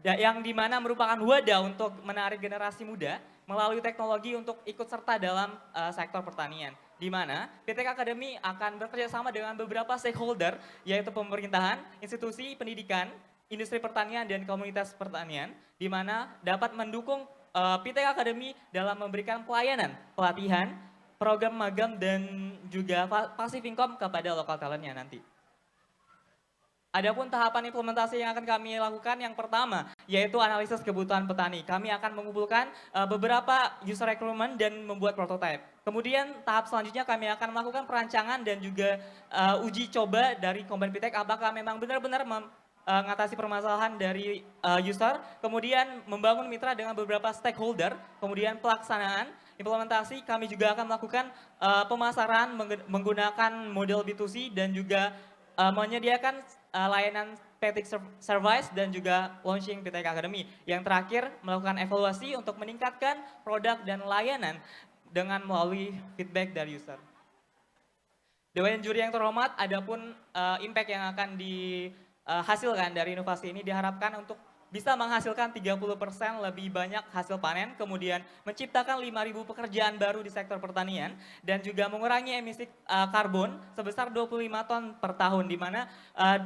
yang dimana merupakan wadah untuk menarik generasi muda melalui teknologi untuk ikut serta dalam sektor pertanian. Di mana Pitek Academy akan bekerja sama dengan beberapa stakeholder, yaitu pemerintahan, institusi pendidikan, industri pertanian, dan komunitas pertanian, di mana dapat mendukung Pitek Academy dalam memberikan pelayanan, pelatihan, program magang, dan juga passive income kepada lokal talentnya nanti. Adapun tahapan implementasi yang akan kami lakukan yang pertama yaitu analisis kebutuhan petani. Kami akan mengumpulkan beberapa user requirement dan membuat prototype. Kemudian tahap selanjutnya kami akan melakukan perancangan dan juga uji coba dari Combine Pitek apakah memang benar-benar mengatasi permasalahan dari user. Kemudian membangun mitra dengan beberapa stakeholder. Kemudian pelaksanaan, implementasi kami juga akan melakukan pemasaran menggunakan model B2C dan juga menyediakan layanan Pitek Service dan juga launching Pitek Academy. Yang terakhir melakukan evaluasi untuk meningkatkan produk dan layanan dengan melalui feedback dari user. Dewan juri yang terhormat, adapun impact yang akan dihasilkan dari inovasi ini diharapkan untuk bisa menghasilkan 30% lebih banyak hasil panen, kemudian menciptakan 5.000 pekerjaan baru di sektor pertanian, dan juga mengurangi emisi karbon sebesar 25 ton per tahun, di mana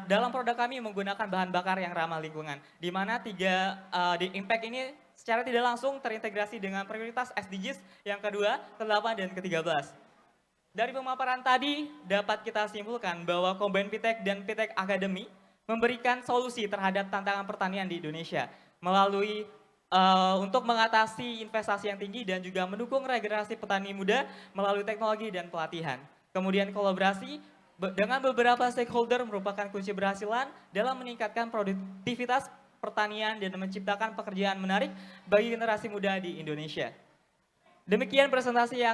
dalam produk kami menggunakan bahan bakar yang ramah lingkungan, di mana impact ini secara tidak langsung terintegrasi dengan prioritas SDGs yang kedua, ke-8, dan ke-13. Dari pemaparan tadi dapat kita simpulkan bahwa Combine Pitek dan Pitek Academy memberikan solusi terhadap tantangan pertanian di Indonesia melalui untuk mengatasi investasi yang tinggi dan juga mendukung regenerasi petani muda melalui teknologi dan pelatihan. Kemudian kolaborasi dengan beberapa stakeholder merupakan kunci berhasilan dalam meningkatkan produktivitas pertanian dan menciptakan pekerjaan menarik bagi generasi muda di Indonesia. Demikian presentasi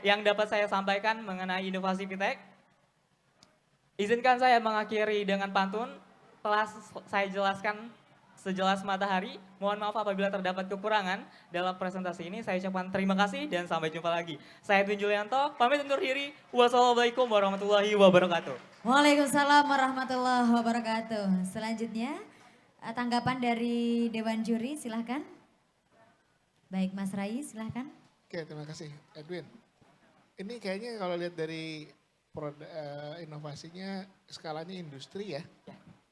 yang dapat saya sampaikan mengenai inovasi Pitek. Izinkan saya mengakhiri dengan pantun. Telah saya jelaskan sejelas matahari. Mohon maaf apabila terdapat kekurangan dalam presentasi ini. Saya ucapkan terima kasih dan sampai jumpa lagi. Saya Edwin Julianto, pamit undur diri. Wassalamualaikum warahmatullahi wabarakatuh. Waalaikumsalam warahmatullahi wabarakatuh. Selanjutnya tanggapan dari Dewan Juri, silahkan. Baik Mas Rai, silahkan. Oke, terima kasih Edwin. Ini kayaknya kalau lihat dari inovasinya skalanya industri ya,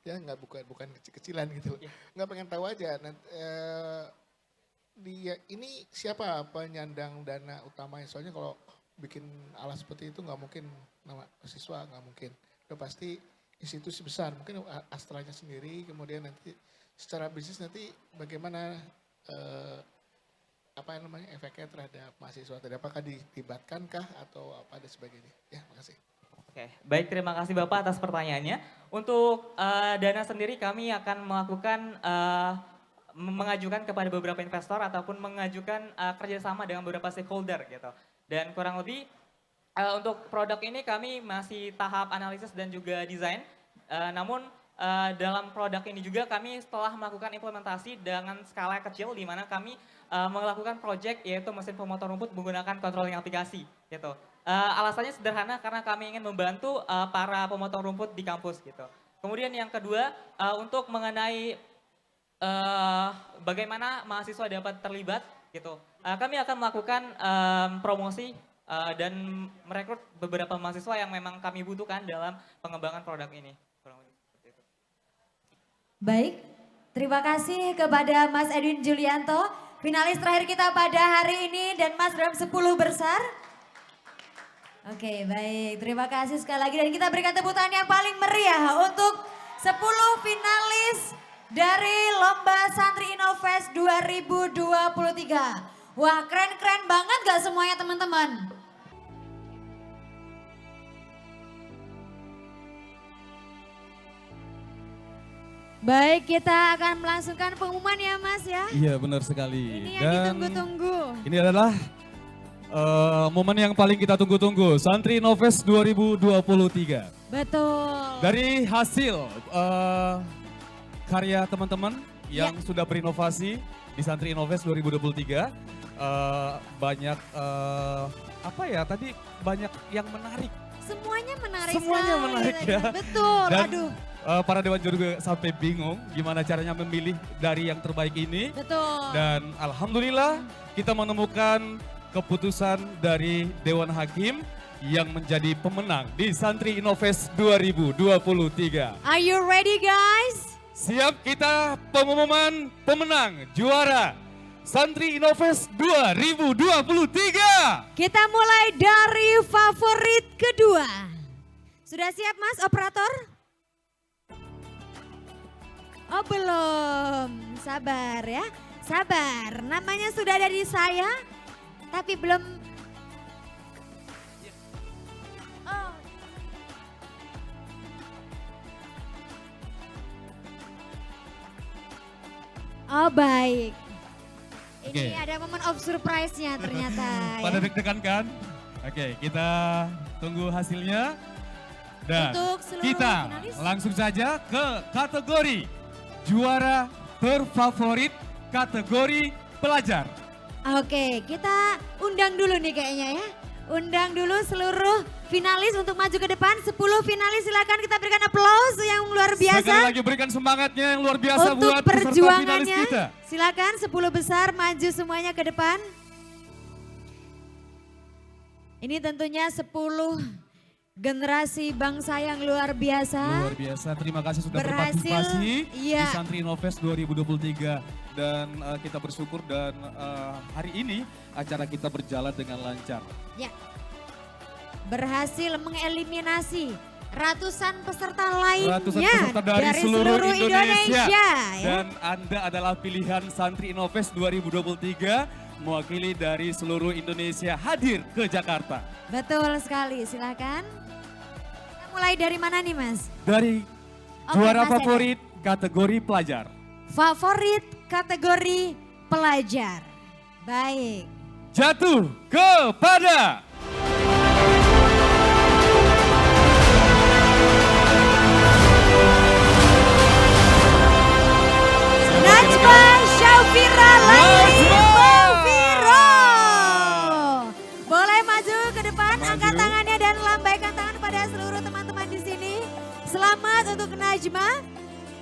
ya nggak bukan kecil-kecilan gitu. Nggak pengen tahu aja. Ini siapa penyandang dana utamanya? Soalnya kalau bikin alat seperti itu nggak mungkin nama siswa, nggak mungkin. Udah pasti institusi besar, mungkin Astranya sendiri. Kemudian nanti secara bisnis nanti bagaimana efeknya terhadap mahasiswa tadi, apakah dilibatkankah atau apa dan sebagainya. Ya, makasih. Oke, baik, terima kasih Bapak atas pertanyaannya. Untuk dana sendiri kami akan melakukan mengajukan kepada beberapa investor ataupun mengajukan kerjasama dengan beberapa stakeholder gitu. Dan kurang lebih untuk produk ini kami masih tahap analisis dan juga desain. Namun dalam produk ini juga kami setelah melakukan implementasi dengan skala kecil di mana kami melakukan project yaitu mesin pemotong rumput menggunakan controlling aplikasi gitu. Alasannya sederhana karena kami ingin membantu para pemotong rumput di kampus gitu. Kemudian yang kedua untuk mengenai bagaimana mahasiswa dapat terlibat gitu. Kami akan melakukan promosi dan merekrut beberapa mahasiswa yang memang kami butuhkan dalam pengembangan produk ini. Baik, terima kasih kepada Mas Edwin Julianto, finalis terakhir kita pada hari ini dan Mas dalam 10 besar. Oke, baik, terima kasih sekali lagi dan kita berikan tepuk tangan yang paling meriah untuk 10 finalis dari Lomba Santri Innovest 2023. Wah, keren-keren banget gak semuanya teman-teman? Baik, kita akan melangsungkan pengumuman ya Mas ya. Iya benar sekali. Ini yang ditunggu-tunggu. Ini adalah momen yang paling kita tunggu-tunggu, Santri Innovest 2023. Betul. Dari hasil karya teman-teman yang sudah berinovasi di Santri Innovest 2023, banyak banyak yang menarik. Semuanya menarik Semuanya sekali. menarik ya. Betul, Dan, aduh. para dewan juri juga sampai bingung gimana caranya memilih dari yang terbaik ini. Betul. Dan alhamdulillah kita menemukan keputusan dari Dewan Hakim yang menjadi pemenang di Santri Innovest 2023. Are you ready guys? Siap, kita pengumuman pemenang juara Santri Innovest 2023. Kita mulai dari favorit kedua. Sudah siap Mas operator? Oh belum, sabar ya, sabar. Namanya sudah ada di saya, tapi belum. Oh. Oh baik. Ini Oke. ada momen of surprise-nya ternyata. Pada ya. deg-degan kan? Oke, kita tunggu hasilnya. Dan Untuk seluruh kita finalis. langsung saja ke kategori juara terfavorit kategori pelajar. Oke, kita undang dulu nih kayaknya ya. Undang dulu seluruh finalis untuk maju ke depan. 10 finalis silakan kita berikan aplaus yang luar biasa. Sekali lagi berikan semangatnya yang luar biasa Untuk buat peserta finalis perjuangannya. kita. Silakan 10 besar maju semuanya ke depan. Ini tentunya 10 generasi bangsa yang luar biasa. Luar biasa, terima kasih sudah Berhasil, berpartisipasi iya. di Santri Innovest 2023. Dan kita bersyukur dan hari ini acara kita berjalan dengan lancar. Ya. Berhasil mengeliminasi ratusan peserta lainnya Ratusan peserta dari seluruh Indonesia. ya. Dan Anda adalah pilihan Santri Innovest 2023 mewakili dari seluruh Indonesia hadir ke Jakarta. Betul sekali, silakan. Kita mulai dari mana nih Mas? Dari Oke, juara Mas favorit kategori pelajar. Favorit kategori pelajar. Baik. Jatuh kepada Najma Syafira Laili Mufiro. Boleh maju ke depan, angkat tangannya dan lambaikan tangan pada seluruh teman-teman di sini. Selamat untuk Najma,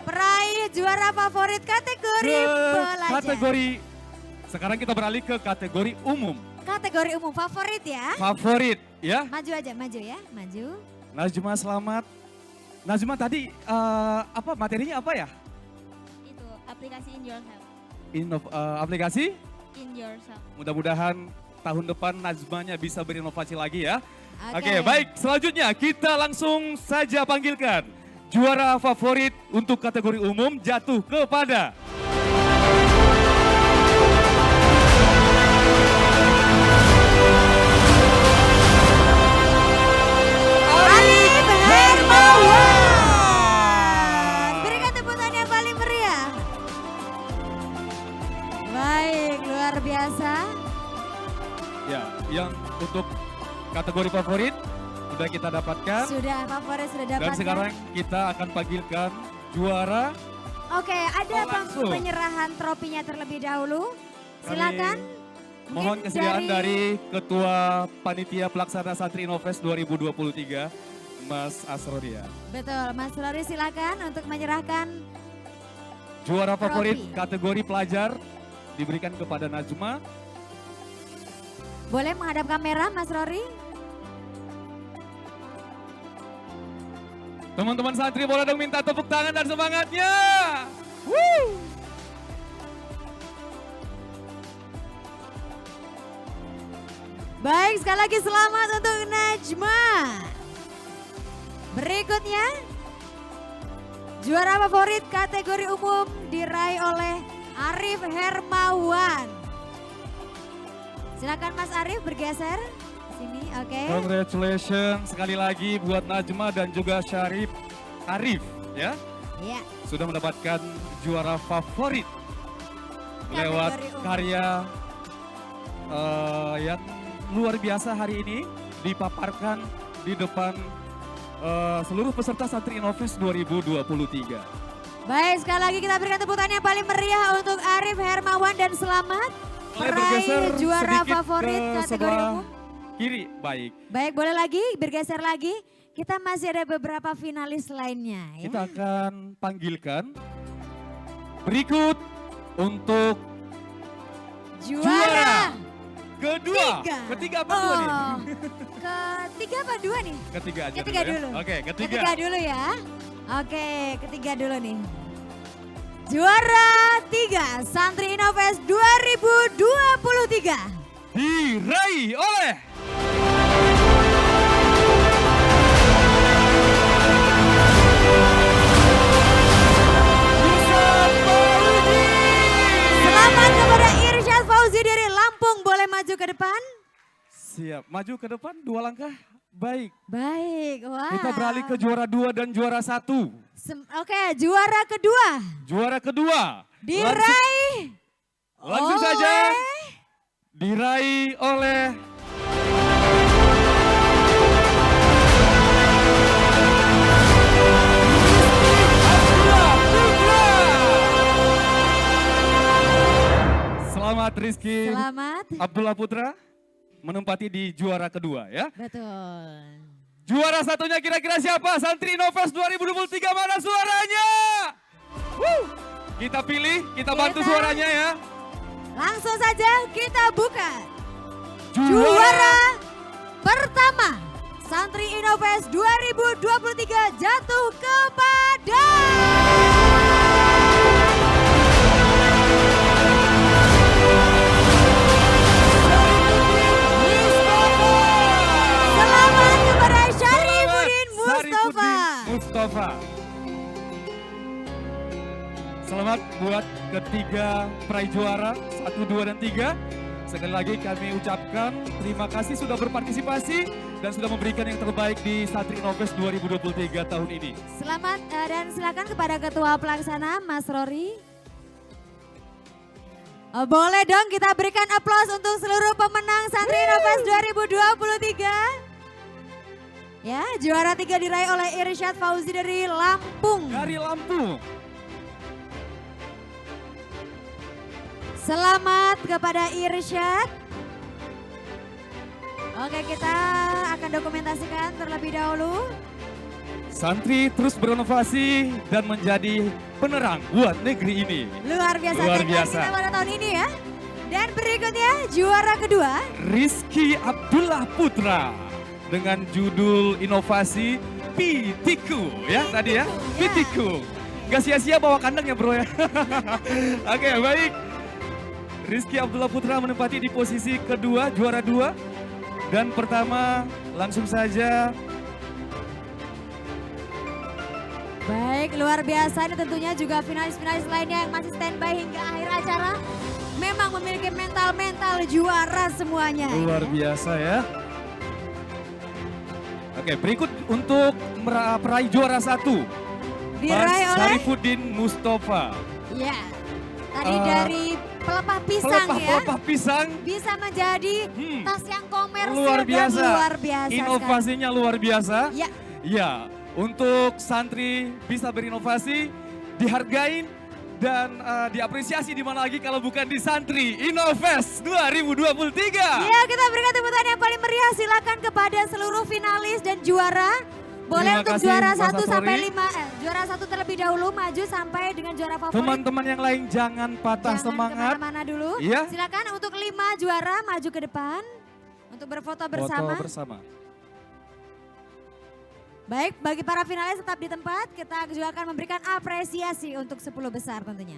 peraih juara favorit kategori pelajar. kategori. Sekarang kita beralih ke kategori umum. Kategori umum favorit ya. Favorit ya. Maju aja, maju ya, maju. Najma selamat. Najma tadi apa materinya apa ya? Itu aplikasi In Yourself. Aplikasi? In Yourself. Mudah-mudahan tahun depan Najmanya bisa berinovasi lagi ya. Oke. Oke, baik. Selanjutnya kita langsung saja panggilkan juara favorit untuk kategori umum jatuh kepada Arif Hermawan. Berikan tepukan yang paling meriah. Baik, luar biasa. ya, yang untuk kategori favorit sudah kita dapatkan. Sudah favorit sudah Dan dapatkan. sekarang kita akan panggilkan juara. Oke, ada langsung. penyerahan tropinya terlebih dahulu. Silakan. Mohon kesediaan dari Ketua Panitia Pelaksana Santri Innovest 2023, Mas Asrodia. Betul, Mas Rory silakan untuk menyerahkan. Juara favorit Trofi. kategori pelajar diberikan kepada Najma. Boleh menghadap kamera Mas Rory? Teman-teman santri boleh dong minta tepuk tangan dan semangatnya. Woo! Baik, sekali lagi selamat untuk Najma. Berikutnya, juara favorit kategori umum diraih oleh Arif Hermawan. Silakan Mas Arif bergeser sini, oke. Congratulations sekali lagi buat Najma dan juga Syarif Arif ya. Iya. Sudah mendapatkan juara favorit lewat Kategori umum. karya yang luar biasa hari ini dipaparkan di depan seluruh peserta Santri Innovest 2023. Baik, sekali lagi kita berikan tepuk tangan yang paling meriah untuk Arif Hermawan dan selamat Boleh bergeser meraih juara sedikit favorit ke kategori sebelah umum. kiri, baik. Baik, boleh lagi bergeser lagi. Kita masih ada beberapa finalis lainnya ya. Kita akan panggilkan berikut untuk Juara kedua. Ketiga apa dua nih? Ketiga apa dua nih? Ketiga aja Ketiga dulu. dulu. Ya. Oke, ketiga. Ketiga dulu ya. Oke, ketiga dulu nih. Juara 3 Santri Innovest 2023. Diraih oleh bisa maju ke depan. Siap, maju ke depan 2 langkah. Baik. Baik, wah. Kita beralih ke juara 2 dan juara 1. Oke, juara kedua. Juara kedua. Diraih. Langsung saja. Diraih oleh Selamat Rizky. Selamat. Abdullah Putra menempati di juara kedua ya. Betul. Juara satunya kira-kira siapa? Santri Innovest 2023 mana suaranya? Kita pilih, kita bantu suaranya ya. Langsung saja kita buka. Juara pertama Santri Innovest 2023 jatuh kepada Selamat kepada Syarifuddin Mustafa. Selamat buat ketiga peraih juara 1, 2, dan 3. Sekali lagi kami ucapkan terima kasih sudah berpartisipasi dan sudah memberikan yang terbaik di Santri Innovest 2023 tahun ini. Selamat dan silakan kepada Ketua Pelaksana Mas Rory. Boleh dong kita berikan aplaus untuk seluruh pemenang Santri Innovest 2023. Ya, juara 3 diraih oleh Irsyad Fauzi dari Lampung. Dari Lampung. Selamat kepada Irsyad. Oke, kita akan dokumentasikan terlebih dahulu. Santri terus berinovasi dan menjadi penerang buat negeri ini. Luar biasa. Luar Tekad biasa. kita pada tahun ini ya. Dan berikutnya juara kedua. Rizky Abdullah Putra dengan judul inovasi Pitiku ya tadi ya. Pitiku. Gak sia-sia bawa kandang ya bro ya. Oke, baik. Rizky Abdullah Putra menempati di posisi kedua, juara 2. Dan pertama langsung saja. Baik, luar biasa. Ini tentunya juga finalis-finalis lainnya yang masih standby hingga akhir acara. Memang memiliki mental-mental juara semuanya. Luar biasa ya. Oke, berikut untuk peraih juara 1. Diraih oleh Syarifuddin Mustafa. Ya, tadi dari pelepah pisang ya. Pelepah pisang. Bisa menjadi tas yang komersil Luar dan biasa. luar biasa. Inovasinya luar biasa. Ya. Ya, untuk santri bisa berinovasi, dihargain dan diapresiasi di mana lagi kalau bukan di Santri Innovest 2023. Iya, kita berikan tepuk tangan yang paling meriah. Silakan kepada seluruh finalis dan juara. Boleh Terima untuk kasih, juara Mas 1 sampai Asori. 5. Juara 1 terlebih dahulu maju sampai dengan juara favorit. Teman-teman yang lain jangan patah semangat. Kemana-mana dulu. Iya. Silakan untuk 5 juara maju ke depan untuk berfoto bersama. Foto bersama. Baik, bagi para finalis tetap di tempat. Kita juga akan memberikan apresiasi untuk 10 besar tentunya.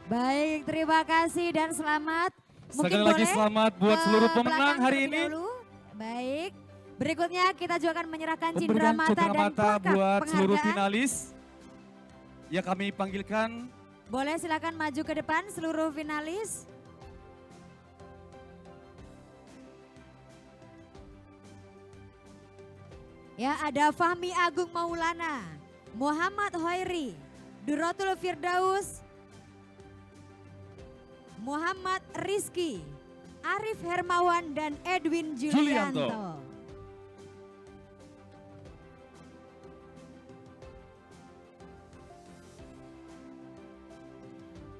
Baik, terima kasih dan selamat. Sekali lagi selamat buat seluruh pemenang hari ini. Baik, berikutnya kita juga akan menyerahkan Memberikan cindera mata cindera dan mata plakat buat seluruh penghargaan. finalis. Ya kami panggilkan. Boleh silakan maju ke depan seluruh finalis. Ya, ada Fahmi Agung Maulana, Muhammad Hoiri, Duratul Firdaus, Muhammad Rizky, Arif Hermawan, dan Edwin Julianto.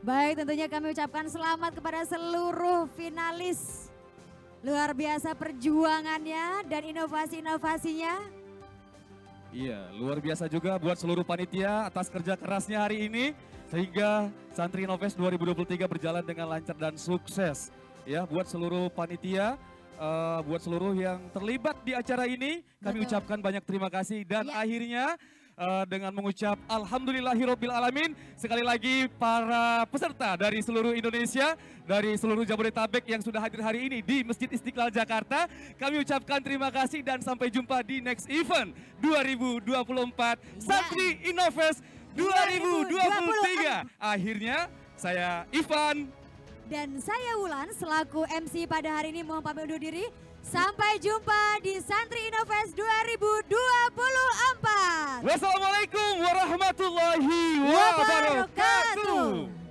Baik, tentunya kami ucapkan selamat kepada seluruh finalis. Luar biasa perjuangannya dan inovasi-inovasinya. Iya, luar biasa juga buat seluruh panitia atas kerja kerasnya hari ini. Sehingga Santri Innovest 2023 berjalan dengan lancar dan sukses. Ya, buat seluruh panitia, buat seluruh yang terlibat di acara ini, kami ucapkan banyak terima kasih. Dan akhirnya dengan mengucap Alhamdulillahirabbil alamin. Sekali lagi para peserta dari seluruh Indonesia, dari seluruh Jabodetabek yang sudah hadir hari ini di Masjid Istiqlal Jakarta, kami ucapkan terima kasih dan sampai jumpa di next event 2024 Santri Innovest 2023. Akhirnya saya Ivan dan saya Wulan selaku MC pada hari ini mohon pamit undur diri. Sampai jumpa di Santri Innovest 2024. Wassalamualaikum warahmatullahi wabarakatuh.